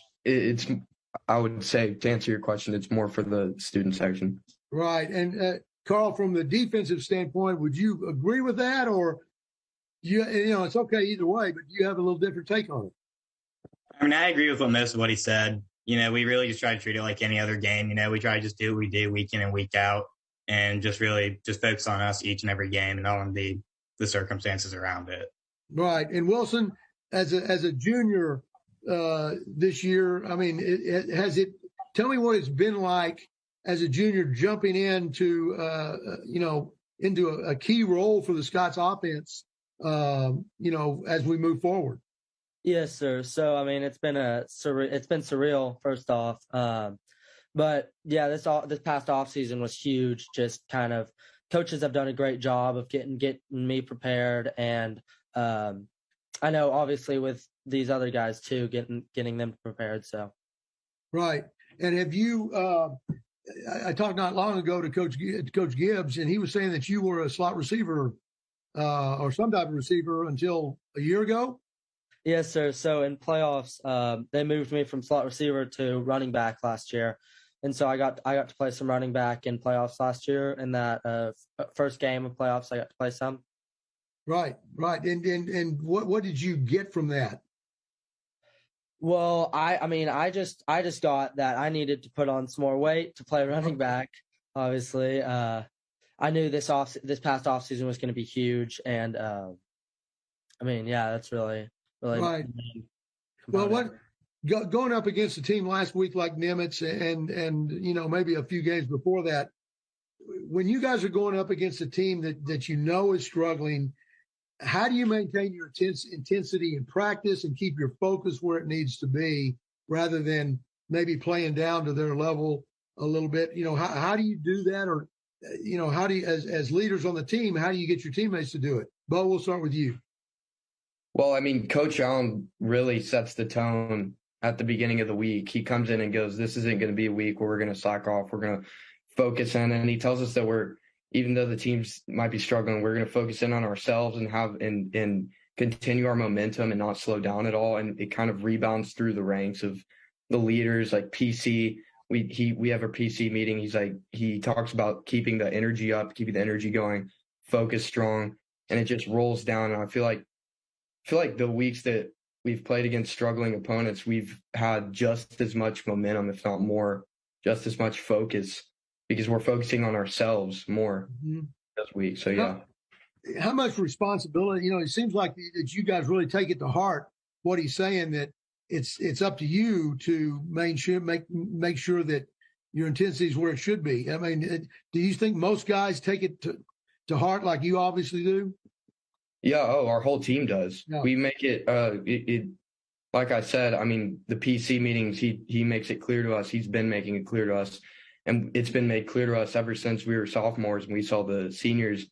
I would say, to answer your question, it's more for the student section. Right. And Carl, from the defensive standpoint, would you agree with that, or it's okay either way, but you have a little different take on it? I mean, I agree with most of what he said. We really just try to treat it like any other game. We try to just do what we do week in and week out, and just really just focus on us each and every game and not on the circumstances around it. Right. And Wilson, as a junior this year, I mean, tell me what it's been like as a junior jumping into into a key role for the Scots offense, as we move forward. Yes, sir. So, I mean, it's been surreal, first off. But yeah, this past off season was huge. Just kind of coaches have done a great job of getting me prepared, and I know obviously with these other guys too, getting them prepared. So, right. And have you? I talked not long ago to Coach Gibbs, and he was saying that you were a slot receiver or some type of receiver until a year ago. Yes, sir. So in playoffs, they moved me from slot receiver to running back last year. And so I got to play some running back in playoffs last year. In that first game of playoffs, I got to play some. Right. And what did you get from that? Well, I just got that I needed to put on some more weight to play running back. Obviously, I knew this past off season was going to be huge, and that's really right. Well, going up against a team last week like Nimitz and maybe a few games before that, when you guys are going up against a team that is struggling, how do you maintain your intensity in practice and keep your focus where it needs to be rather than maybe playing down to their level a little bit? How do you do that? Or, how do you, as leaders on the team, how do you get your teammates to do it? Bo, we'll start with you. Well, I mean, Coach Allen really sets the tone at the beginning of the week. He comes in and goes, this isn't going to be a week where we're going to slack off. We're going to focus in. And he tells us that even though the teams might be struggling, we're going to focus in on ourselves and and continue our momentum and not slow down at all. And it kind of rebounds through the ranks of the leaders like PC. We have a PC meeting. He talks about keeping the energy up, keeping the energy going, focus strong, and it just rolls down. And I feel like the weeks that we've played against struggling opponents, we've had just as much momentum, if not more, just as much focus, because we're focusing on ourselves more this week. So, yeah. How much responsibility, it seems like that you guys really take it to heart, what he's saying, that it's up to you to make sure that your intensity is where it should be. I mean, do you think most guys take it to heart like you obviously do? Yeah. Our whole team does. Yeah. We make it, like I said, I mean, the PC meetings, he makes it clear to us. He's been making it clear to us. And it's been made clear to us ever since we were sophomores and we saw the seniors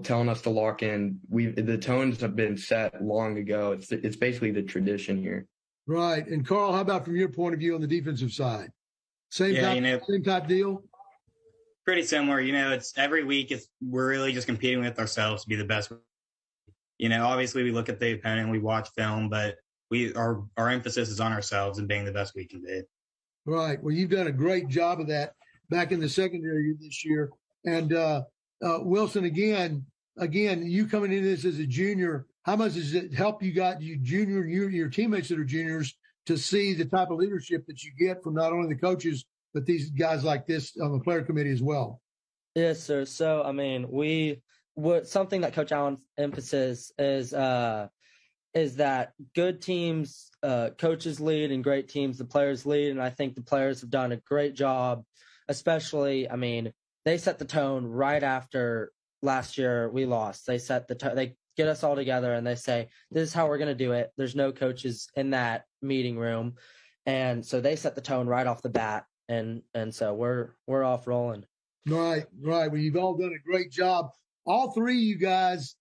telling us to lock in. The tones have been set long ago. It's basically the tradition here. Right. And Carl, how about from your point of view on the defensive side? Same type deal? Pretty similar. It's every week we're really just competing with ourselves to be the best. Obviously we look at the opponent, we watch film, but our emphasis is on ourselves and being the best we can be. Right. Well, you've done a great job of that back in the secondary this year. And Wilson, again, you coming into this as a junior, how much does it help your teammates that are juniors to see the type of leadership that you get from not only the coaches, but these guys like this on the player committee as well? Yes, sir. So, I mean, something that Coach Allen emphasizes is that good teams, coaches lead, and great teams, the players lead. And I think the players have done a great job, especially, I mean, they set the tone right after last year we lost. They set the tone. They get us all together and they say, this is how we're going to do it. There's no coaches in that meeting room. And so they set the tone right off the bat. And so we're off rolling. Right. Well, you've all done a great job. All three of you guys,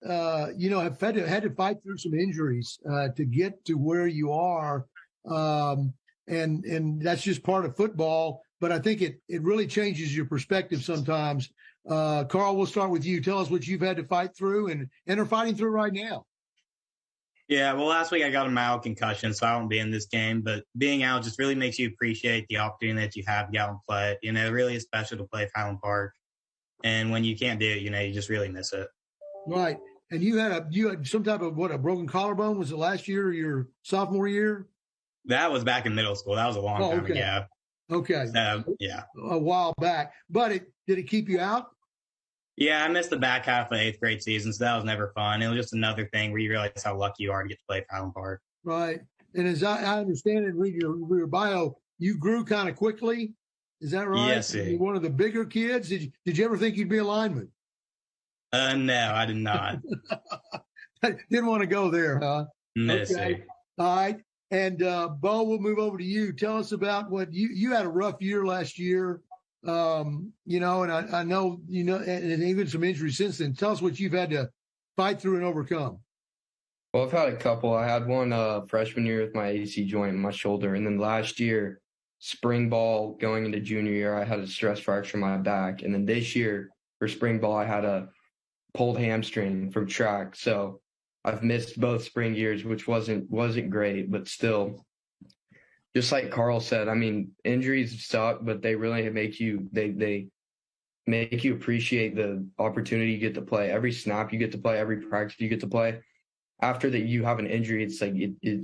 have had to fight through some injuries to get to where you are. And that's just part of football. But I think it really changes your perspective sometimes. Carl, we'll start with you. Tell us what you've had to fight through and are fighting through right now. Yeah, well, last week I got a mild concussion, so I won't be in this game. But being out just really makes you appreciate the opportunity that you have to go out and play. It really is special to play at Highland Park. And when you can't do it, you just really miss it. Right. And you had some type of, a broken collarbone? Was it last year or your sophomore year? That was back in middle school. That was a long time ago. Okay. Yeah. A while back. But did it keep you out? Yeah, I missed the back half of the 8th grade season, so that was never fun. It was just another thing where you realize how lucky you are to get to play at Highland Park. Right. And as I understand and read your bio, you grew kind of quickly. Is that right? Yes, sir. You're one of the bigger kids. Did you ever think you'd be a lineman? No, I did not. Didn't want to go there, huh? No, sir. All right. And Bo, we'll move over to you. Tell us about what you had a rough year last year. And I know, and even some injuries since then. Tell us what you've had to fight through and overcome. Well, I've had a couple. I had one freshman year with my AC joint in my shoulder. And then last year, spring ball going into junior year, I had a stress fracture in my back. And then this year for spring ball, I had a pulled hamstring from track. So I've missed both spring years, which wasn't great, but still, just like Carl said, I mean, injuries suck, but they really make you, they make you appreciate the opportunity you get to play. Every snap you get to play, every practice you get to play. After that, you have an injury, it's like it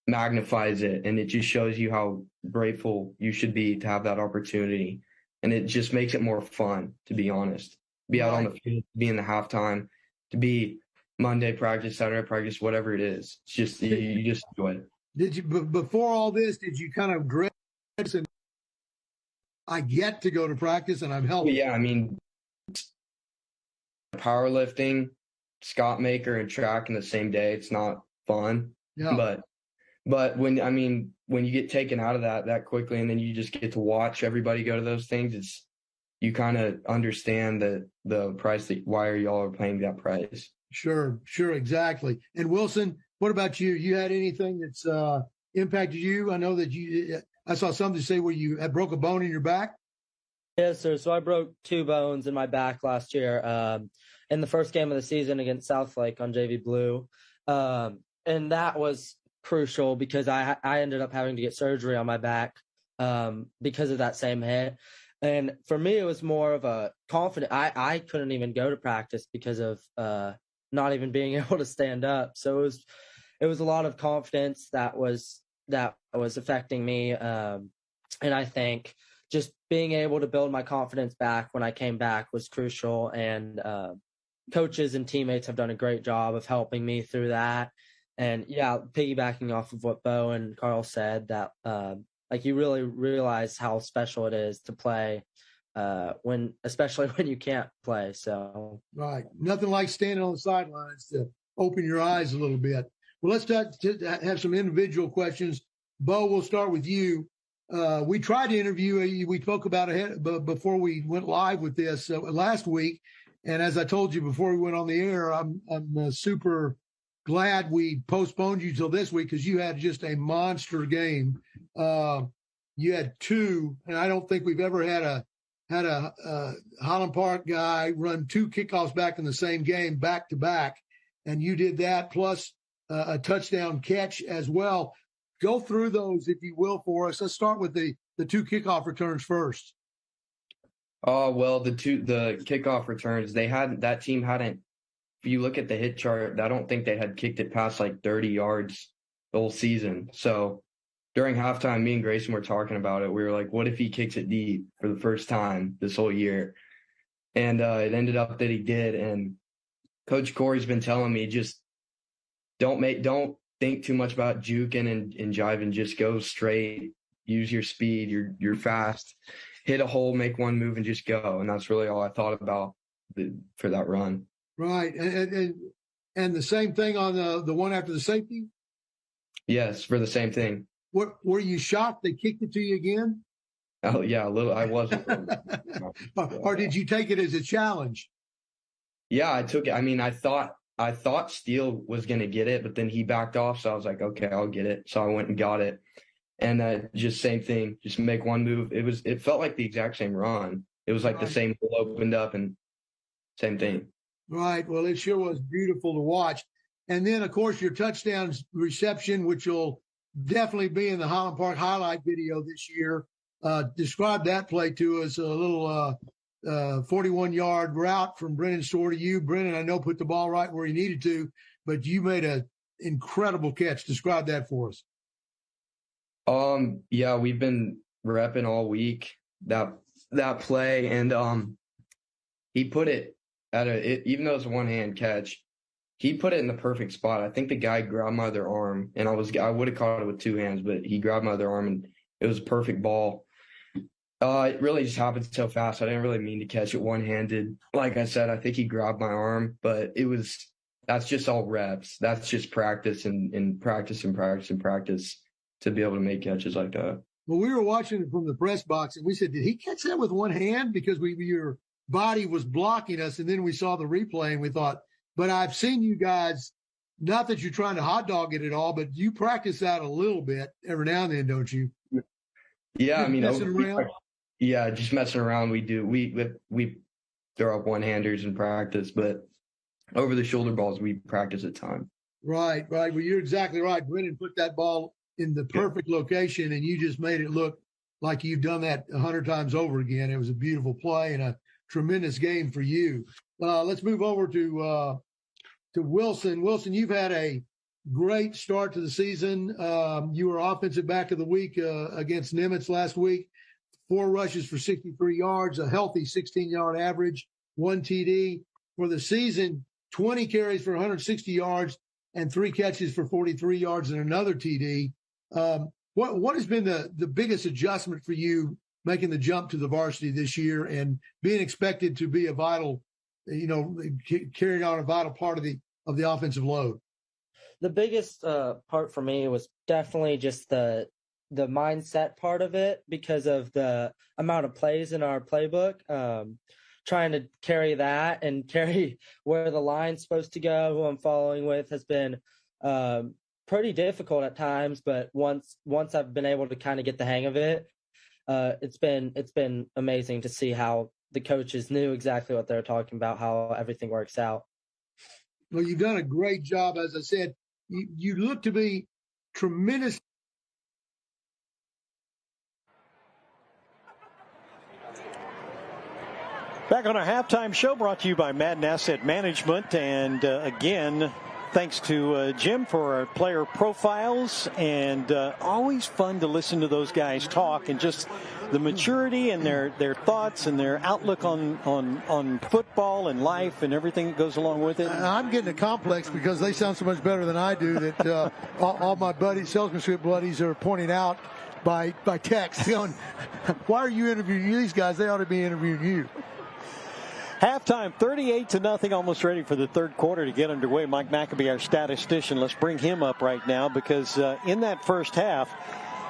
magnifies it, and it just shows you how grateful you should be to have that opportunity. And it just makes it more fun, to be honest. Be out on the field, be in the halftime, to be Monday practice, Saturday practice, whatever it is. It's just, you just enjoy it. Did you, before all this, did you kind of dread and I get to go to practice and I'm healthy? Yeah, I mean, powerlifting, Scott Maker, and track in the same day, it's not fun. Yeah. But when you get taken out of that quickly, and then you just get to watch everybody go to those things, you kind of understand the price why y'all are paying that price. Sure, exactly. And Wilson, what about you? You had anything that's impacted you? I know that I saw something say where you had broke a bone in your back. Yes, sir. So I broke 2 bones in my back last year in the first game of the season against Southlake on JV Blue. And that was crucial because I ended up having to get surgery on my back because of that same hit. And for me, it was more of a confident. I couldn't even go to practice because of not even being able to stand up. So it was a lot of confidence that was affecting me. And I think just being able to build my confidence back when I came back was crucial. And coaches and teammates have done a great job of helping me through that. And yeah, piggybacking off of what Bo and Carl said, that you really realize how special it is to play especially when you can't play. So right, nothing like standing on the sidelines to open your eyes a little bit. Well, let's have some individual questions. Bo, we'll start with you. We tried to interview you. We spoke about it before we went live with this last week, and as I told you before we went on the air, I'm super glad we postponed you till this week because you had just a monster game. You had 2, and I don't think we've ever had a Highland Park guy run 2 kickoffs back in the same game back to back, and you did that plus a touchdown catch as well. Go through those, if you will, for us. Let's start with the 2 kickoff returns first. Oh, well, the kickoff returns, that team hadn't, if you look at the hit chart, I don't think they had kicked it past 30 yards the whole season. So during halftime, me and Grayson were talking about it. We were like, what if he kicks it deep for the first time this whole year? And it ended up that he did. And Coach Corey's been telling me, just don't think too much about juking and jiving. Just go straight, use your speed. You're fast. hit a hole, make one move, and just go. And that's really all I thought about for that run. Right. And the same thing on the one after the safety? Yes, for the same thing. Were you shocked they kicked it to you again? Oh, yeah, a little. I wasn't. Or did you take it as a challenge? Yeah, I took it. I mean, I thought Steele was going to get it, but then he backed off. So I was like, okay, I'll get it. So I went and got it. And just same thing, just make one move. It felt like the exact same run. It was like the same hole opened up and same thing. Right. Well, it sure was beautiful to watch. And then, of course, your touchdown reception, which will definitely be in the Highland Park highlight video this year. Describe that play to us, a little 41-yard route from Brennan Store to you. Brennan, I know, put the ball right where he needed to, but you made an incredible catch. Describe that for us. Yeah, we've been repping all week that play, and he put it even though it's a one-hand catch, he put it in the perfect spot. I think the guy grabbed my other arm, and I would have caught it with two hands, but he grabbed my other arm, and it was a perfect ball. It really just happened so fast. I didn't really mean to catch it one-handed. Like I said, I think he grabbed my arm, but that's just all reps. That's just practice and practice and practice and practice to be able to make catches like that. Well, we were watching it from the press box, and we said, did he catch that with one hand? Because your body was blocking us, and then we saw the replay, and we thought, but I've seen you guys, not that you're trying to hot dog it at all, but you practice that a little bit every now and then, don't you? Yeah, I mean, messing around? Yeah, just messing around. We do. We throw up one-handers in practice, but over the shoulder balls, we practice at time. Right. Well, you're exactly right. Brennan put that ball in the perfect location, and you just made it look like you've done that 100 times over again. It was a beautiful play and a tremendous game for you. Let's move over to Wilson. Wilson, you've had a great start to the season. You were offensive back of the week against Nimitz last week. 4 rushes for 63 yards, a healthy 16-yard average, 1 TD. For the season, 20 carries for 160 yards and 3 catches for 43 yards and another TD. What has been the biggest adjustment for you making the jump to the varsity this year and being expected to be a vital, carrying on a vital part of the offensive load? The biggest part for me was definitely just the mindset part of it because of the amount of plays in our playbook. Trying to carry that and carry where the line's supposed to go, who I'm following with, has been pretty difficult at times. But once I've been able to kind of get the hang of it, it's been amazing to see how the coaches knew exactly what they were talking about, how everything works out. Well, you've done a great job. As I said, you look to be tremendous. Back on our halftime show, brought to you by Madden Asset Management. And again, thanks to Jim for our player profiles. And always fun to listen to those guys talk and just the maturity and their thoughts and their outlook on football and life and everything that goes along with it. I'm getting a complex because they sound so much better than I do that all my buddies, salesmanship buddies, are pointing out by text, going, why are you interviewing these guys? They ought to be interviewing you. Halftime, 38-0, almost ready for the third quarter to get underway. Mike McAbee, our statistician, let's bring him up right now because in that first half,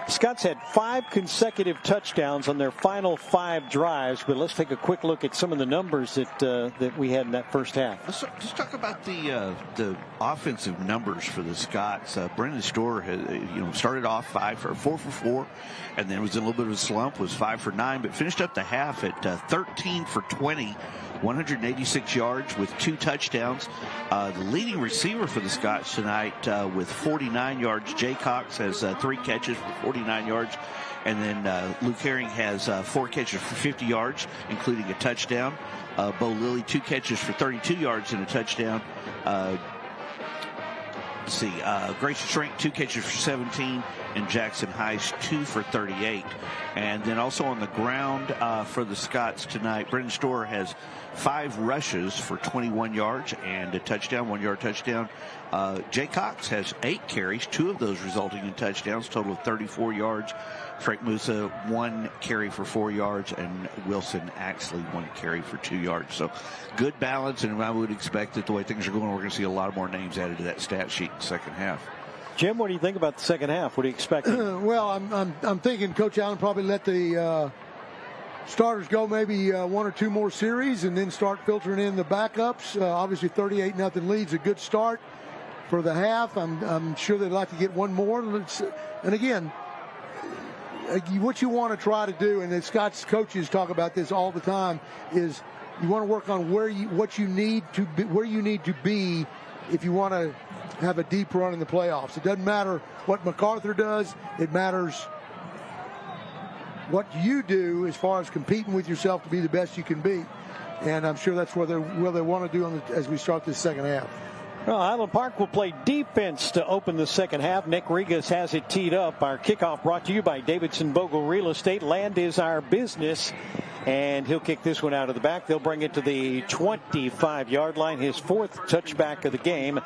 Scots had 5 consecutive touchdowns on their final 5 drives. But let's take a quick look at some of the numbers that we had in that first half. Let's just talk about the offensive numbers for the Scots. Brennan Store has started off 4 for 4, and then was in a little bit of a slump, was 5 for 9, but finished up the half at 13 for 20. 186 yards with 2 touchdowns. The leading receiver for the Scots tonight with 49 yards. Jay Cox has 3 catches for 49 yards. And then Luke Herring has 4 catches for 50 yards, including a touchdown. Bo Lilly, 2 catches for 32 yards and a touchdown. Grayson Shrink, 2 catches for 17. and Jackson Heiss 2 for 38. And then also on the ground for the Scots tonight, Brendan Storer has 5 rushes for 21 yards and a touchdown, 1-yard touchdown. Jay Cox has 8 carries, 2 of those resulting in touchdowns, total of 34 yards. Frank Musa, 1 carry for 4 yards, and Wilson Axley, 1 carry for 2 yards. So good balance, and I would expect that the way things are going, we're going to see a lot more names added to that stat sheet in the second half. Jim, what do you think about the second half? What do you expect? Well, I'm thinking Coach Allen probably let the starters go maybe 1 or 2 more series and then start filtering in the backups. Obviously, 38-0 lead's a good start for the half. I'm sure they'd like to get 1 more. And again, what you want to try to do, and Scott's coaches talk about this all the time, is you want to work on where you need to be if you want to have a deep run in the playoffs. It doesn't matter what MacArthur does. It matters what you do as far as competing with yourself to be the best you can be. And I'm sure that's what they want to do as we start this second half. Well, Highland Park will play defense to open the second half. Nick Regas has it teed up. Our kickoff brought to you by Davidson Bogle Real Estate. Land is our business. And he'll kick this one out of the back. They'll bring it to the 25-yard line, his 4th touchback of the game.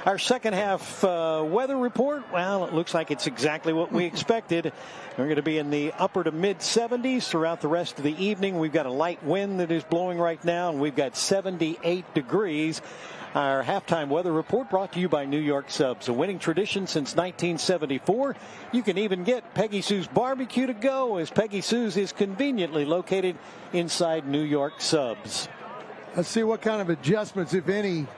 Our second half weather report, well, it looks like it's exactly what we expected. We're going to be in the upper to mid-70s throughout the rest of the evening. We've got a light wind that is blowing right now, and we've got 78 degrees. Our halftime weather report brought to you by New York Subs, a winning tradition since 1974. You can even get Peggy Sue's Barbecue to go, as Peggy Sue's is conveniently located inside New York Subs. Let's see what kind of adjustments, if any,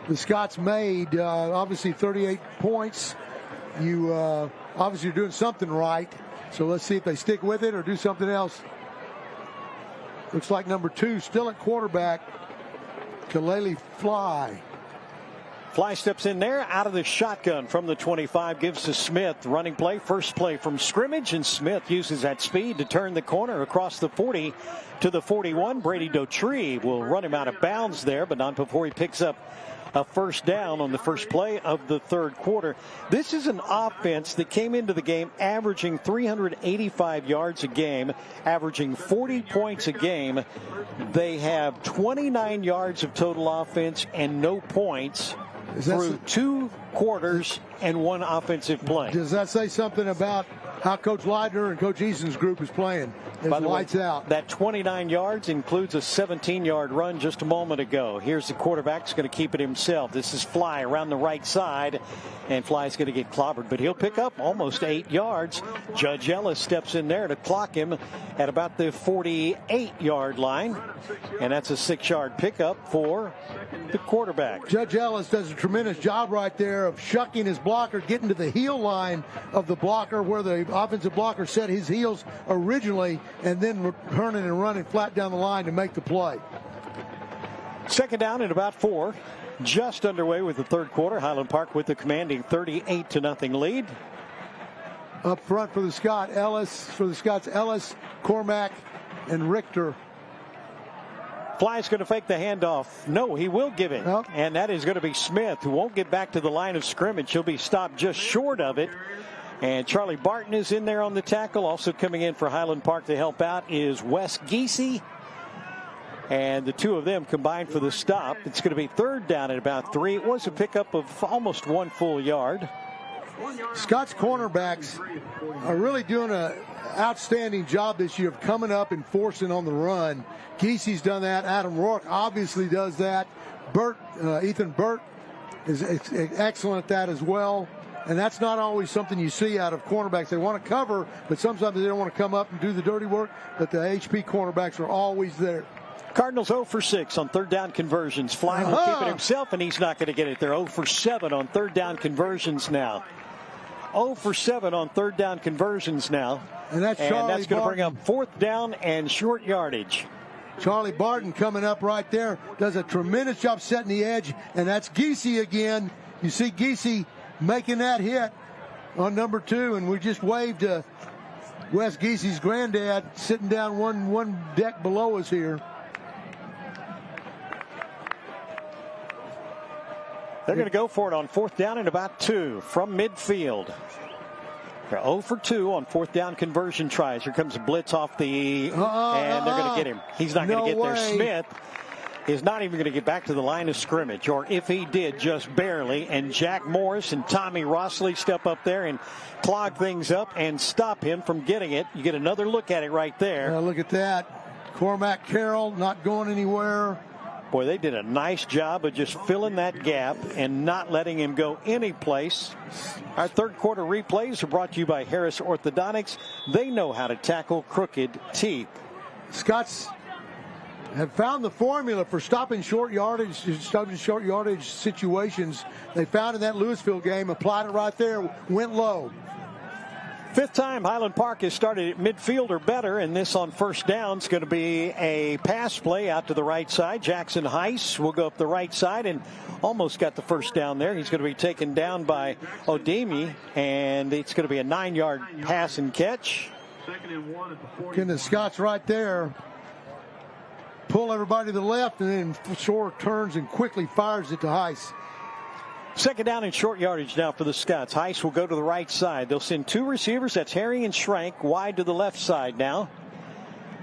the Scots made. Obviously 38 points. You obviously are doing something right. So let's see if they stick with it or do something else. Looks like number 2 still at quarterback. Kalele Fly. Fly steps in there out of the shotgun from the 25, gives to Smith. Running play, first play from scrimmage, and Smith uses that speed to turn the corner across the 40 to the 41. Brady Dautree will run him out of bounds there, but not before he picks up a first down on the first play of the third quarter. This is an offense that came into the game averaging 385 yards a game, averaging 40 points a game. They have 29 yards of total offense and no points through 2 quarters and 1 offensive play. Does that say something about how Coach Leidner and Coach Eason's group is playing? By the way, lights out. That 29 yards includes a 17-yard run just a moment ago. Here's the quarterback. He's going to keep it himself. This is Fly around the right side, and Fly's going to get clobbered, but he'll pick up almost 8 yards. Judge Ellis steps in there to clock him at about the 48-yard line, and that's a 6-yard pickup for the quarterback. Judge Ellis does a tremendous job right there of shucking his blocker, getting to the heel line of the blocker where the offensive blocker set his heels originally, and then turning and running flat down the line to make the play. Second down at about 4. Just underway with the third quarter. Highland Park with the commanding 38-0 lead. Up front for the Scots, Ellis, Cormack, and Richter. Fly's going to fake the handoff. No, he will give it. Nope. And that is going to be Smith, who won't get back to the line of scrimmage. He'll be stopped just short of it. And Charlie Barton is in there on the tackle. Also coming in for Highland Park to help out is Wes Giese. And the 2 of them combined for the stop. It's going to be third down at about 3. It was a pickup of almost 1 full yard. Scott's cornerbacks are really doing an outstanding job this year of coming up and forcing on the run. Giese's done that. Adam Rourke obviously does that. Ethan Burt is excellent at that as well. And that's not always something you see out of cornerbacks. They want to cover, but sometimes they don't want to come up and do the dirty work. But the HP cornerbacks are always there. Cardinals 0 for 6 on third down conversions. Fly will keep it himself, and he's not going to get it. They're 0 for 7 on third down conversions now. 0 for 7 on third down conversions now. And that's going to bring up fourth down and short yardage. Charlie Barton coming up right there. Does a tremendous job setting the edge. And that's Giese again. You see Giese making that hit on number 2. And we just waved to Wes Giese's granddad sitting down one deck below us here. They're going to go for it on fourth down and about 2 from midfield. They're 0 for 2 on fourth down conversion tries. Here comes a blitz off the, and they're going to get him. He's not going to get there. Smith is not even going to get back to the line of scrimmage, or if he did, just barely. And Jack Morris and Tommy Rossley step up there and clog things up and stop him from getting it. You get another look at it right there. Look at that. Cormac Carroll not going anywhere. Boy, they did a nice job of just filling that gap and not letting him go any place. Our third quarter replays are brought to you by Harris Orthodontics. They know how to tackle crooked teeth. Scots have found the formula for stopping short yardage situations. They found in that Louisville game, applied it right there, went low. Fifth time Highland Park has started at midfield or better, and this on first down is going to be a pass play out to the right side. Jackson Heiss will go up the right side and almost got the first down there. He's going to be taken down by Odemi, and it's going to be a 9-yard pass and catch. Can the Scots right there pull everybody to the left, and then Shore turns and quickly fires it to Heiss. Second down and short yardage now for the Scots. Heiss will go to the right side. They'll send two receivers. That's Herring and Schrank wide to the left side now.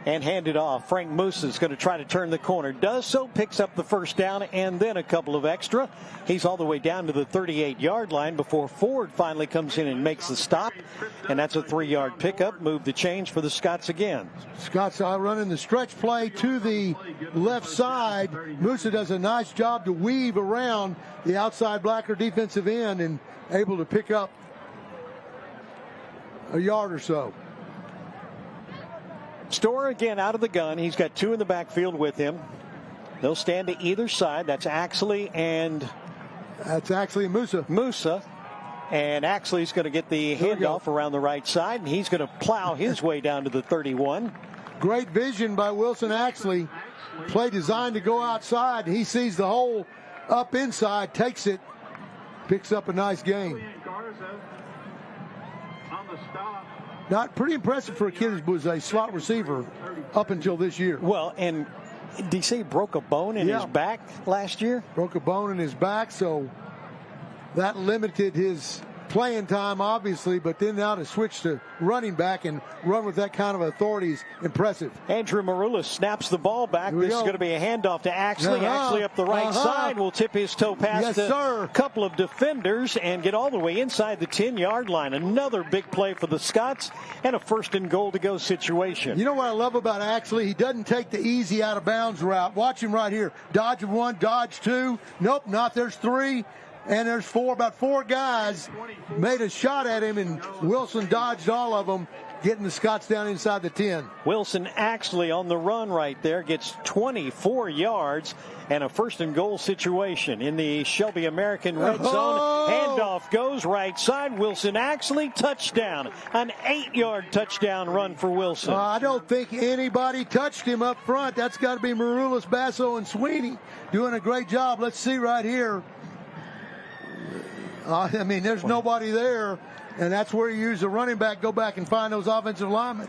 And hand it off. Frank Musa is going to try to turn the corner. Does so, picks up the first down and then a couple of extra. He's all the way down to the 38-yard line before Ford finally comes in and makes the stop. And that's a 3-yard pickup. Move the change for the Scots again. Scots are running the stretch play to the left side. Musa does a nice job to weave around the outside Blacker defensive end and able to pick up a yard or so. Storer again out of the gun. He's got two in the backfield with him. They'll stand to either side. That's Axley and Musa. And Axley's going to get the handoff around the right side, and he's going to plow his way down to the 31. Great vision by Wilson Axley. Play designed to go outside. He sees the hole up inside, takes it, picks up a nice gain. Not pretty impressive for a kid who was a slot receiver up until this year. Well, and did he say broke a bone in his back last year? Broke a bone in his back, so that limited his playing time, obviously, but then now to switch to running back and run with that kind of authority is impressive. Andrew Maroulis snaps the ball back. This is going to be a handoff to Axley. Axley up the right side will tip his toe past a couple of defenders and get all the way inside the 10-yard line. Another big play for the Scots and a first and goal to go situation. You know what I love about Axley? He doesn't take the easy out of bounds route. Watch him right here. Dodge one, dodge two. Nope, not. There's three. And there's about four guys made a shot at him, and Wilson dodged all of them, getting the Scots down inside the 10. Wilson actually on the run right there gets 24 yards and a first and goal situation in the Shelby American red zone. Handoff goes right side. Wilson actually touchdown. An 8-yard touchdown run for Wilson. I don't think anybody touched him up front. That's got to be Maroulis, Basso, and Sweeney doing a great job. Let's see right here. I mean, there's nobody there, and that's where you use the running back, go back and find those offensive linemen.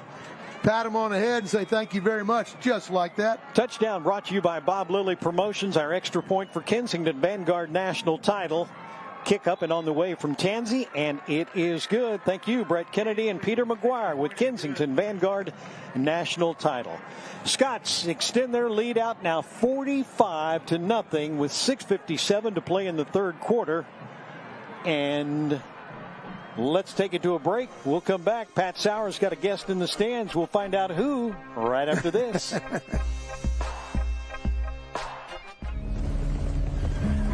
Pat them on the head and say thank you very much, just like that. Touchdown brought to you by Bob Lilly Promotions, our extra point for Kensington Vanguard national title. Kick up and on the way from Tansy, and it is good. Thank you, Brett Kennedy and Peter McGuire with Kensington Vanguard national title. Scots extend their lead out now 45-0 with 6:57 to play in the third quarter. And let's take it to a break. We'll come back. Pat Sauer's got a guest in the stands. We'll find out who right after this.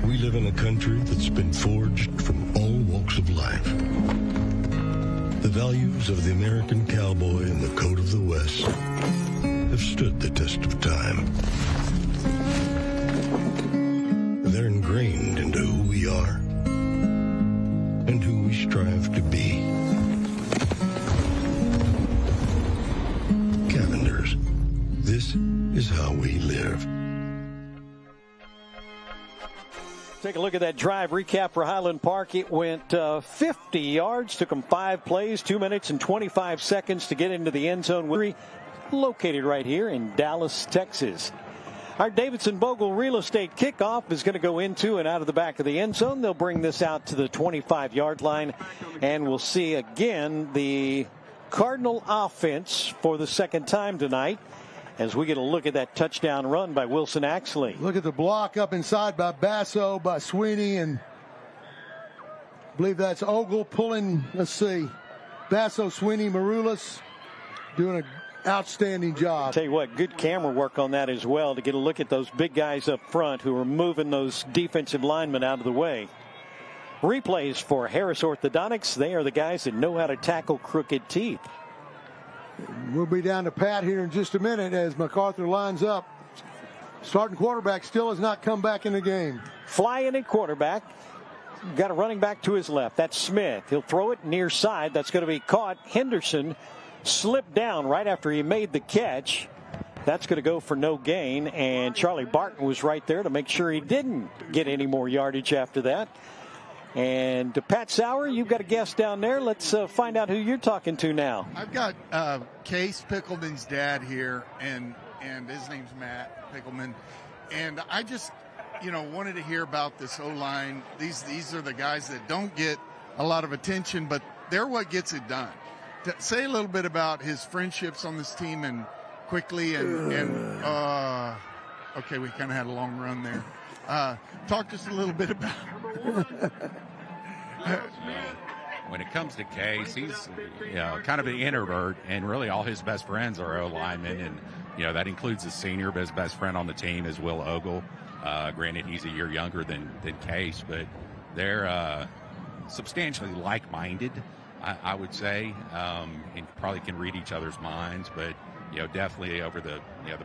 We live in a country that's been forged from all walks of life. The values of the American cowboy and the coat of the West have stood the test of time. They're ingrained into who we are and who we strive to be. Cavenders, this is how we live. Take a look at that drive recap for Highland Park. It went 50 yards, took them 5 plays, 2 minutes and 25 seconds to get into the end zone. Located right here in Dallas, Texas. Our Davidson Bogle Real Estate kickoff is going to go into and out of the back of the end zone. They'll bring this out to the 25-yard line, and we'll see again the Cardinal offense for the second time tonight as we get a look at that touchdown run by Wilson Axley. Look at the block up inside by Basso, by Sweeney, and I believe that's Ogle pulling, let's see, Basso, Sweeney, Maroulis doing an outstanding job. Tell you what, good camera work on that as well to get a look at those big guys up front who are moving those defensive linemen out of the way. Replays for Harris Orthodontics. They are the guys that know how to tackle crooked teeth. We'll be down to Pat here in just a minute as MacArthur lines up. Starting quarterback still has not come back in the game. Flying at quarterback. Got a running back to his left. That's Smith. He'll throw it near side. That's going to be caught. Henderson slipped down right after he made the catch. That's going to go for no gain. And Charlie Barton was right there to make sure he didn't get any more yardage after that. And Pat Sauer, you've got a guest down there. Let's find out who you're talking to now. I've got Case Pickleman's dad here, and his name's Matt Pickleman. And I just, wanted to hear about this O-line. These are the guys that don't get a lot of attention, but they're what gets it done. Say a little bit about his friendships on this team and quickly okay, we kind of had a long run there. Talk just a little bit about when it comes to Case, he's kind of an introvert, and really all his best friends are O-linemen, and that includes his senior, but his best friend on the team is Will Ogle. Granted, he's a year younger than Case, but they're substantially like-minded, I would say, and probably can read each other's minds. But definitely over the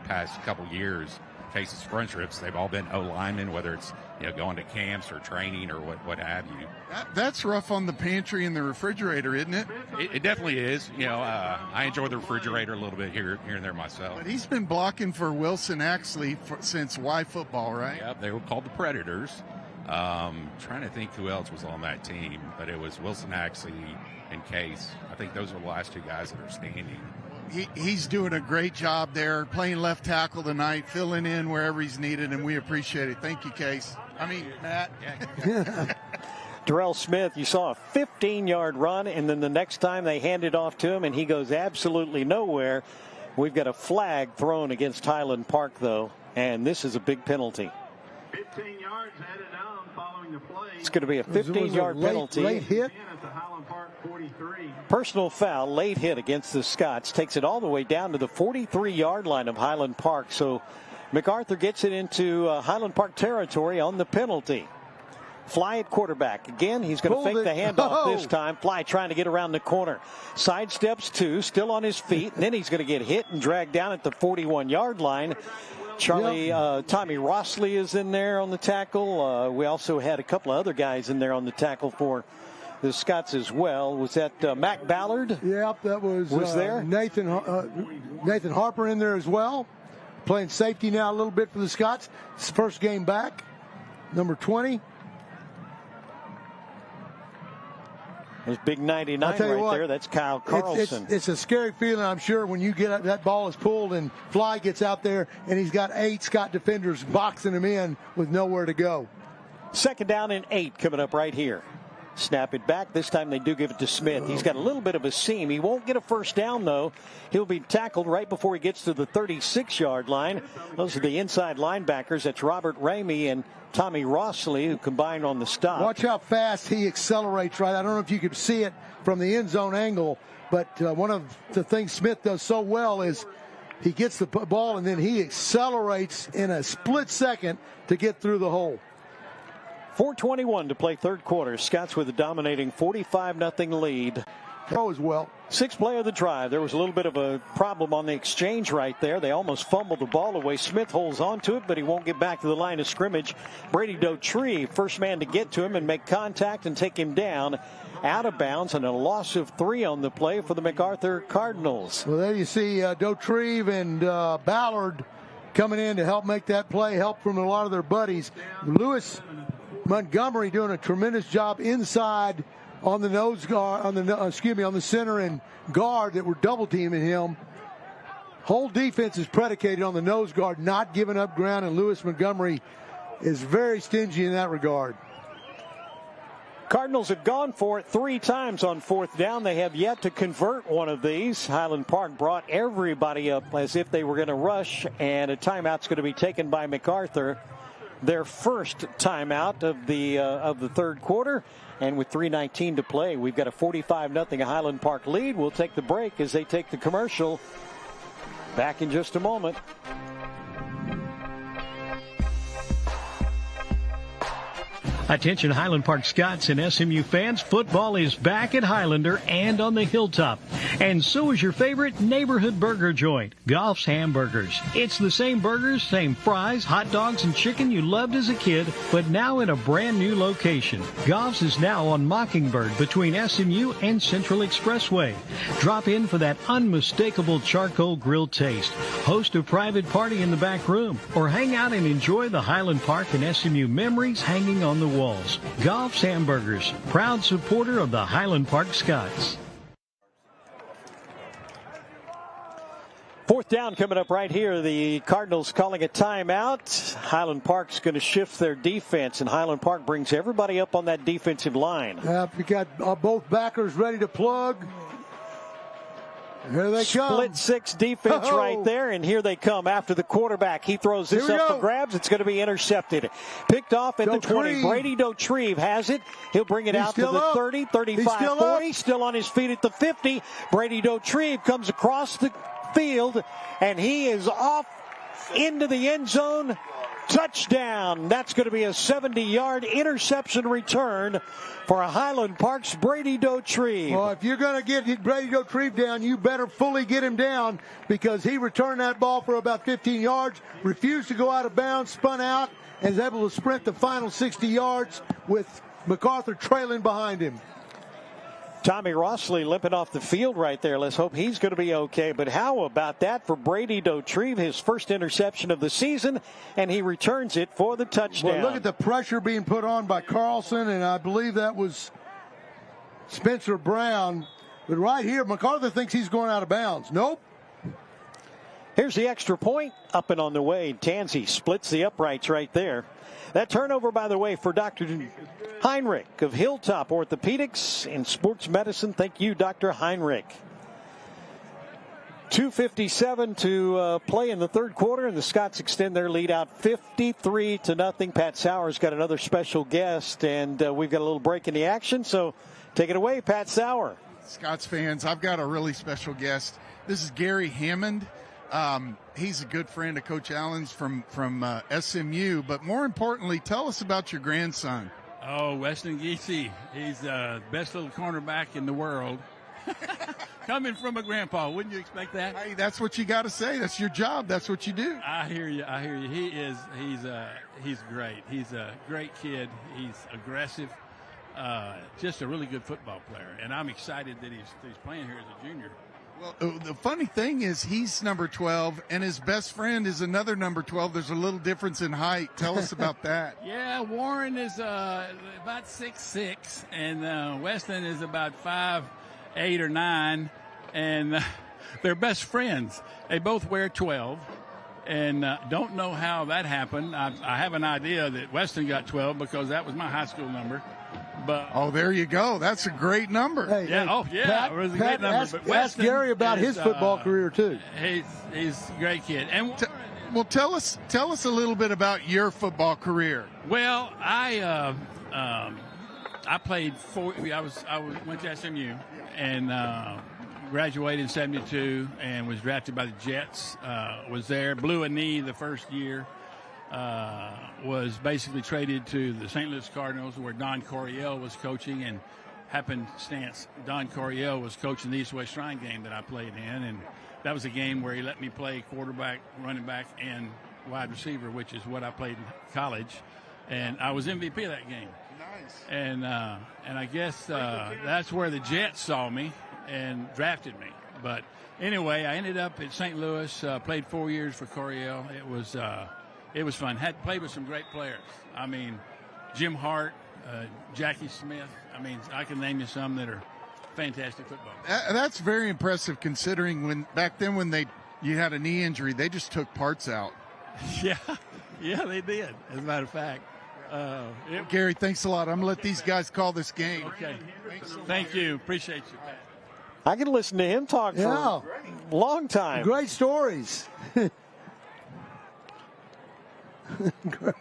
past couple years, Case's friendships, they've all been O-linemen, whether it's going to camps or training or what have you. That's rough on the pantry and the refrigerator, isn't it? It definitely is. I enjoy the refrigerator a little bit here and there myself. But he's been blocking for Wilson Axley since Y football, right? Yep, they were called the Predators. Trying to think who else was on that team, but it was Wilson Axley and Case. I think those are the last two guys that are standing. He's doing a great job there, playing left tackle tonight, filling in wherever he's needed, and we appreciate it. Thank you, Case. Matt. Darrell Smith, you saw a 15-yard run, and then the next time they hand it off to him, and he goes absolutely nowhere. We've got a flag thrown against Highland Park, though, and this is a big penalty. 15 yards added on following the play. It's going to be a 15-yard penalty. Late hit. Personal foul, late hit against the Scots. Takes it all the way down to the 43-yard line of Highland Park. So MacArthur gets it into Highland Park territory on the penalty. Fly at quarterback. Again, he's going to fake the handoff this time. Fly trying to get around the corner. Sidesteps two, still on his feet. And then he's going to get hit and dragged down at the 41-yard line. Tommy Rossley is in there on the tackle. We also had a couple of other guys in there on the tackle for the Scots as well. Was that Mac Ballard? Yep, that was there. Nathan Harper in there as well. Playing safety now a little bit for the Scots. His first game back. Number 20. There's big 99 right there. That's Kyle Carlson. It's a scary feeling, I'm sure, when you get that ball is pulled and Fly gets out there and he's got 8 Scott defenders boxing him in with nowhere to go. Second down and 8 coming up right here. Snap it back. This time they do give it to Smith. He's got a little bit of a seam. He won't get a first down, though. He'll be tackled right before he gets to the 36-yard line. Those are the inside linebackers. That's Robert Ramey and Tommy Rossley, who combined on the stop. Watch how fast he accelerates, right? I don't know if you could see it from the end zone angle, but one of the things Smith does so well is he gets the ball and then he accelerates in a split second to get through the hole. 4:21 to play third quarter. Scots with a dominating 45-0 lead. Throw as well. 6th play of the drive. There was a little bit of a problem on the exchange right there. They almost fumbled the ball away. Smith holds on to it, but he won't get back to the line of scrimmage. Brady Dotree, first man to get to him and make contact and take him down out of bounds, and a loss of 3 on the play for the MacArthur Cardinals. Well, there you see Dotree and Ballard coming in to help make that play, help from a lot of their buddies. Lewis Montgomery doing a tremendous job inside on the nose guard, on the center and guard that were double teaming him. whole defense is predicated on the nose guard not giving up ground, and Lewis Montgomery is very stingy in that regard. Cardinals have gone for it 3 times on 4th down. They have yet to convert one of these. Highland Park brought everybody up as if they were going to rush, and a timeout's going to be taken by MacArthur. Their first timeout of the third quarter. And with 3:19 to play, we've got a 45-0 Highland Park lead. We'll take the break as they take the commercial. Back in just a moment. Attention Highland Park Scots and SMU fans, football is back at Highlander and on the Hilltop. And so is your favorite neighborhood burger joint, Goff's Hamburgers. It's the same burgers, same fries, hot dogs, and chicken you loved as a kid, but now in a brand new location. Goff's is now on Mockingbird between SMU and Central Expressway. Drop in for that unmistakable charcoal grill taste. Host a private party in the back room, or hang out and enjoy the Highland Park and SMU memories hanging on the walls. Goff's Hamburgers, proud supporter of the Highland Park Scots. 4th down coming up right here. The Cardinals calling a timeout. Highland Park's going to shift their defense, and Highland Park brings everybody up on that defensive line. We got both backers ready to plug. Here they come. Split 6 defense right there, and here they come after the quarterback. He throws this up for grabs. It's going to be intercepted. Picked off at the 20. Brady Dotrieve has it. He'll bring it out to the 30, 35, 40. Still on his feet at the 50. Brady Dotrieve comes across the field, and he is off into the end zone. Touchdown. That's going to be a 70-yard interception return for a Highland Park's Brady Dotrieve. Well, if you're going to get Brady Dotrieve down, you better fully get him down, because he returned that ball for about 15 yards, refused to go out of bounds, spun out, and is able to sprint the final 60 yards with MacArthur trailing behind him. Tommy Rossley limping off the field right there. Let's hope he's going to be okay. But how about that for Brady Dotrieve, his first interception of the season, and he returns it for the touchdown. Well, look at the pressure being put on by Carlson, and I believe that was Spencer Brown. But right here, MacArthur thinks he's going out of bounds. Nope. Here's the extra point, up and on the way. Tansey splits the uprights right there. That turnover, by the way, for Dr. Heinrich of Hilltop Orthopedics and Sports Medicine. Thank you, Dr. Heinrich. 2:57 to play in the third quarter, and the Scots extend their lead out 53-0. Pat Sauer's got another special guest, and we've got a little break in the action. So take it away, Pat Sauer. Scots fans, I've got a really special guest. This is Gary Hammond. He's a good friend of Coach Allen's from SMU. But more importantly, tell us about your grandson. Oh, Weston Geesey. He's the best little cornerback in the world. Coming from a grandpa, wouldn't you expect that? Hey, that's what you got to say. That's your job. That's what you do. I hear you. He's great. He's a great kid. He's aggressive. Just a really good football player. And I'm excited that he's playing here as a junior. Well, the funny thing is he's number 12, and his best friend is another number 12. There's a little difference in height. Tell us about that. Yeah, Warren is about 6'6", and Weston is about 5'8" or 9", and they're best friends. They both wear 12, and don't know how that happened. I have an idea that Weston got 12 because that was my high school number. But there you go. That's a great number. Pat, it was a great number. But ask Gary about his football career too. He's a great kid. And tell us a little bit about your football career. Well, I played I went to SMU and graduated in '72 and was drafted by the Jets. Was there, blew a knee the first year. Was basically traded to the St. Louis Cardinals, where Don Coryell was coaching, and happenstance Don Coryell was coaching the East-West Shrine game that I played in, and that was a game where he let me play quarterback, running back, and wide receiver, which is what I played in college, and I was MVP of that game. Nice. And I guess that's where the Jets saw me and drafted me. But anyway, I ended up at St. Louis, played 4 years for Coryell. It was fun. Had played with some great players. I mean, Jim Hart, Jackie Smith. I mean, I can name you some that are fantastic football. That's very impressive, considering back then when they you had a knee injury. They just took parts out. Yeah, they did, as a matter of fact. Gary, thanks a lot. I'm going to let these guys call this game. Okay. Thank you. Appreciate you, Pat. I can listen to him talk for a long time. Great stories.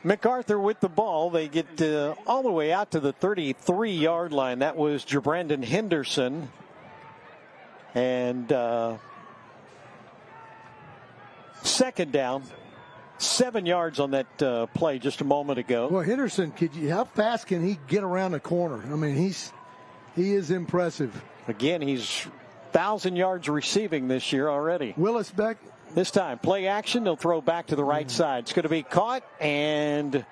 MacArthur with the ball. They get all the way out to the 33-yard line. That was Jabrandon Henderson. And second down. 7 yards on that play just a moment ago. Well, Henderson, how fast can he get around the corner? I mean, he is impressive. Again, he's 1,000 yards receiving this year already. Willis back. This time, play action. They'll throw back to the right side. It's going to be caught, and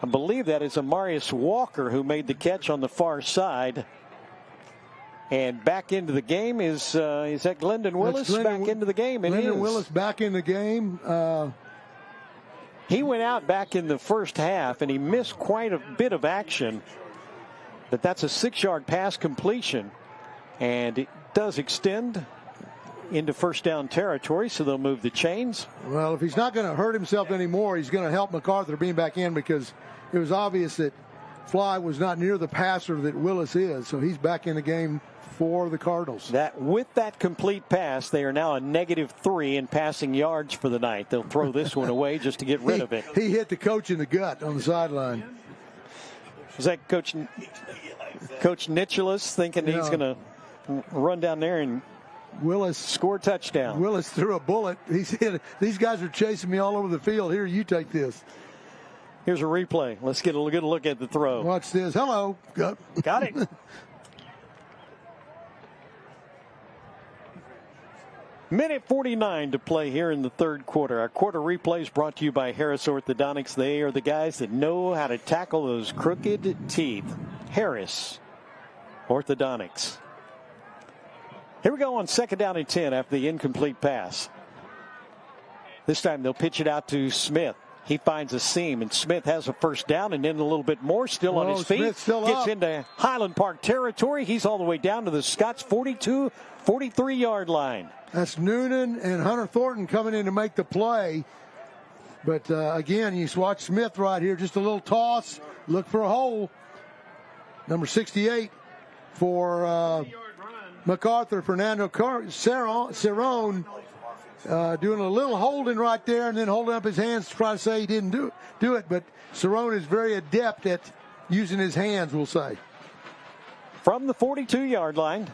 I believe that is Amarius Walker who made the catch on the far side. And back into the game is that Glendon Willis back into the game? Glendon Willis back in the game. He went out back in the first half, and he missed quite a bit of action. But that's a 6-yard pass completion, and it does extend into first down territory, so they'll move the chains. Well, if he's not going to hurt himself anymore, he's going to help MacArthur being back in, because it was obvious that Fly was not near the passer that Willis is, so he's back in the game for the Cardinals. With that complete pass, they are now a -3 in passing yards for the night. They'll throw this one away just to get rid of it. He hit the coach in the gut on the sideline. Is that Coach Nicholas thinking he's going to run down there and Willis score a touchdown? Willis threw a bullet. He said, "These guys are chasing me all over the field. Here, you take this." Here's a replay. Let's get a good look at the throw. Watch this. Hello. Got it. Minute 49 to play here in the third quarter. Our quarter replays brought to you by Harris Orthodontics. They are the guys that know how to tackle those crooked teeth. Harris Orthodontics. Here we go on second down and 10 after the incomplete pass. This time they'll pitch it out to Smith. He finds a seam, and Smith has a first down, and then a little bit more, still on his feet. Gets into Highland Park territory. He's all the way down to the Scots 42, 43-yard line. That's Noonan and Hunter Thornton coming in to make the play. But, again, you watch Smith right here. Just a little toss. Look for a hole. Number 68 for MacArthur, Fernando Cerrone. Doing a little holding right there and then holding up his hands to try to say he didn't do it. But Cerrone is very adept at using his hands, we'll say. From the 42-yard line,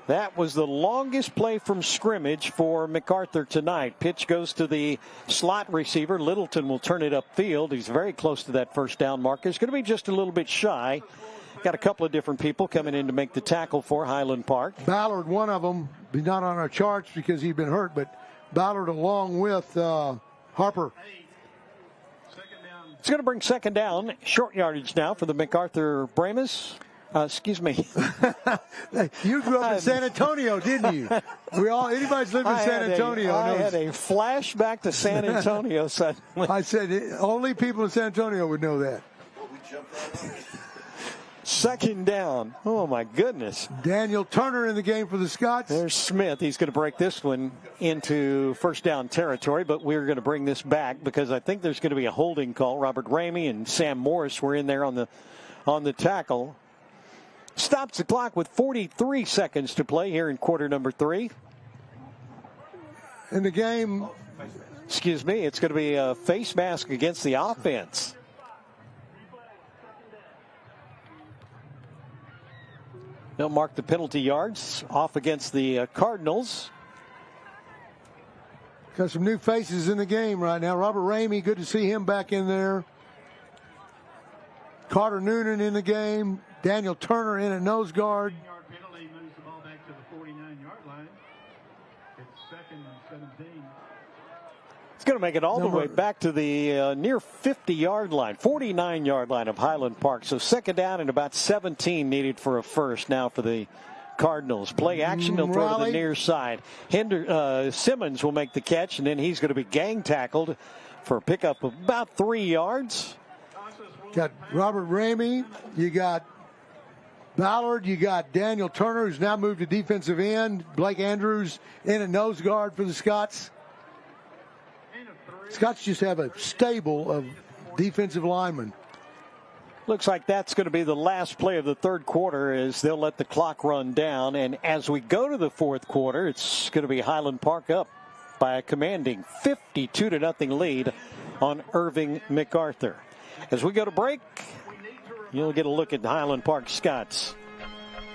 that was the longest play from scrimmage for MacArthur tonight. Pitch goes to the slot receiver. Littleton will turn it upfield. He's very close to that first down marker. He's going to be just a little bit shy. Got a couple of different people coming in to make the tackle for Highland Park. Ballard, one of them, not on our charts because he'd been hurt, but Ballard along with Harper. It's going to bring second down. Short yardage now for the MacArthur Brahmas. Excuse me. You grew up in San Antonio, didn't you? Anybody's lived in San Antonio knows. I had a flashback to San Antonio suddenly. I said only people in San Antonio would know that. Second down. Oh, my goodness. Daniel Turner in the game for the Scots. There's Smith. He's going to break this one into first down territory, but we're going to bring this back because I think there's going to be a holding call. Robert Ramey and Sam Morris were in there on the tackle. Stops the clock with 43 seconds to play here in quarter number 3. In the game. Excuse me. It's going to be a face mask against the offense. They'll mark the penalty yards off against the Cardinals. Got some new faces in the game right now. Robert Ramey, good to see him back in there. Carter Noonan in the game. Daniel Turner in at nose guard. Penalty moves the ball back to the 49-yard line. It's second and 17. It's going to make it all the way back to the near 50-yard line, 49-yard line of Highland Park. So second down and about 17 needed for a first now for the Cardinals. Play action, they'll throw to the near side. Simmons will make the catch, and then he's going to be gang tackled for a pickup of about 3 yards. Got Robert Ramey. You got Ballard, you got Daniel Turner, who's now moved to defensive end. Blake Andrews in at nose guard for the Scots. Scots just have a stable of defensive linemen. Looks like that's going to be the last play of the third quarter as they'll let the clock run down. And as we go to the fourth quarter, it's going to be Highland Park up by a commanding 52-0 lead on Irving MacArthur. As we go to break, you'll get a look at the Highland Park Scots.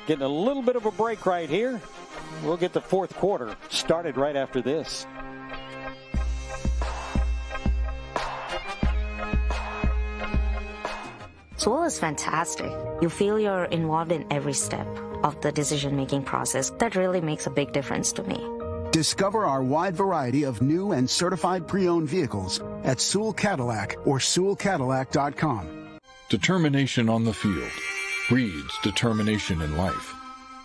Getting a little bit of a break right here. We'll get the fourth quarter started right after this. School is fantastic. You feel you're involved in every step of the decision-making process. That really makes a big difference to me. Discover our wide variety of new and certified pre-owned vehicles at Sewell Cadillac or SewellCadillac.com. Determination on the field breeds determination in life.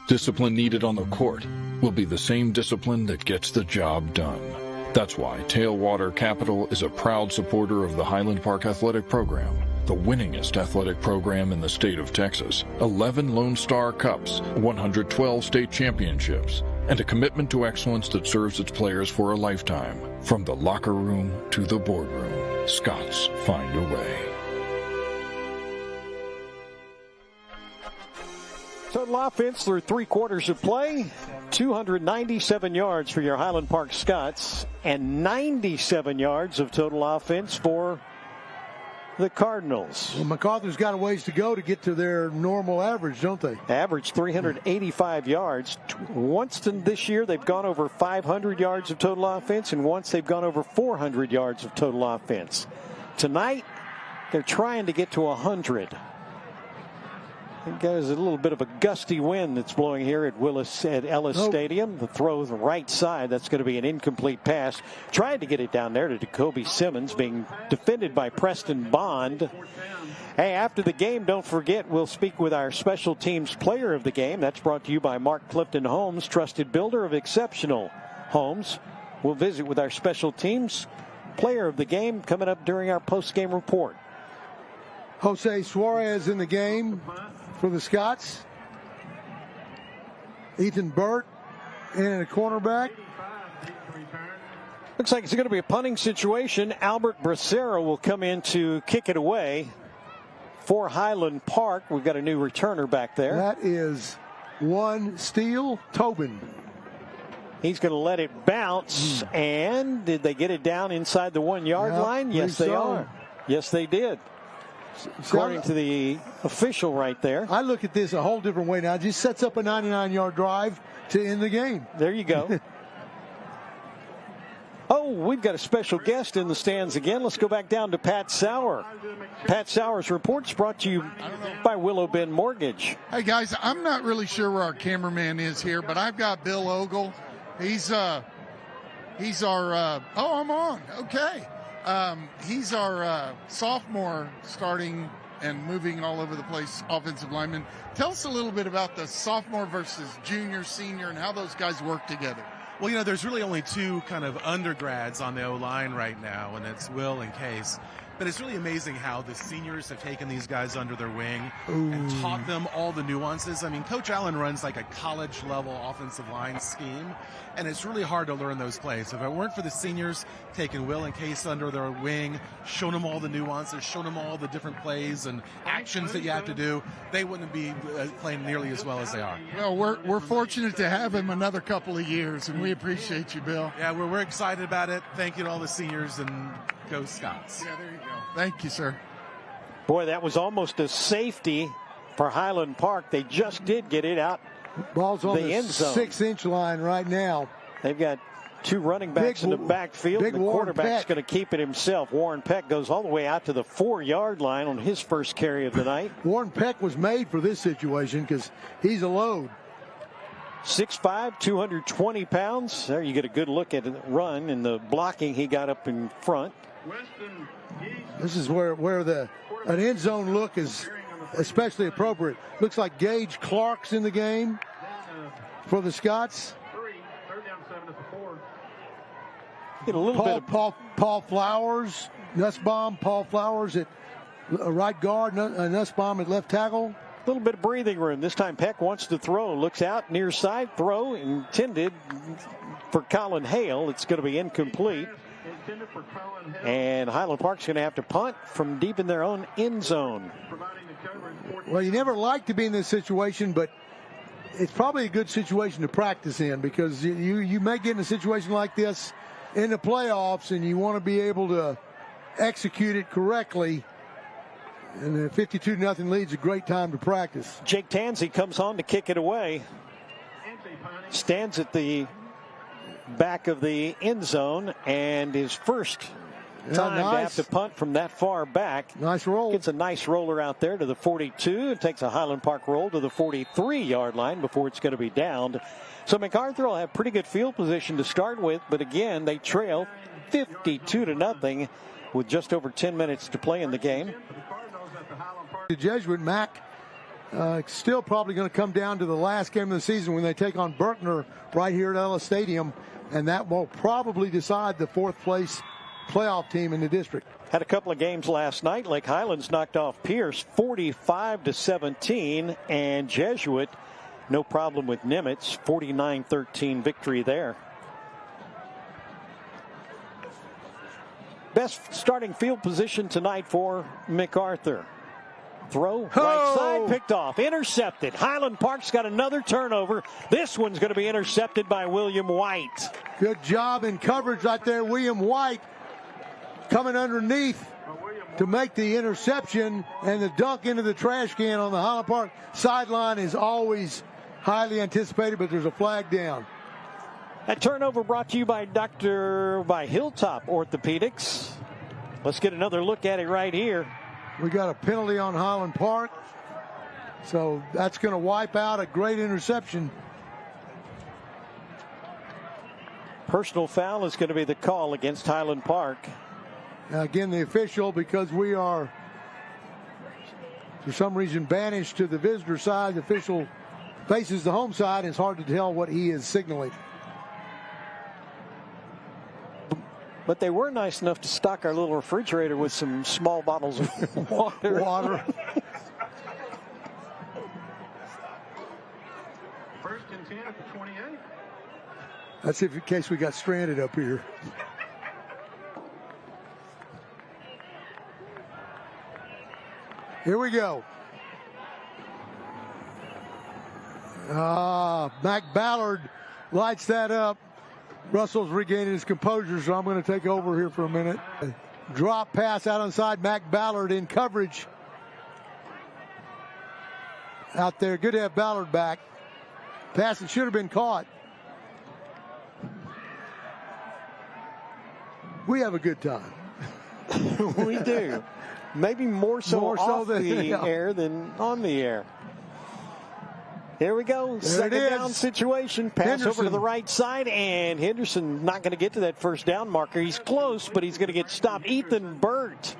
Discipline needed on the court will be the same discipline that gets the job done. That's why Tailwater Capital is a proud supporter of the Highland Park Athletic Program, the winningest athletic program in the state of Texas. 11 Lone Star Cups, 112 state championships, and a commitment to excellence that serves its players for a lifetime. From the locker room to the boardroom, Scots find a way. Total offense through 3 quarters of play, 297 yards for your Highland Park Scots, and 97 yards of total offense for the Cardinals. Well, MacArthur's got a ways to go to get to their normal average, don't they? Average 385 yards. Once this year, they've gone over 500 yards of total offense, and once they've gone over 400 yards of total offense. Tonight, they're trying to get to 100. I think there's a little bit of a gusty wind that's blowing here at Ellis Stadium. The throw the right side. That's going to be an incomplete pass. Tried to get it down there to Jacoby Simmons, being defended by Preston Bond. Hey, after the game, don't forget, we'll speak with our special teams player of the game. That's brought to you by Mark Clifton Homes, trusted builder of exceptional homes. We'll visit with our special teams player of the game coming up during our post-game report. Jose Suarez in the game for the Scots. Ethan Burt in at a cornerback. Looks like it's going to be a punting situation. Albert Bracero will come in to kick it away for Highland Park. We've got a new returner back there. That is one Steele Tobin. He's going to let it bounce. And did they get it down inside the 1 yard line? Yes, they are. Yes, they did. According to the official right there. I look at this a whole different way now. It just sets up a 99-yard drive to end the game. There you go. Oh, we've got a special guest in the stands again. Let's go back down to Pat Sauer. Pat Sauer's report's brought to you by Willow Bend Mortgage. Hey, guys, I'm not really sure where our cameraman is here, but I've got Bill Ogle. He's our I'm on. Okay. He's our sophomore starting and moving all over the place offensive lineman. Tell us a little bit about the sophomore versus junior, senior, and how those guys work together. Well, there's really only 2 kind of undergrads on the O-line right now, and it's Will and Case. But it's really amazing how the seniors have taken these guys under their wing and taught them all the nuances. I mean, Coach Allen runs like a college-level offensive line scheme, and it's really hard to learn those plays. If it weren't for the seniors taking Will and Case under their wing, showing them all the nuances, showing them all the different plays and actions that you have to do, they wouldn't be playing nearly as well as they are. Well, we're fortunate to have him another couple of years, and we appreciate you, Bill. Yeah, we're excited about it. Thank you to all the seniors, and go Scots. Yeah, there you go. Thank you, sir. Boy, that was almost a safety for Highland Park. They just did get it out. Ball's on the end zone. 6-inch line right now. They've got 2 running backs in the backfield. The quarterback's going to keep it himself. Warren Peck goes all the way out to the 4-yard line on his first carry of the night. Warren Peck was made for this situation because he's a load. 6'5", 220 pounds. There you get a good look at the run and the blocking he got up in front. This is where an end zone look is especially appropriate. Looks like Gage Clark's in the game for the Scots. Get a little bit of Paul Flowers, Nussbaum, Paul Flowers at right guard, Nussbaum at left tackle. A little bit of breathing room. This time Peck wants to throw. Looks out near side. Throw intended for Colin Hale. It's going to be incomplete. And Highland Park's going to have to punt from deep in their own end zone. Well, you never like to be in this situation, but it's probably a good situation to practice in, because you may get in a situation like this in the playoffs and you want to be able to execute it correctly. And a 52-0 lead is a great time to practice. Jake Tansey comes on to kick it away. Stands at the back of the end zone, and his first time to have to punt from that far back. Nice roll. Gets a nice roller out there to the 42. It takes a Highland Park roll to the 43-yard line before it's going to be downed. So MacArthur will have pretty good field position to start with, but again, they trail 52-0 with just over 10 minutes to play in the game. The Jesuit, Mac, still probably going to come down to the last game of the season when they take on Berkner right here at Ellis Stadium, and that will probably decide the fourth place playoff team in the district. Had a couple of games last night. Lake Highlands knocked off Pierce 45-17, and Jesuit, no problem with Nimitz, 49-13 victory there. Best starting field position tonight for MacArthur. Throw, right side, picked off, intercepted. Highland Park's got another turnover. This one's going to be intercepted by William White. Good job in coverage right there. William White coming underneath to make the interception, and the dunk into the trash can on the Highland Park sideline is always highly anticipated, but there's a flag down. That turnover brought to you by Hilltop Orthopedics. Let's get another look at it right here. We got a penalty on Highland Park, so that's going to wipe out a great interception. Personal foul is going to be the call against Highland Park. Again, the official, because we are, for some reason, banished to the visitor side, the official faces the home side, and it's hard to tell what he is signaling. But they were nice enough to stock our little refrigerator with some small bottles of water. First and 10 at the 28. That's in case we got stranded up here. Here we go. Mac Ballard lights that up. Russell's regaining his composure, so I'm going to take over here for a minute. Drop pass out on the side. Mac Ballard in coverage. Out there. Good to have Ballard back. Pass that should have been caught. We have a good time. We do. Maybe more so off the air than on the air. Here we go. Second down situation. Pass over to the right side, and Henderson not going to get to that first down marker. He's close, but he's going to get stopped. Ethan Burt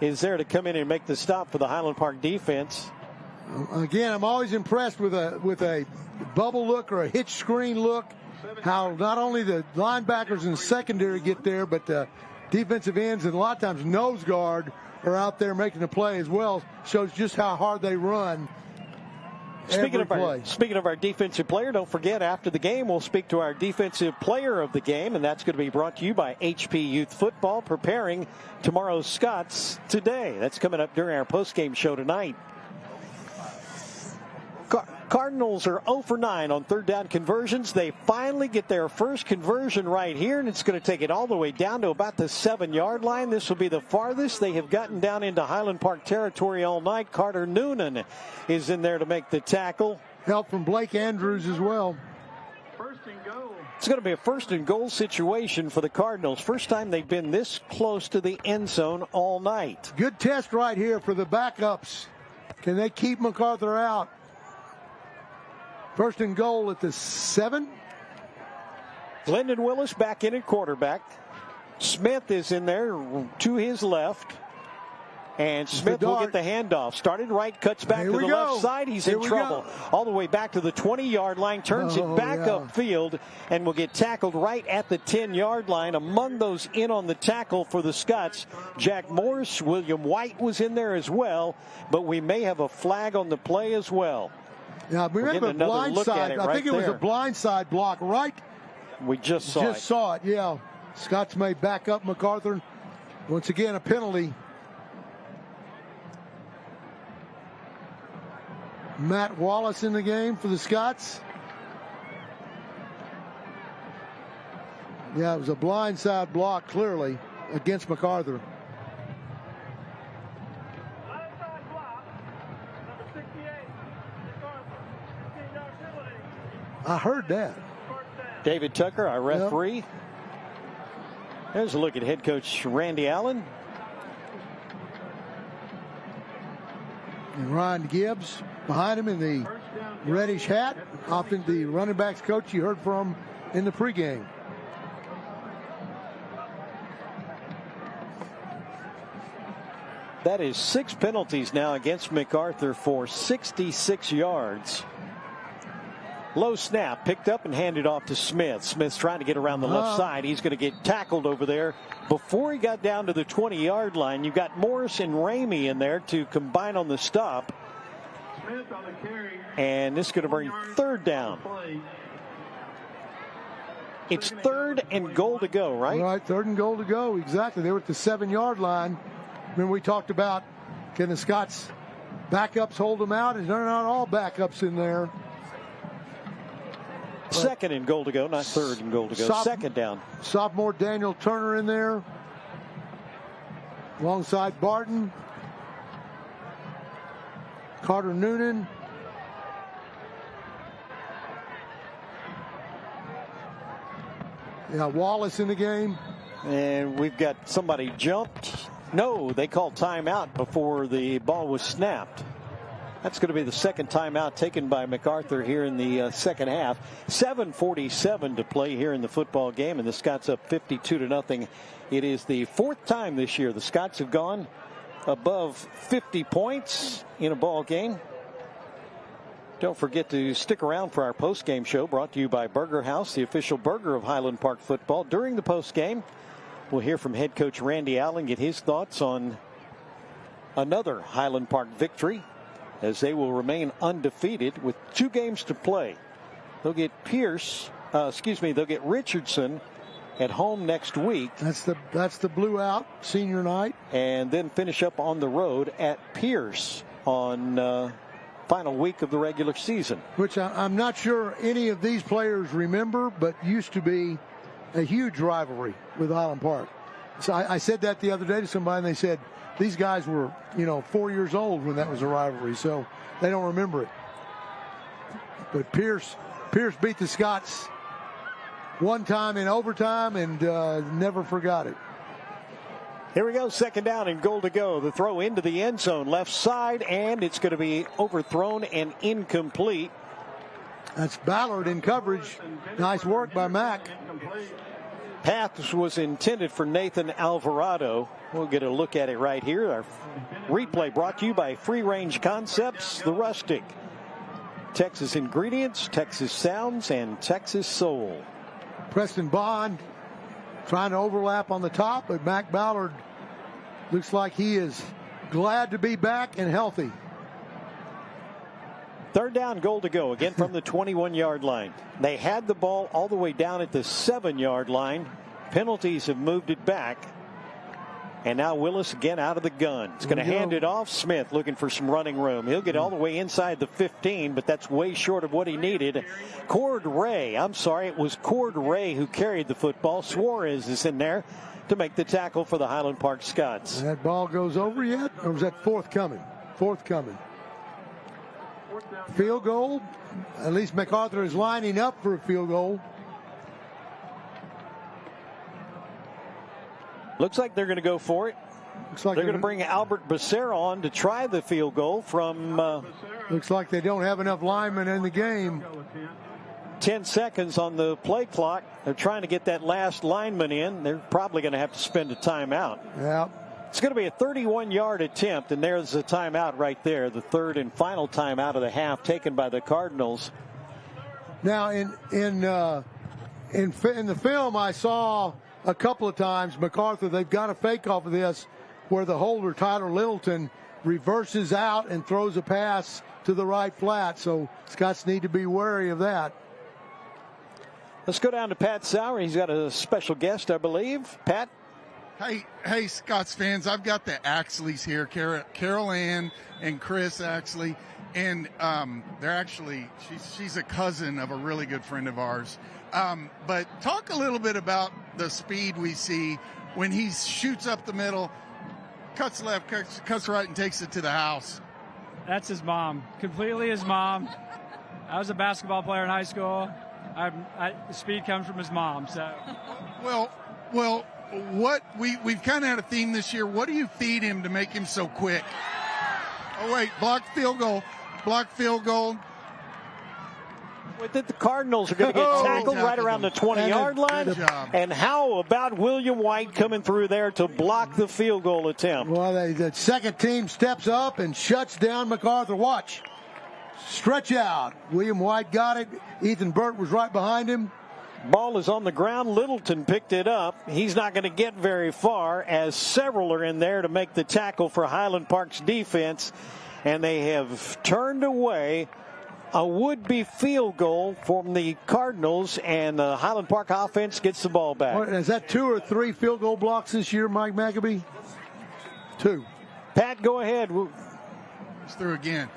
is there to come in and make the stop for the Highland Park defense. Again, I'm always impressed with a bubble look or a hitch screen look, how not only the linebackers and secondary get there, but the defensive ends and a lot of times nose guard are out there making the play as well. Shows just how hard they run. Speaking of our defensive player, don't forget, after the game, we'll speak to our defensive player of the game, and that's going to be brought to you by HP Youth Football, preparing tomorrow's Scots today. That's coming up during our postgame show tonight. Cardinals are 0 for 9 on third down conversions. They finally get their first conversion right here, and it's going to take it all the way down to about the 7-yard line. This will be the farthest they have gotten down into Highland Park territory all night. Carter Noonan is in there to make the tackle. Help from Blake Andrews as well. First and goal. It's going to be a first and goal situation for the Cardinals. First time they've been this close to the end zone all night. Good test right here for the backups. Can they keep MacArthur out? First and goal at the 7. Glendon Willis back in at quarterback. Smith is in there to his left. And Smith will get the handoff. Started right, cuts back to the left side. He's in trouble. All the way back to the 20-yard line, turns it back upfield, and will get tackled right at the 10-yard line. Among those in on the tackle for the Scots, Jack Morris, William White was in there as well, but we may have a flag on the play as well. Yeah, remember the blind side. I think it was a blind side block, right? We just saw it. Yeah. Scots may back up MacArthur. Once again, a penalty. Matt Wallace in the game for the Scots. Yeah, it was a blindside block, clearly, against MacArthur. I heard that. David Tucker, our referee. Yep. There's a look at head coach Randy Allen. And Ryan Gibbs behind him in the reddish hat. Often the running backs coach you heard from in the pregame. That is 6 penalties now against MacArthur for 66 yards. Low snap, picked up and handed off to Smith. Smith's trying to get around the left side. He's going to get tackled over there. Before he got down to the 20-yard line, you've got Morris and Ramey in there to combine on the stop. And this is going to bring third down. It's third and goal to go, right? Right, third and goal to go. Exactly. They were at the 7-yard line. Remember we talked about, can the Scots backups hold them out? And they're not all backups in there. Second and goal to go, not third and goal to go. Second down. Sophomore Daniel Turner in there. Alongside Barton. Carter Noonan. Yeah, Wallace in the game. And we've got somebody jumped. No, they called timeout before the ball was snapped. That's going to be the second timeout taken by MacArthur here in the second half. 7:47 to play here in the football game, and the Scots up 52-0. It is the 4th time this year the Scots have gone above 50 points in a ball game. Don't forget to stick around for our post-game show brought to you by Burger House, the official burger of Highland Park football. During the post-game, we'll hear from head coach Randy Allen, get his thoughts on another Highland Park victory, as they will remain undefeated with 2 games to play. They'll get they'll get Richardson at home next week. That's the Blue Out senior night. And then finish up on the road at Pierce on final week of the regular season. Which I'm not sure any of these players remember, but used to be a huge rivalry with Highland Park. So I said that the other day to somebody, and they said, these guys were, 4 years old when that was a rivalry, so they don't remember it. But Pierce beat the Scots one time in overtime and never forgot it. Here we go, second down and goal to go. The throw into the end zone, left side, and it's going to be overthrown and incomplete. That's Ballard in coverage. Nice work by Mack. Pass was intended for Nathan Alvarado. We'll get a look at it right here. Our replay brought to you by Free Range Concepts, the Rustic. Texas ingredients, Texas sounds, and Texas soul. Preston Bond trying to overlap on the top, but Mac Ballard looks like he is glad to be back and healthy. Third down, goal to go, again from the 21-yard line. They had the ball all the way down at the 7-yard line. Penalties have moved it back. And now Willis again out of the gun. It's going to hand it off. Smith looking for some running room. He'll get all the way inside the 15, but that's way short of what he needed. Cord Ray, it was Cord Ray who carried the football. Suarez is in there to make the tackle for the Highland Park Scots. And that ball goes over yet, or was that fourth coming? Fourth coming. Field goal. At least MacArthur is lining up for a field goal. Looks like they're going to go for it. Looks like they're going to bring Albert Becerra on to try the field goal from. Looks like they don't have enough linemen in the game. 10 seconds on the play clock. They're trying to get that last lineman in. They're probably going to have to spend a timeout. Yeah. It's going to be a 31-yard attempt, and there's a timeout right there, the third and final timeout of the half taken by the Cardinals. Now, in the film, I saw a couple of times MacArthur. They've got a fake off of this where the holder, Tyler Littleton, reverses out and throws a pass to the right flat. So Scots need to be wary of that. Let's go down to Pat Sauer. He's got a special guest, I believe. Pat? Hey, Scots fans, I've got the Axleys here, Carol Ann and Chris Axley, and they're actually, she's a cousin of a really good friend of ours. But talk a little bit about the speed we see when he shoots up the middle, cuts left, cuts right, and takes it to the house. That's his mom, completely his mom. I was a basketball player in high school. The speed comes from his mom. So, well. What we've kind of had a theme this year. What do you feed him to make him so quick? Oh wait, blocked field goal. The Cardinals are going to get tackled right around the 20-yard line. And how about William White coming through there to block the field goal attempt? Well, the second team steps up and shuts down MacArthur. Watch. Stretch out. William White got it. Ethan Burt was right behind him. Ball is on the ground. Littleton picked it up. He's not going to get very far as several are in there to make the tackle for Highland Park's defense. And they have turned away a would-be field goal from the Cardinals, and the Highland Park offense gets the ball back. Is that 2 or 3 field goal blocks this year, Mike McAbee? 2. Pat, go ahead. It's through again.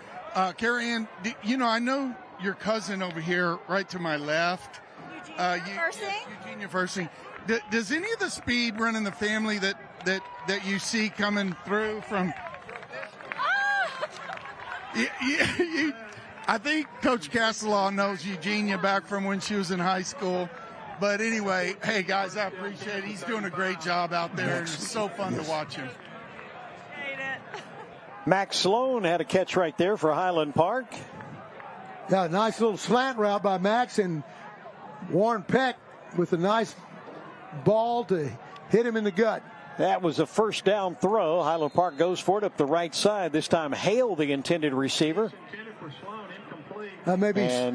Carrie Ann, I know your cousin over here right to my left. Eugenia Versing. Does any of the speed run in the family that you see coming through from? I think Coach Castelaw knows Eugenia back from when she was in high school. But anyway, hey guys, I appreciate it. He's doing a great job out there. It's so fun to watch him. Max Sloan had a catch right there for Highland Park. Yeah, nice little slant route by Max, and Warren Peck with a nice ball to hit him in the gut. That was a first down throw. Highland Park goes for it up the right side. This time Hale, the intended receiver. And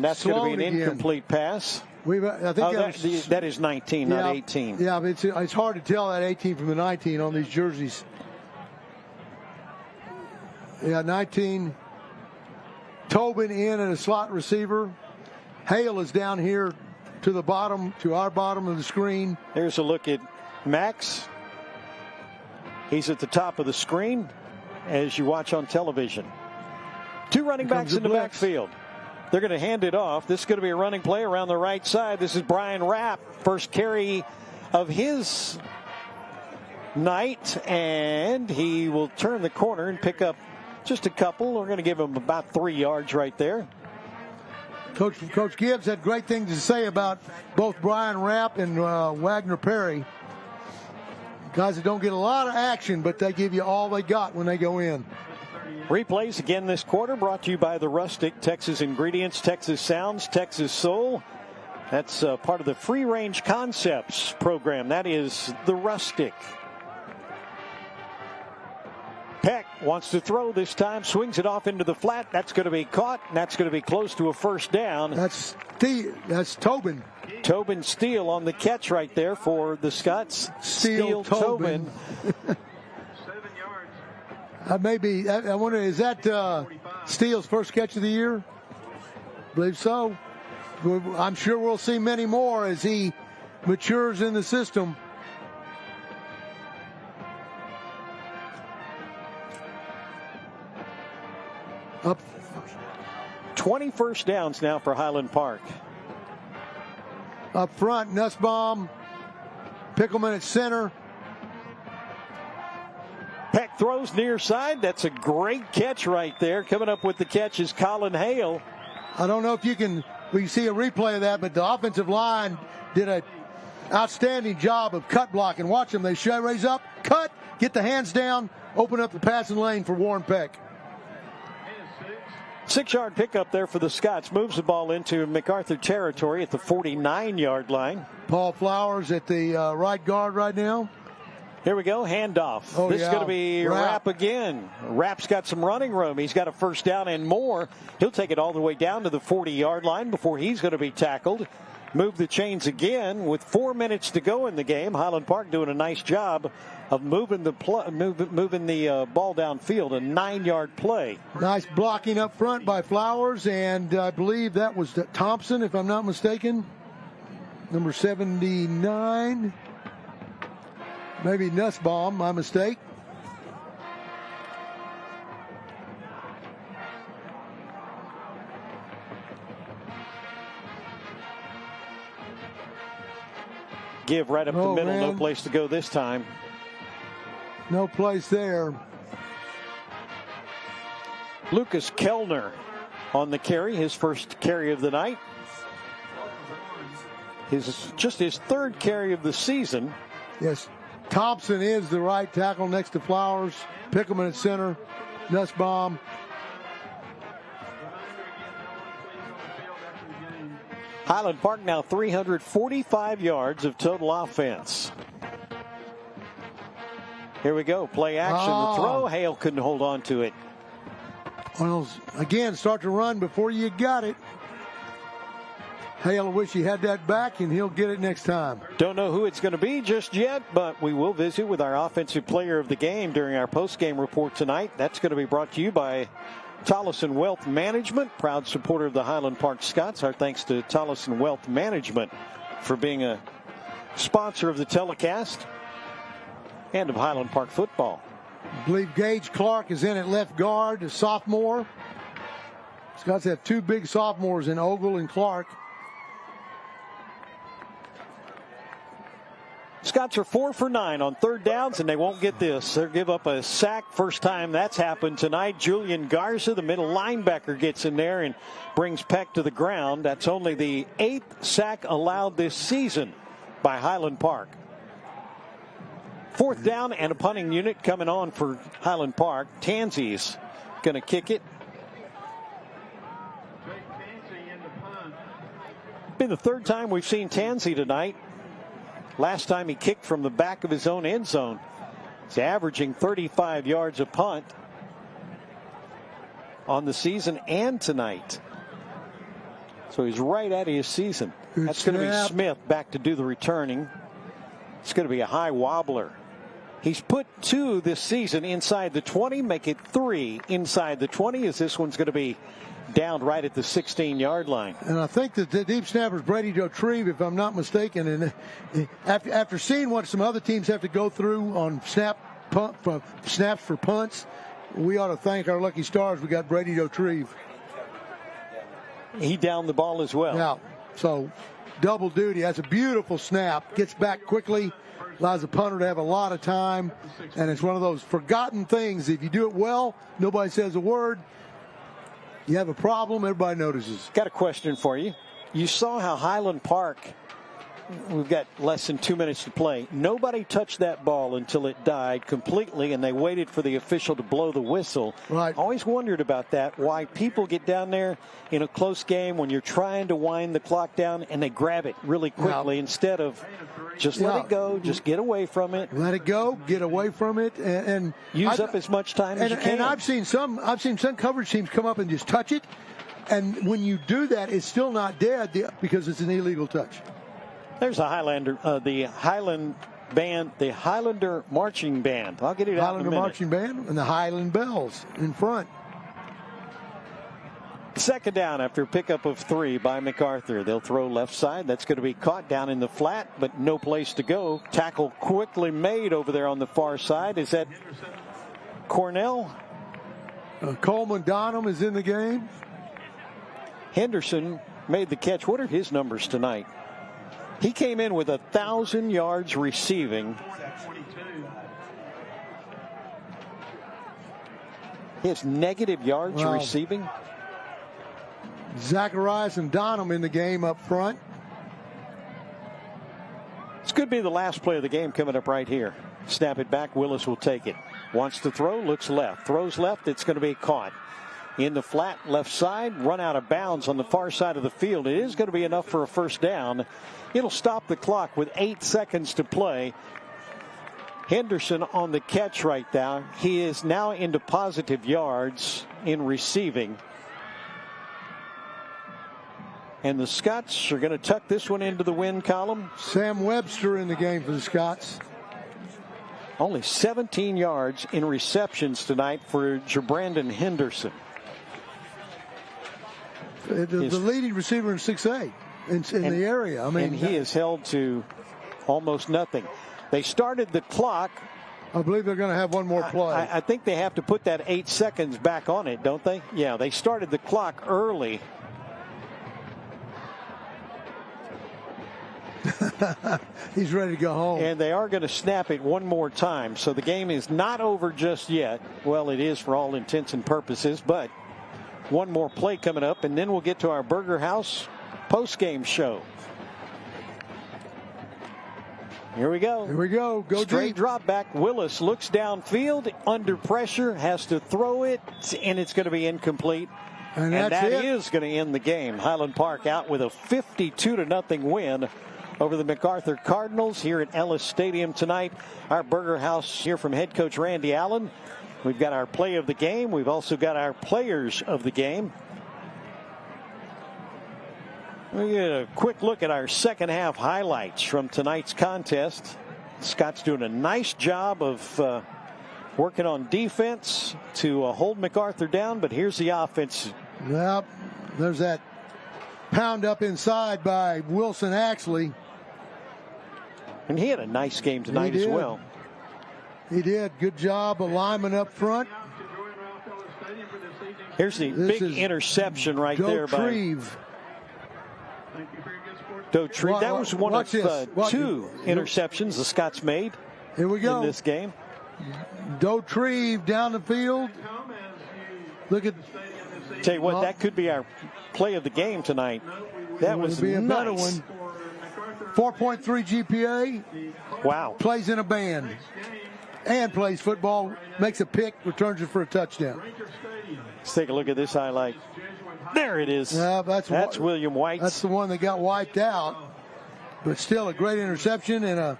that's going to be an incomplete pass. I think that is 19, not 18. Yeah, but it's hard to tell that 18 from the 19 on these jerseys. Yeah, 19. Tobin in at a slot receiver. Hale is down here to the bottom, to our bottom of the screen. Here's a look at Max. He's at the top of the screen as you watch on television. 2 running backs in the backfield. They're going to hand it off. This is going to be a running play around the right side. This is Brian Rapp, first carry of his night, and he will turn the corner and pick up just a couple. We're going to give him about 3 yards right there. Coach Gibbs had great things to say about both Brian Rapp and Wagner Perry. Guys that don't get a lot of action, but they give you all they got when they go in. Replays again this quarter brought to you by the Rustic, Texas Ingredients, Texas Sounds, Texas Soul. That's part of the Free Range Concepts program. That is the Rustic. Peck wants to throw this time, swings it off into the flat. That's going to be caught, and that's going to be close to a first down. That's Tobin. Tobin Steele on the catch right there for the Scots. Steele Tobin. 7 yards. I wonder, is that Steele's first catch of the year? I believe so. I'm sure we'll see many more as he matures in the system. Up 20 first downs now for Highland Park. Up front, Nussbaum, Pickleman at center. Peck throws near side. That's a great catch right there. Coming up with the catch is Colin Hale. I don't know if we see a replay of that, but the offensive line did an outstanding job of cut blocking. Watch them. They raise up, cut, get the hands down, open up the passing lane for Warren Peck. 6-yard pickup there for the Scots. Moves the ball into MacArthur territory at the 49-yard line. Paul Flowers at the right guard right now. Here we go, handoff. This is going to be Rapp again. Rapp's got some running room. He's got a first down and more. He'll take it all the way down to the 40-yard line before he's going to be tackled. Move the chains again with 4 minutes to go in the game. Highland Park doing a nice job of moving the ball downfield, a 9-yard play. Nice blocking up front by Flowers, and I believe that was Thompson, if I'm not mistaken. Number 79. Maybe Nussbaum, my mistake. Give right up the middle. Man. No place to go this time. No place there. Lucas Kellner on the carry, his first carry of the night. Just his third carry of the season. Yes. Thompson is the right tackle next to Flowers. Pickelman at center. Nussbaum. Highland Park now 345 yards of total offense. Here we go. Play action. The throw. Hale couldn't hold on to it. Well, again, start to run before you got it. Hale wish he had that back, and he'll get it next time. Don't know who it's going to be just yet, but we will visit with our offensive player of the game during our post-game report tonight. That's going to be brought to you by Tollison Wealth Management, proud supporter of the Highland Park Scots. Our thanks to Tollison Wealth Management for being a sponsor of the telecast and of Highland Park football. I believe Gage Clark is in at left guard, a sophomore. Scots have two big sophomores in Ogle and Clark. Scots are 4 for 9 on third downs, and they won't get this. They'll give up a sack. First time that's happened tonight. Julian Garza, the middle linebacker, gets in there and brings Peck to the ground. That's only the 8th sack allowed this season by Highland Park. Fourth down and a punting unit coming on for Highland Park. Tansey's going to kick it. Been the third time we've seen Tansey tonight. Last time he kicked from the back of his own end zone. He's averaging 35 yards a punt on the season and tonight. So he's right at his season. That's going to be Smith back to do the returning. It's going to be a high wobbler. He's put 2 this season inside the 20, make it 3 inside the 20, as this one's going to be down right at the 16-yard line. And I think that the deep snapper is Brady Dotrieve, if I'm not mistaken. And after seeing what some other teams have to go through on snaps for punts, we ought to thank our lucky stars. We got Brady Dotrieve. He downed the ball as well. Yeah, so double duty. That's a beautiful snap. Gets back quickly, allows the punter to have a lot of time. And it's one of those forgotten things. If you do it well, nobody says a word. You have a problem, everybody notices. Got a question for you. You saw how Highland Park, we've got less than 2 minutes to play. Nobody touched that ball until it died completely, and they waited for the official to blow the whistle. Right. Always wondered about that, why people get down there in a close game when you're trying to wind the clock down, and they grab it really quickly instead of just let it go, just get away from it. Let it go, get away from it, and use up as much time as you can. And I've seen some coverage teams come up and just touch it, and when you do that, it's still not dead because it's an illegal touch. There's a Highlander, the Highland band, the Highlander marching band. I'll get it out in a minute. Highlander marching band and the Highland Bells in front. Second down after a pickup of 3 by MacArthur. They'll throw left side. That's going to be caught down in the flat, but no place to go. Tackle quickly made over there on the far side. Is that Cornell? Coleman Donham is in the game. Henderson made the catch. What are his numbers tonight? He came in with 1,000 yards receiving. He has negative yards receiving. Zacharias and Donham in the game up front. This could be the last play of the game coming up right here. Snap it back. Willis will take it. Wants to throw. Looks left. Throws left. It's going to be caught. In the flat left side. Run out of bounds on the far side of the field. It is going to be enough for a first down. It'll stop the clock with 8 seconds to play. Henderson on the catch right now. He is now into positive yards in receiving. And the Scots are going to tuck this one into the win column. Sam Webster in the game for the Scots. Only 17 yards in receptions tonight for Jabrandon Henderson. The leading receiver in 6A in the area. I mean, and he is held to almost nothing. They started the clock. I believe they're going to have one more play. I think they have to put that 8 seconds back on it, don't they? Yeah, they started the clock early. He's ready to go home. And they are going to snap it one more time. So the game is not over just yet. Well, it is for all intents and purposes, but one more play coming up, and then we'll get to our Burger House post-game show. Here we go. Here we go. Go straight deep. drop back. Willis looks downfield, under pressure, has to throw it, and it's going to be incomplete. And that is going to end the game. Highland Park out with a 52-0 win over the MacArthur Cardinals here at Ellis Stadium tonight. Our Burger House here from head coach Randy Allen. We've got our play of the game. We've also got our players of the game. We get a quick look at our second half highlights from tonight's contest. Scott's doing a nice job of working on defense to hold MacArthur down, but here's the offense. Yep, there's that pound up inside by Wilson Axley. And he had a nice game tonight as well. He did. Good job of lineman up front. Here's the big interception right there by Dotreve. That was one of two interceptions the Scots made Here we go. in this game. Dotreve down the field. Look at. Tell you what, that could be our play of the game tonight. That was be a nice. better one. 4.3 GPA. Wow. Plays in a band. And plays football. Makes a pick. Returns it for a touchdown. Let's take a look at this highlight. There it is. Yeah, that's William White. That's the one that got wiped out. But still a great interception and a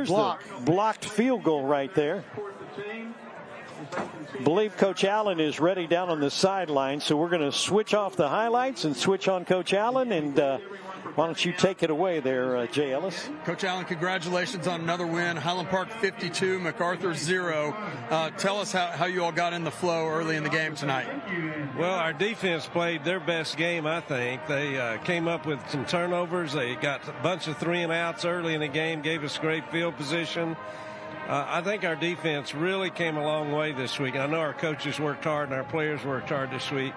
block. The blocked field goal right there. Believe Coach Allen is ready down on the sideline, so we're going to switch off the highlights and switch on Coach Allen. And why don't you take it away there, Jay Ellis? Coach Allen, congratulations on another win. Highland Park 52, MacArthur 0. Tell us how you all got in the flow early in the game tonight. Well, our defense played their best game, I think. They came up with some turnovers. They got a bunch of 3-and-outs early in the game, gave us great field position. I think our defense really came a long way this week. I know our coaches worked hard and our players worked hard this week.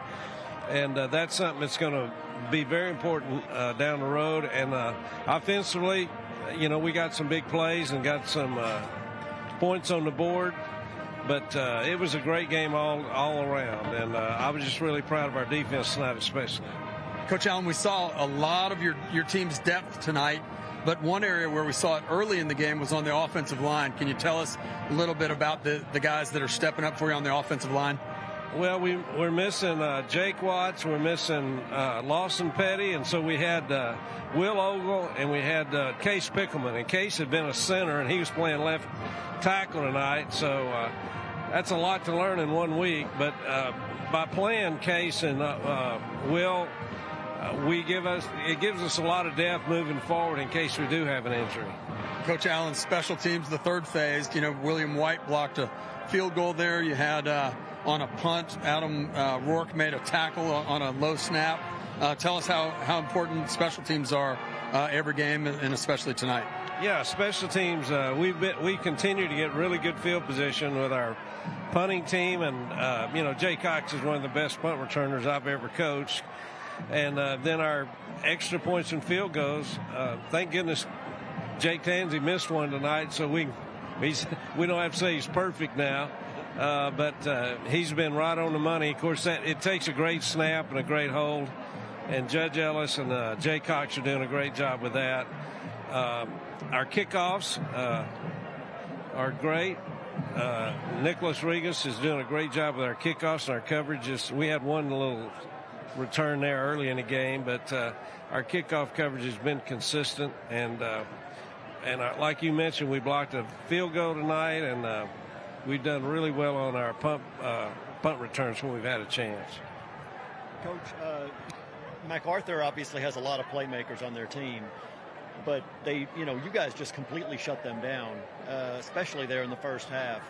And that's something that's going to be very important down the road. And offensively, we got some big plays and got some points on the board. But it was a great game all around. And I was just really proud of our defense tonight especially. Coach Allen, we saw a lot of your team's depth tonight. But one area where we saw it early in the game was on the offensive line. Can you tell us a little bit about the guys that are stepping up for you on the offensive line? Well, we're missing Jake Watts. We're missing Lawson Petty. And so we had Will Ogle and we had Case Pickelman. And Case had been a center, and he was playing left tackle tonight. So that's a lot to learn in 1 week. But by playing Case and Will, it gives us a lot of depth moving forward in case we do have an injury. Coach Allen, special teams, the third phase. William White blocked a field goal there. You had on a punt, Adam Rourke made a tackle on a low snap. Tell us how important special teams are every game, and especially tonight. Yeah, special teams. We continue to get really good field position with our punting team, and Jay Cox is one of the best punt returners I've ever coached. And then our extra points and field goals. Thank goodness Jake Tansey missed one tonight, so we don't have to say he's perfect now. But he's been right on the money. Of course, it takes a great snap and a great hold. And Judge Ellis and Jay Cox are doing a great job with that. Our kickoffs are great. Nicholas Regas is doing a great job with our kickoffs and our coverages. We had one little return there early in the game, but our kickoff coverage has been consistent, and like you mentioned, we blocked a field goal tonight, and we've done really well on our punt returns when we've had a chance. Coach, MacArthur obviously has a lot of playmakers on their team, but you guys just completely shut them down, especially there in the first half.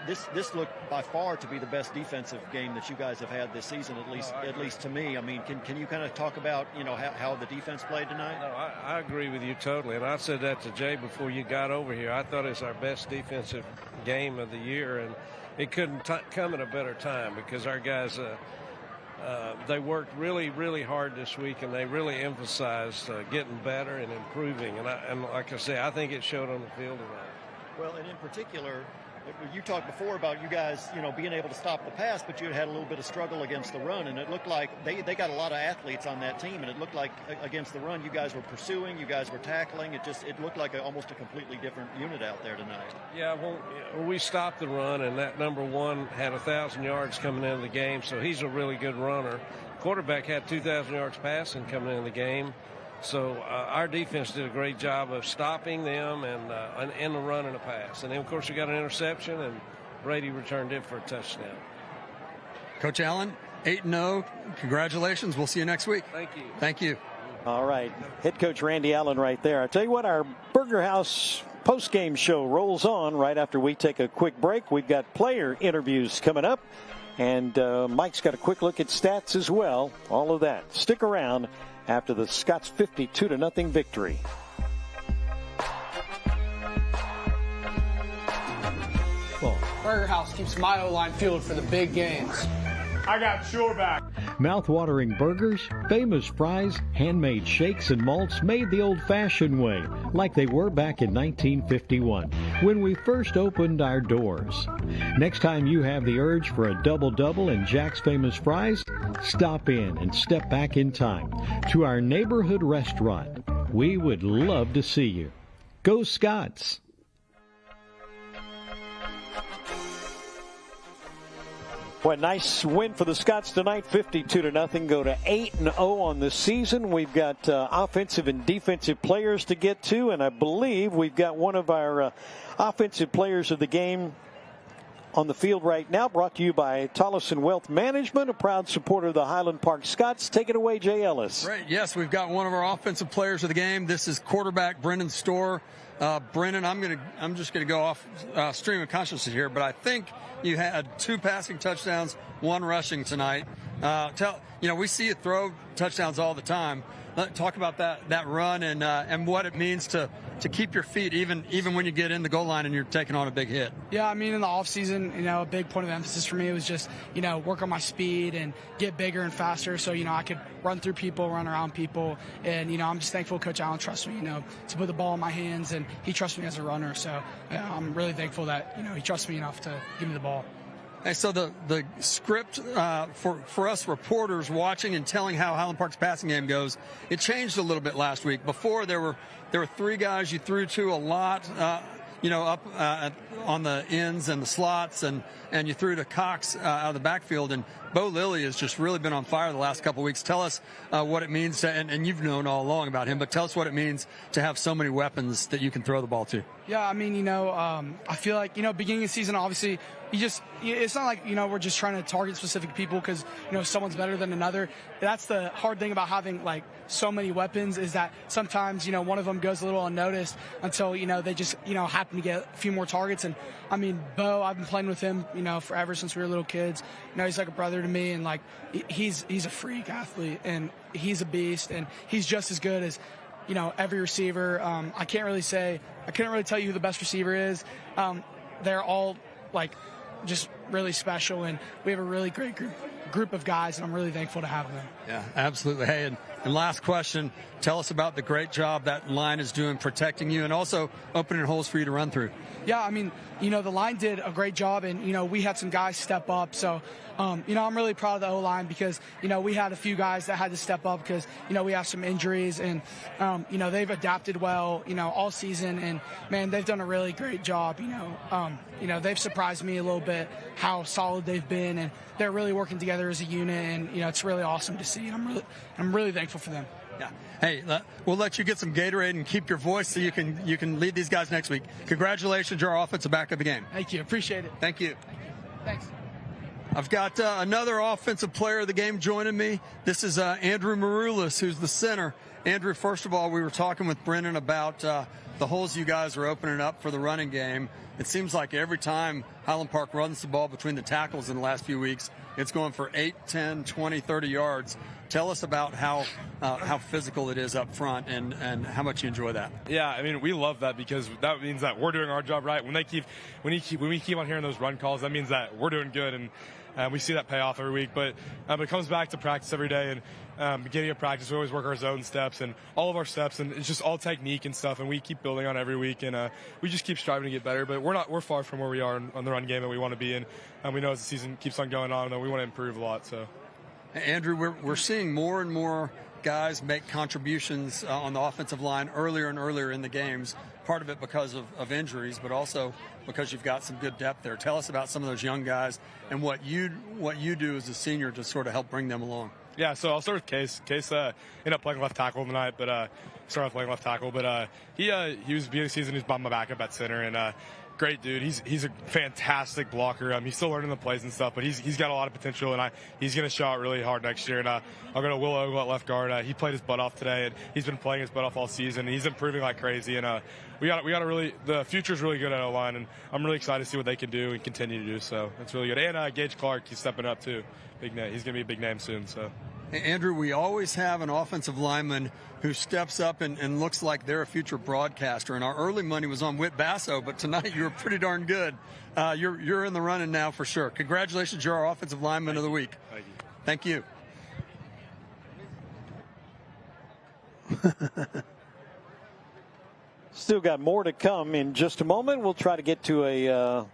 This looked by far to be the best defensive game that you guys have had this season, at least to me. I mean, can you kind of talk about how the defense played tonight? No, I agree with you totally, and I said that to Jay before you got over here. I thought it's our best defensive game of the year, and it couldn't come at a better time because our guys they worked really, really hard this week, and they really emphasized getting better and improving. And like I say, I think it showed on the field tonight. Well, and in particular, you talked before about you guys, being able to stop the pass, but you had a little bit of struggle against the run, and it looked like they got a lot of athletes on that team, and it looked like against the run, you guys were pursuing, you guys were tackling. It looked like almost a completely different unit out there tonight. Yeah, well, we stopped the run, and that number one had 1,000 yards coming into the game, so he's a really good runner. Quarterback had 2,000 yards passing coming into the game. So our defense did a great job of stopping them and in the run and the pass. And then, of course, we got an interception, and Brady returned it for a touchdown. Coach Allen, 8-0. Congratulations. We'll see you next week. Thank you. Thank you. All right. Head coach Randy Allen right there. I tell you what, our Burger House post-game show rolls on right after we take a quick break. We've got player interviews coming up. And Mike's got a quick look at stats as well. All of that. Stick around after the Scots 52-0 victory. Burger House keeps my O-line fueled for the big games. I got your back. Mouth-watering burgers, famous fries, handmade shakes and malts made the old-fashioned way, like they were back in 1951, when we first opened our doors. Next time you have the urge for a double-double and Jack's Famous Fries, stop in and step back in time to our neighborhood restaurant. We would love to see you. Go Scots! What a nice win for the Scots tonight, 52-0. Go to 8-0 on the season. We've got offensive and defensive players to get to, and I believe we've got one of our offensive players of the game on the field right now, brought to you by Tollison Wealth Management, a proud supporter of the Highland Park Scots. Take it away, Jay Ellis. Right, yes, we've got one of our offensive players of the game. This is quarterback Brendan Storr. Brendan, I'm just gonna go off stream of consciousness here, but I think you had 2 passing touchdowns, 1 rushing tonight. We see you throw touchdowns all the time. Talk about that run and what it means to keep your feet even when you get in the goal line and you're taking on a big hit. Yeah, I mean, in the offseason, a big point of emphasis for me was just, work on my speed and get bigger and faster so, I could run through people, run around people. And, I'm just thankful Coach Allen trusts me, to put the ball in my hands, and he trusts me as a runner. So I'm really thankful that, he trusts me enough to give me the ball. Hey, so the script for us reporters watching and telling how Highland Park's passing game goes, it changed a little bit last week. Before there were 3 guys you threw to a lot, up on the ends and the slots, and you threw to Cox out of the backfield. And Bo Lilly has just really been on fire the last couple of weeks. Tell us what it means to, and you've known all along about him, but tell us what it means to have so many weapons that you can throw the ball to. Yeah, I mean, I feel like, beginning of the season, obviously, it's not like, we're just trying to target specific people because, someone's better than another. That's the hard thing about having, so many weapons is that sometimes, one of them goes a little unnoticed until, they just, happen to get a few more targets. And, I mean, Bo, I've been playing with him, forever since we were little kids. He's like a brother to me, and, he's a freak athlete, and he's a beast, and he's just as good as, every receiver. I couldn't really tell you who the best receiver is. They're all just really special, and we have a really great group of guys, and I'm really thankful to have them. Yeah, absolutely. Hey, and last question, tell us about the great job that line is doing protecting you and also opening holes for you to run through. Yeah, I mean, the line did a great job, and, we had some guys step up. So, I'm really proud of the O-line because, we had a few guys that had to step up because, we have some injuries, and, they've adapted well, all season. And, man, they've done a really great job. They've surprised me a little bit how solid they've been, and they're really working together as a unit. And, it's really awesome to see. And I'm really thankful for them. Yeah. Hey, we'll let you get some Gatorade and keep your voice so you can lead these guys next week. Congratulations, you're our offensive back of the game. Thank you. Appreciate it. Thank you. Thanks. I've got another offensive player of the game joining me. This is Andrew Maroulis, who's the center. Andrew, first of all, we were talking with Brennan about the holes you guys are opening up for the running game. It seems like every time Highland Park runs the ball between the tackles in the last few weeks, it's going for 8, 10, 20, 30 yards. Tell us about how physical it is up front and how much you enjoy that. Yeah, I mean, we love that because that means that we're doing our job right. When we keep on hearing those run calls, that means that we're doing good, and we see that pay off every week. But it comes back to practice every day, and beginning of practice, we always work our zone steps and all of our steps, and it's just all technique and stuff, and we keep building on it every week, and we just keep striving to get better. But we're far from where we are on the run game that we want to be in, and we know as the season keeps on going on, that we want to improve a lot. So. Andrew, we're seeing more and more guys make contributions on the offensive line earlier and earlier in the games, part of it because of injuries, but also because you've got some good depth there. Tell us about some of those young guys and what you do as a senior to sort of help bring them along. Yeah, so I'll start with Case. Case ended up playing left tackle tonight, but started playing left tackle. But he was beginning of the season, he was by my backup at center, and great dude. He's a fantastic blocker. He's still learning the plays and stuff, but he's got a lot of potential, and he's going to show out really hard next year. And I'll go to Will Ogle at left guard. He played his butt off today, and he's been playing his butt off all season, and he's improving like crazy. And we got to really, the future's really good at O-line, and I'm really excited to see what they can do and continue to do. So it's really good. And Gage Clark, he's stepping up too. Big name. He's going to be a big name soon. So. Hey, Andrew, we always have an offensive lineman who steps up and looks like they're a future broadcaster. And our early money was on Whit Basso, but tonight you were pretty darn good. You're in the running now for sure. Congratulations, you're our offensive lineman of the week. Thank you. Still got more to come in just a moment. We'll try to get to a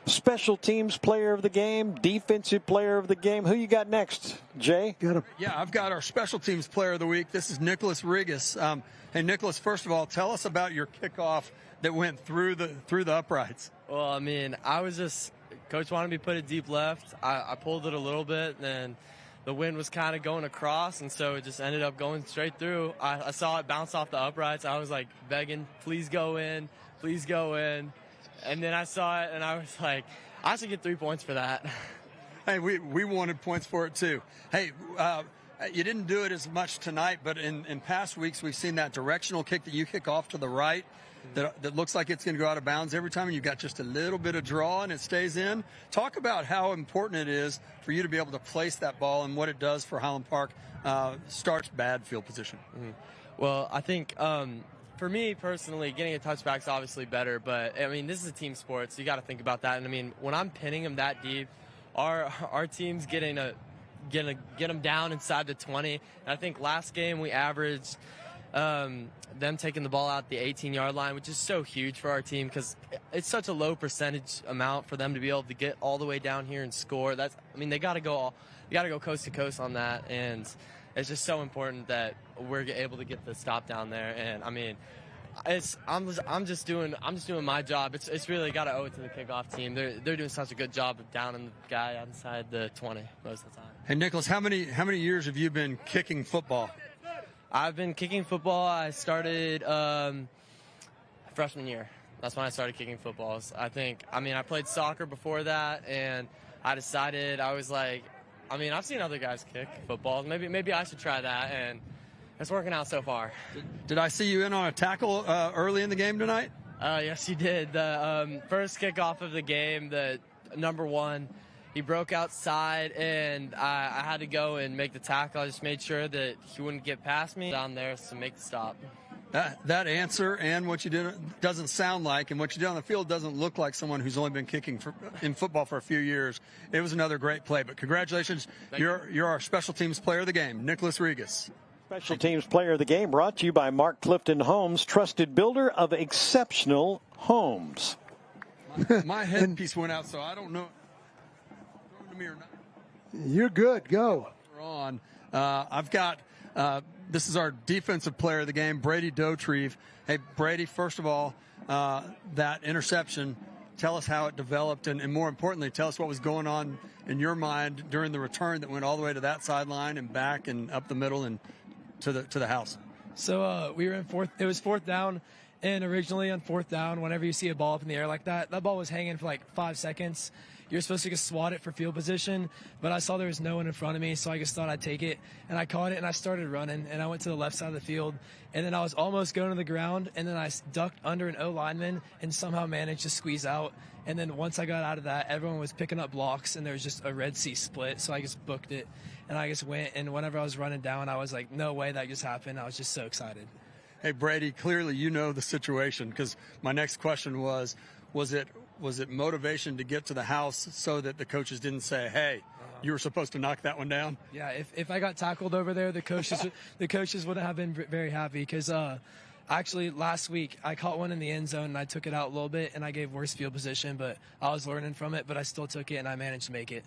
special teams player of the game, defensive player of the game. Who you got next, Jay? Yeah, I've got our special teams player of the week. This is Nicholas Rigas. Hey, Nicholas, first of all, tell us about your kickoff that went through the uprights. Well, I mean, Coach wanted me to put it deep left. I pulled it a little bit, and the wind was kind of going across, and so it just ended up going straight through. I saw it bounce off the uprights. I was like begging, please go in, please go in. And then I saw it, and I was like, I should get 3 points for that. Hey, we wanted points for it, too. Hey, you didn't do it as much tonight, but in past weeks we've seen that directional kick that you kick off to the right that looks like it's going to go out of bounds every time, and you've got just a little bit of draw, and it stays in. Talk about how important it is for you to be able to place that ball and what it does for Highland Park starts bad field position. Mm-hmm. Well, I think for me personally, getting a touchback is obviously better, but I mean, this is a team sport, so you got to think about that. And I mean, when I'm pinning them that deep, our team's get them down inside the 20. And I think last game we averaged them taking the ball out the 18-yard line, which is so huge for our team because it's such a low percentage amount for them to be able to get all the way down here and score. They got to go coast to coast on that, and it's just so important that we're able to get the stop down there. And I mean, I'm just doing my job. It's really got to owe it to the kickoff team. They're doing such a good job of downing the guy inside the 20 most of the time. Hey, Nicholas, how many years have you been kicking football? I've been kicking football. I started freshman year. That's when I started kicking footballs. I played soccer before that, and I decided I was like, I've seen other guys kick football. Maybe I should try that, and it's working out so far. Did I see you in on a tackle early in the game tonight? Yes, you did. The first kickoff of the game, the number 1, he broke outside, and I had to go and make the tackle. I just made sure that he wouldn't get past me down there to make the stop. That answer and what you did doesn't sound like, and what you did on the field doesn't look like someone who's only been kicking in football for a few years. It was another great play, but congratulations. You're our special teams player of the game, Nicholas Rigas. Special teams player of the game brought to you by Mark Clifton Homes, trusted builder of exceptional homes. My headpiece went out, so I don't know. To me or not. You're good. Go. We're on. I've got. This is our defensive player of the game, Brady Dotrieve. Hey, Brady, first of all, that interception, tell us how it developed, and more importantly, tell us what was going on in your mind during the return that went all the way to that sideline and back and up the middle and to the house? So we were in fourth. It was fourth down, and originally on fourth down, whenever you see a ball up in the air like that, that ball was hanging for like 5 seconds. You're supposed to just swat it for field position, but I saw there was no one in front of me, so I just thought I'd take it, and I caught it, and I started running, and I went to the left side of the field, and then I was almost going to the ground, and then I ducked under an O-lineman and somehow managed to squeeze out. And then once I got out of that, everyone was picking up blocks, and there was just a Red Sea split, so I just booked it, and I just went, and whenever I was running down, I was like, no way that just happened. I was just so excited. Hey, Brady, clearly you know the situation, because my next question was it motivation to get to the house so that the coaches didn't say, hey, you were supposed to knock that one down? Yeah, if I got tackled over there, the coaches wouldn't have been very happy, because actually last week I caught one in the end zone and I took it out a little bit and I gave worse field position, but I was learning from it, but I still took it and I managed to make it.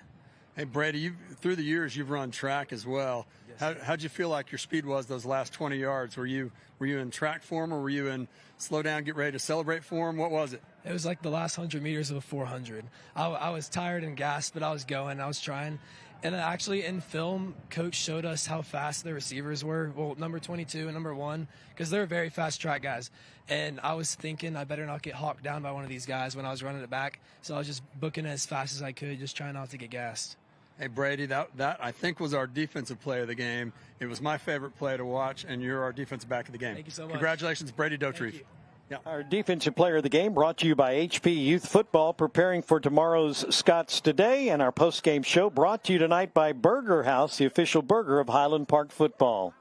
Hey, Brady, through the years you've run track as well. Yes. How'd you feel like your speed was those last 20 yards? Were you in track form, or were you in slow down, get ready to celebrate form? What was it? It was like the last 100 meters of a 400. I was tired and gassed, but I was going. I was trying. And actually in film, Coach showed us how fast the receivers were. Well, number 22 and number 1, because they're very fast track guys. And I was thinking I better not get hawked down by one of these guys when I was running it back. So I was just booking it as fast as I could, just trying not to get gassed. Hey, Brady, that I think was our defensive play of the game. It was my favorite play to watch, and you're our defensive back of the game. Thank you so much. Congratulations, Brady Dotrieve. Yeah. Our defensive player of the game brought to you by HP Youth Football, preparing for tomorrow's Scots today. And our post-game show brought to you tonight by Burger House, the official burger of Highland Park football.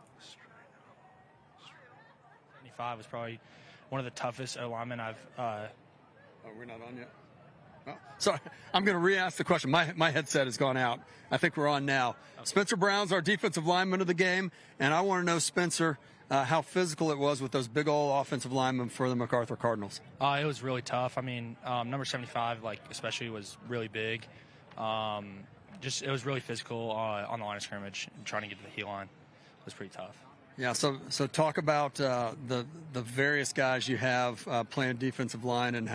75 was probably one of the toughest O-linemen I've... Oh, we're not on yet? Oh, sorry, I'm going to re-ask the question. My headset has gone out. I think we're on now. Okay. Spencer Brown's our defensive lineman of the game, and I want to know, Spencer, how physical it was with those big old offensive linemen for the MacArthur Cardinals. It was really tough. I mean, number 75, especially, was really big. It was really physical on the line of scrimmage, and trying to get to the heel line was pretty tough. Yeah, so talk about the various guys you have playing defensive line, and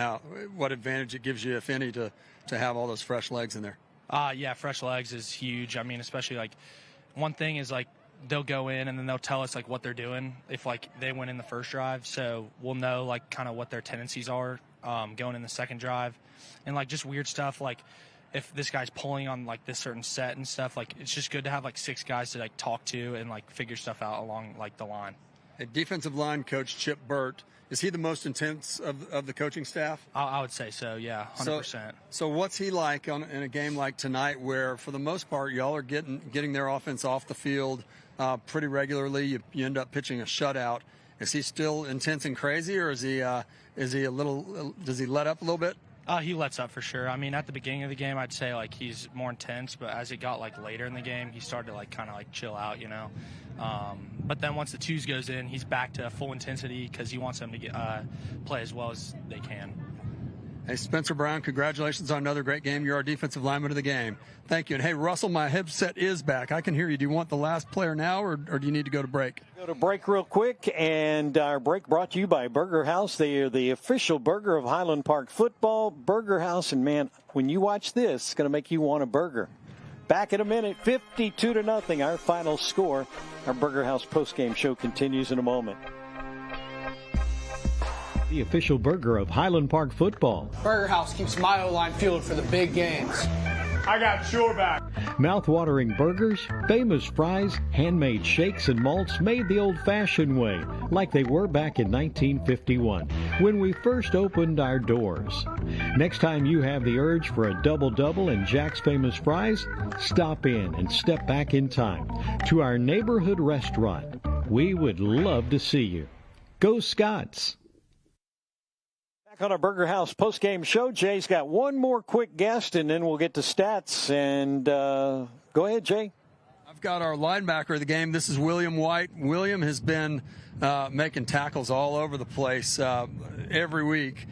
what advantage it gives you, if any, to have all those fresh legs in there. Yeah, fresh legs is huge. I mean, especially one thing is they'll go in and then they'll tell us what they're doing if they went in the first drive, so we'll know kind of what their tendencies are going in the second drive, and just weird stuff if this guy's pulling on this certain set and stuff, it's just good to have 6 guys to talk to and figure stuff out along the line. A defensive line coach, Chip Burt, is he the most intense of the coaching staff? I would say so, yeah, 100%. So what's he like in a game like tonight, where for the most part y'all are getting their offense off the field pretty regularly? You end up pitching a shutout. Is he still intense and crazy, or is he does he let up a little bit? He lets up for sure. I mean, at the beginning of the game, I'd say he's more intense, but as it got later in the game, he started to kind of chill out, you know. But then once the twos goes in, he's back to full intensity because he wants them to play as well as they can. Hey, Spencer Brown, congratulations on another great game. You're our defensive lineman of the game. Thank you. And hey, Russell, my headset is back. I can hear you. Do you want the last player now, or do you need to go to break? Go to break real quick, and our break brought to you by Burger House. They are the official burger of Highland Park football. Burger House, and man, when you watch this, it's going to make you want a burger. Back in a minute, 52-0, our final score. Our Burger House postgame show continues in a moment. The official burger of Highland Park football. Burger House keeps my O-line fueled for the big games. I got your back. Mouth-watering burgers, famous fries, handmade shakes and malts made the old-fashioned way, like they were back in 1951, when we first opened our doors. Next time you have the urge for a double-double and Jack's Famous Fries, stop in and step back in time to our neighborhood restaurant. We would love to see you. Go Scots! Back on our Burger House postgame show, Jay's got one more quick guest, and then we'll get to stats. And go ahead, Jay. I've got our linebacker of the game. This is William White. William has been making tackles all over the place every week.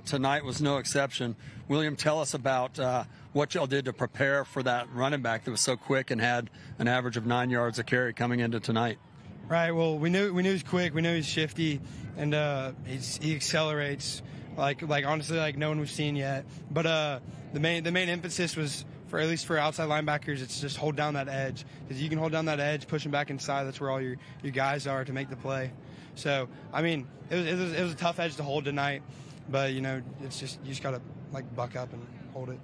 Tonight was no exception. William, tell us about what y'all did to prepare for that running back that was so quick and had an average of 9 yards a carry coming into tonight. Right. Well, we knew he was quick. We knew he's shifty, and he accelerates like honestly, like no one we've seen yet. But the main emphasis was at least for outside linebackers, it's just hold down that edge. Because you can hold down that edge, push them back inside. That's where all your guys are to make the play. So, I mean, it was a tough edge to hold tonight. But, it's just you just got to, buck up and hold it.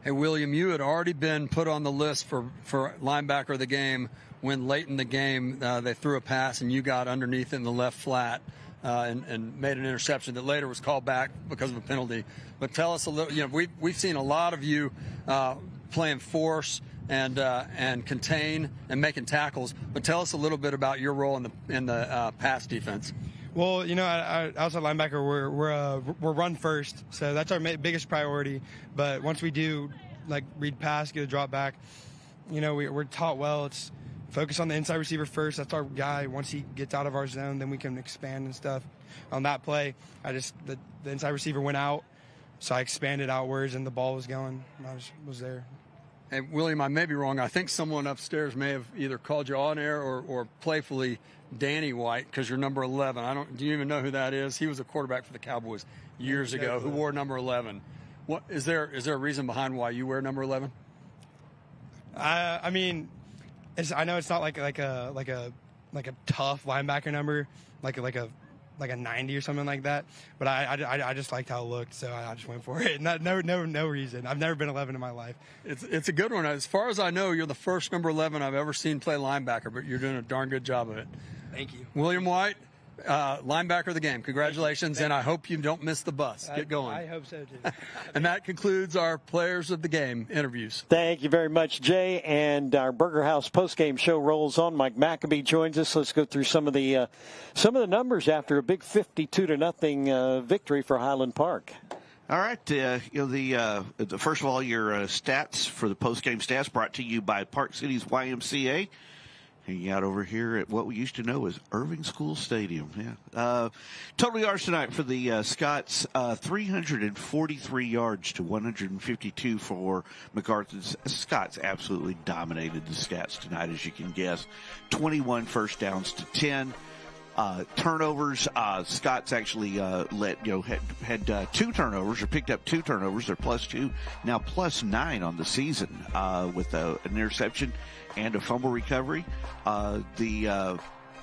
Hey, William, you had already been put on the list for linebacker of the game when late in the game they threw a pass and you got underneath in the left flat and made an interception that later was called back because of a penalty. But tell us a little. We've seen a lot of you playing force and contain and making tackles. But tell us a little bit about your role in the pass defense. Well, outside linebacker, we're run first, so that's our biggest priority. But once we do, read pass, get a drop back, we're taught well. It's focus on the inside receiver first. That's our guy. Once he gets out of our zone, then we can expand and stuff. On that play, the inside receiver went out, so I expanded outwards, and the ball was going, and I was there. Hey, William, I may be wrong. I think someone upstairs may have either called you on air or playfully Danny White because you're number 11. Do you even know who that is? He was a quarterback for the Cowboys years ago who wore number 11. What is there a reason behind why you wear number 11? I mean, I know it's not like a tough linebacker number, like a 90 or something like that. But I just liked how it looked, so I just went for it. No reason. I've never been 11 in my life. It's a good one. As far as I know, you're the first number 11 I've ever seen play linebacker, but you're doing a darn good job of it. Thank you. William White, linebacker of the game. Congratulations, and I hope you don't miss the bus. Get going. I hope so, too. And that concludes our players of the game interviews. Thank you very much, Jay. And our Burger House postgame show rolls on. Mike McAbee joins us. Let's go through some of the numbers after a big 52-0 victory for Highland Park. All right, first of all, your stats for the postgame stats brought to you by Park City's YMCA. Hanging out over here at what we used to know as Irving School Stadium. Yeah. Total yards tonight for the Scots, 343 yards to 152 for MacArthur's. Scots absolutely dominated the Scats tonight, as you can guess. 21 first downs to 10. Turnovers, Scots actually had 2 turnovers, or picked up 2 turnovers. They're +2, now +9 on the season with an interception and a fumble recovery. And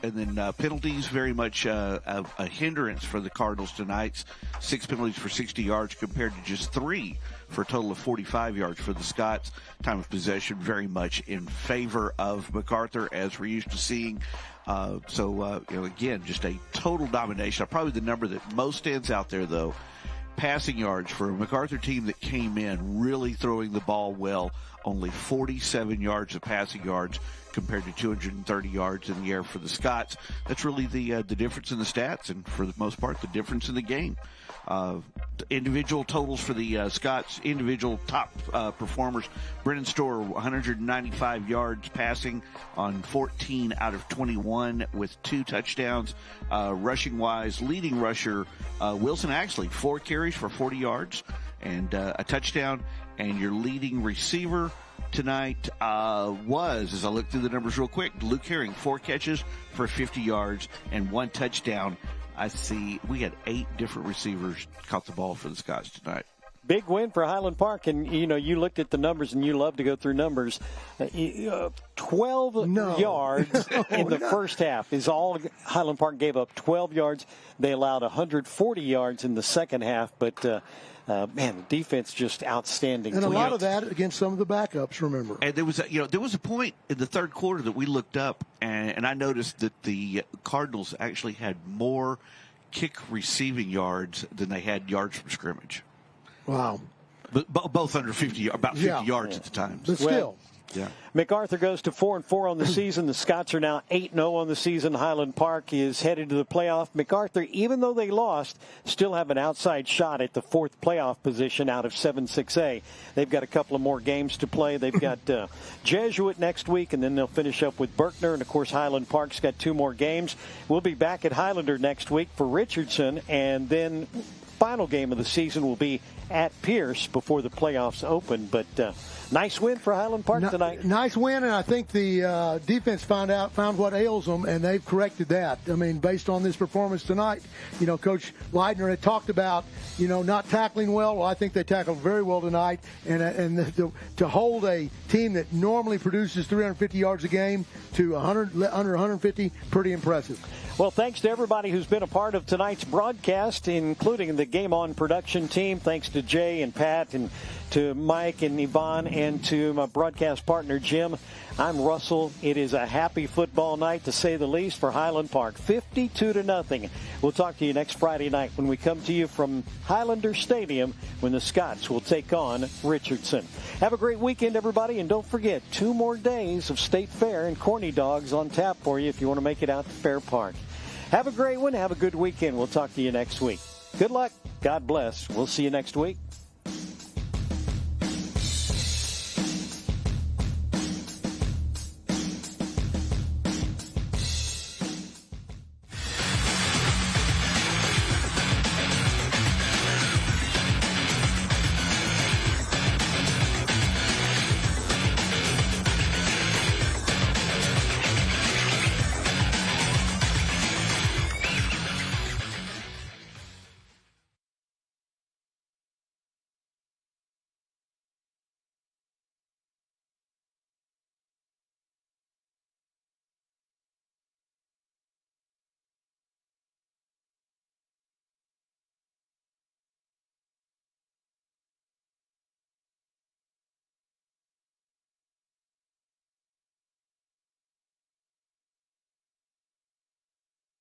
then penalties, very much a hindrance for the Cardinals tonight. 6 penalties for 60 yards compared to just 3 for a total of 45 yards for the Scots. Time of possession very much in favor of MacArthur, as we're used to seeing. Again, just a total domination. Probably the number that most stands out there, though, passing yards for a MacArthur team that came in really throwing the ball well. Only 47 yards of passing yards compared to 230 yards in the air for the Scots. That's really the difference in the stats, and for the most part, the difference in the game. Individual totals for the Scots, individual top performers. Brennan Storr, 195 yards passing on 14 out of 21 with 2 touchdowns. Rushing-wise, leading rusher Wilson Axley, 4 carries for 40 yards and a touchdown. And your leading receiver tonight was, as I look through the numbers real quick, Luke Herring, 4 catches for 50 yards and 1 touchdown. I see we had 8 different receivers caught the ball for the Scots tonight. Big win for Highland Park, and you looked at the numbers, and you love to go through numbers. 12 yards in the first half is all Highland Park gave up. 12 yards. They allowed 140 yards in the second half, but the defense just outstanding. And a lot of that against some of the backups, remember. And there was a point in the third quarter that we looked up, and I noticed that the Cardinals actually had more kick receiving yards than they had yards from scrimmage. Wow. But both under 50, about 50 yards at the time. But still. Yeah. MacArthur goes to 4-4 on the season. The Scots are now 8-0 on the season. Highland Park is headed to the playoff. MacArthur, even though they lost, still have an outside shot at the 4th playoff position out of 7-6A. They've got a couple of more games to play. They've got Jesuit next week, and then they'll finish up with Berkner. And, of course, Highland Park's got 2 more games. We'll be back at Highlander next week for Richardson, and then final game of the season will be at Pierce before the playoffs open. But nice win for Highland Park tonight. Nice win, and I think the defense found what ails them, and they've corrected that. I mean, based on this performance tonight, Coach Leitner had talked about, not tackling well. Well, I think they tackled very well tonight, and to hold a team that normally produces 350 yards a game to under 150, pretty impressive. Well, thanks to everybody who's been a part of tonight's broadcast, including the Game On production team. Thanks to Jay and Pat and to Mike and Yvonne and to my broadcast partner, Jim. I'm Russell. It is a happy football night, to say the least, for Highland Park. 52-0. We'll talk to you next Friday night when we come to you from Highlander Stadium when the Scots will take on Richardson. Have a great weekend, everybody, and don't forget, 2 more days of State Fair and Corny Dogs on tap for you if you want to make it out to Fair Park. Have a great one. Have a good weekend. We'll talk to you next week. Good luck. God bless. We'll see you next week.